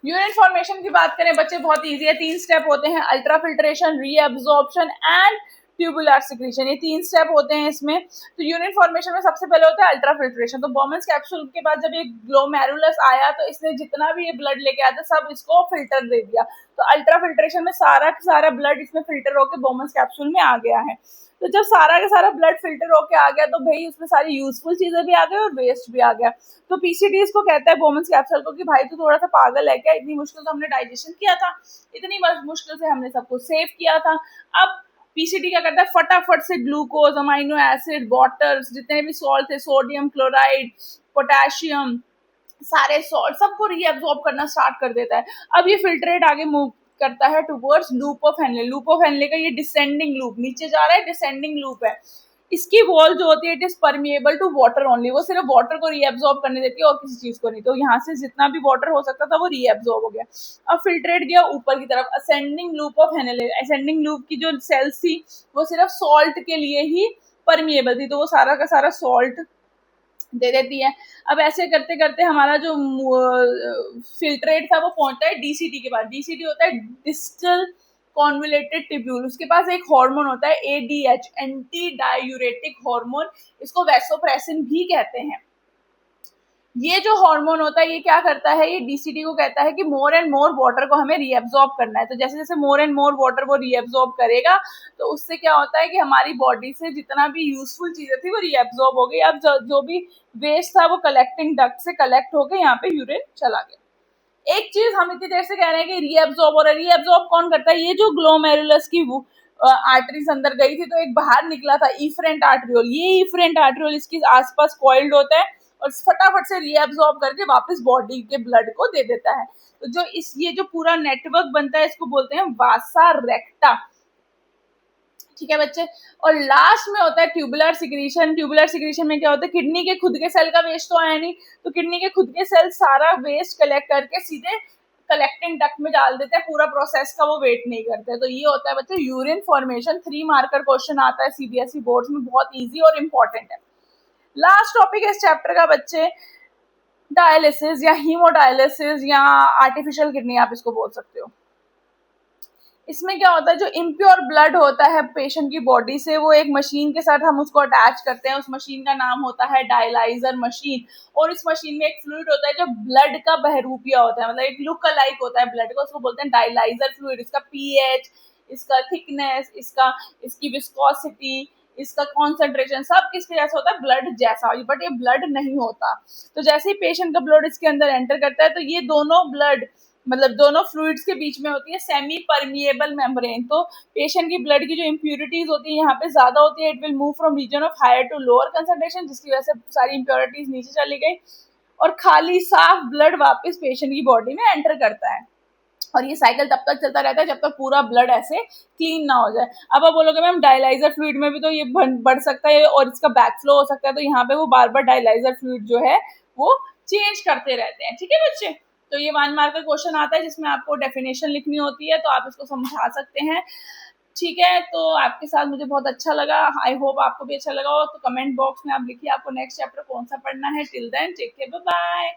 यूरिन फॉर्मेशन की बात करें बच्चे, बहुत इजी है। 3 स्टेप होते हैं, ultra filtration, reabsorption and tubular secretion, ये 3 स्टेप होते हैं इसमें। तो यूरिन फॉर्मेशन में सबसे पहले होता है अल्ट्रा फिल्ट्रेशन। तो बोमन्स कैप्सूल के बाद जब ये ग्लोमेरुलस आया तो इसने जितना भी ये ब्लड लेके आया था सब इसको फिल्टर दे दिया। तो अल्ट्रा फिल्ट्रेशन में सारा ब्लड इसमें फिल्टर होकर बोमन्स कैप्सूल में आ गया है। तो जब सारा का सारा ब्लड फिल्टर होके आ गया तो भाई उसमें सारी यूजफुल चीजें भी आ गई और वेस्ट भी आ गया। तो पीसीटी इसको कहता है बोमन्स कैप्सूल को कि भाई तू थोड़ा सा पागल है क्या, इतनी मुश्किल तो हमने डाइजेशन किया था, इतनी मुश्किल से हमने सब कुछ सेव किया था। अब पीसीटी क्या करता है, फटाफट से ग्लूकोज, अमाइनो एसिड, वाटर, जितने भी सॉल्ट थे, सोडियम क्लोराइड, पोटेशियम, सारे सॉल्ट सबको रीअब्सॉर्ब करना स्टार्ट कर देता है। अब ये फिल्ट्रेट आगे मूव करता है towards loop of Henle. Loop of Henle का ये डिसेंडिंग लूप, नीचे जा रहा है, डिसेंडिंग लूप है। इसकी वॉल जो होती है it is permeable to water only, वो सिर्फ वाटर को रीअब्सॉर्ब करने देती है और किसी चीज को नहीं। तो यहाँ से जितना भी वाटर हो सकता था वो रीअब्सॉर्ब हो गया। अब फिल्ट्रेट गया ऊपर की तरफ, ascending loop of Henle. Ascending loop की जो सेल्स थी वो सिर्फ सॉल्ट के लिए ही परमिएबल थी, तो वो सारा का सारा सॉल्ट दे देती है। अब ऐसे करते करते हमारा जो फिल्ट्रेट था वो पहुंचता है डीसीटी के पास। डीसीटी होता है डिस्टल कॉन्वोल्यूटेड ट्यूब्यूल। उसके पास एक हार्मोन होता है एडीएच, एंटी डायूरेटिक हार्मोन, इसको वैसोप्रेसिन भी कहते हैं। ये जो हार्मोन होता है ये क्या करता है, ये डीसीटी को कहता है कि मोर एंड मोर वाटर को हमें रीअब्सॉर्ब करना है। तो जैसे जैसे मोर एंड मोर वाटर वो रीअब्सॉर्ब करेगा तो उससे क्या होता है कि हमारी बॉडी से जितना भी यूजफुल चीजें थी वो रीअब्सॉर्ब हो गई। अब जो भी वेस्ट था वो कलेक्टिंग डक्ट से कलेक्ट होकर यहाँ पे यूरिन चला गया। एक चीज हम इतनी देर से कह रहे हैं कि रीअब्सॉर्ब हो रहा है, रीअब्सॉर्ब कौन करता है, ये जो ग्लोमेरुलस की आर्टरीज अंदर गई थी तो एक बाहर निकला था इफरेंट आर्टरियोल। ये इफरेंट आर्टरियोल इसके आसपास कॉइल्ड होता है और फटाफट से रीअब्सॉर्ब करके वापस बॉडी के ब्लड को दे देता है। तो जो ये जो पूरा नेटवर्क बनता है इसको बोलते हैं वासा रेक्टा। ठीक है बच्चे। और लास्ट में होता है ट्यूबुलर सिक्रीशन। ट्यूबुलर सिक्रीशन में क्या होता है, किडनी के खुद के सेल का वेस्ट तो आया नहीं, तो किडनी के खुद के सेल सारा वेस्ट कलेक्ट करके सीधे कलेक्टिंग डक्ट में डाल देते हैं, पूरा प्रोसेस का वो वेट नहीं करते। तो ये होता है बच्चे यूरिन फॉर्मेशन। 3 मार्कर क्वेश्चन आता है सीबीएसई बोर्ड्स में, बहुत इजी और इम्पोर्टेंट है। लास्ट टॉपिक है इस चैप्टर का बच्चे, डायलिसिस या हीमोडायलिसिस या आर्टिफिशियल किडनी आप इसको बोल सकते हो। इसमें क्या होता है, जो इम्प्योर ब्लड होता है पेशेंट की बॉडी से वो एक मशीन के साथ हम उसको अटैच करते हैं। उस मशीन का नाम होता है डायलाइजर मशीन। और इस मशीन में एक फ्लूइड होता है जो ब्लड का बहरूपिया होता है, मतलब एक लुक अलाइक होता है ब्लड का, उसको बोलते हैं डायलाइजर फ्लूइड। इसका पीएच, इसका थिकनेस, इसकी विस्कोसिटी, इसका कॉन्सेंट्रेशन सब किसके जैसा होता है, ब्लड जैसा। बट ये ब्लड नहीं होता। तो जैसे ही पेशेंट का ब्लड इसके अंदर एंटर करता है तो ये दोनों ब्लड मतलब दोनों फ्लूइड्स के बीच में होती है सेमी परमिएबल मेम्ब्रेन। तो पेशेंट की ब्लड की जो इम्प्यूरिटीज होती है यहाँ पे ज्यादा होती है, it will move from region of higher to lower concentration, जिसकी वजह से सारी इम्प्योरिटीज नीचे चली गई और खाली साफ ब्लड वापस पेशेंट की बॉडी में एंटर करता है। और ये साइकिल तब तक चलता रहता है जब तक पूरा ब्लड ऐसे क्लीन ना हो जाए। अब आप बोलोगे मैम डायलाइजर फ्लूइड में भी तो ये बढ़ सकता है और इसका बैकफ्लो हो सकता है, तो यहाँ पे वो बार बार डायलाइजर फ्लूइड जो है वो चेंज करते रहते हैं। ठीक है बच्चे। तो ये 1 मार्क का क्वेश्चन आता है जिसमें आपको डेफिनेशन लिखनी होती है, तो आप इसको समझा सकते हैं। ठीक है, तो आपके साथ मुझे बहुत अच्छा लगा, आई होप आपको भी अच्छा लगा हो। तो कमेंट बॉक्स में आप लिखिए आपको नेक्स्ट चैप्टर कौन सा पढ़ना है। Till then take care, bye bye.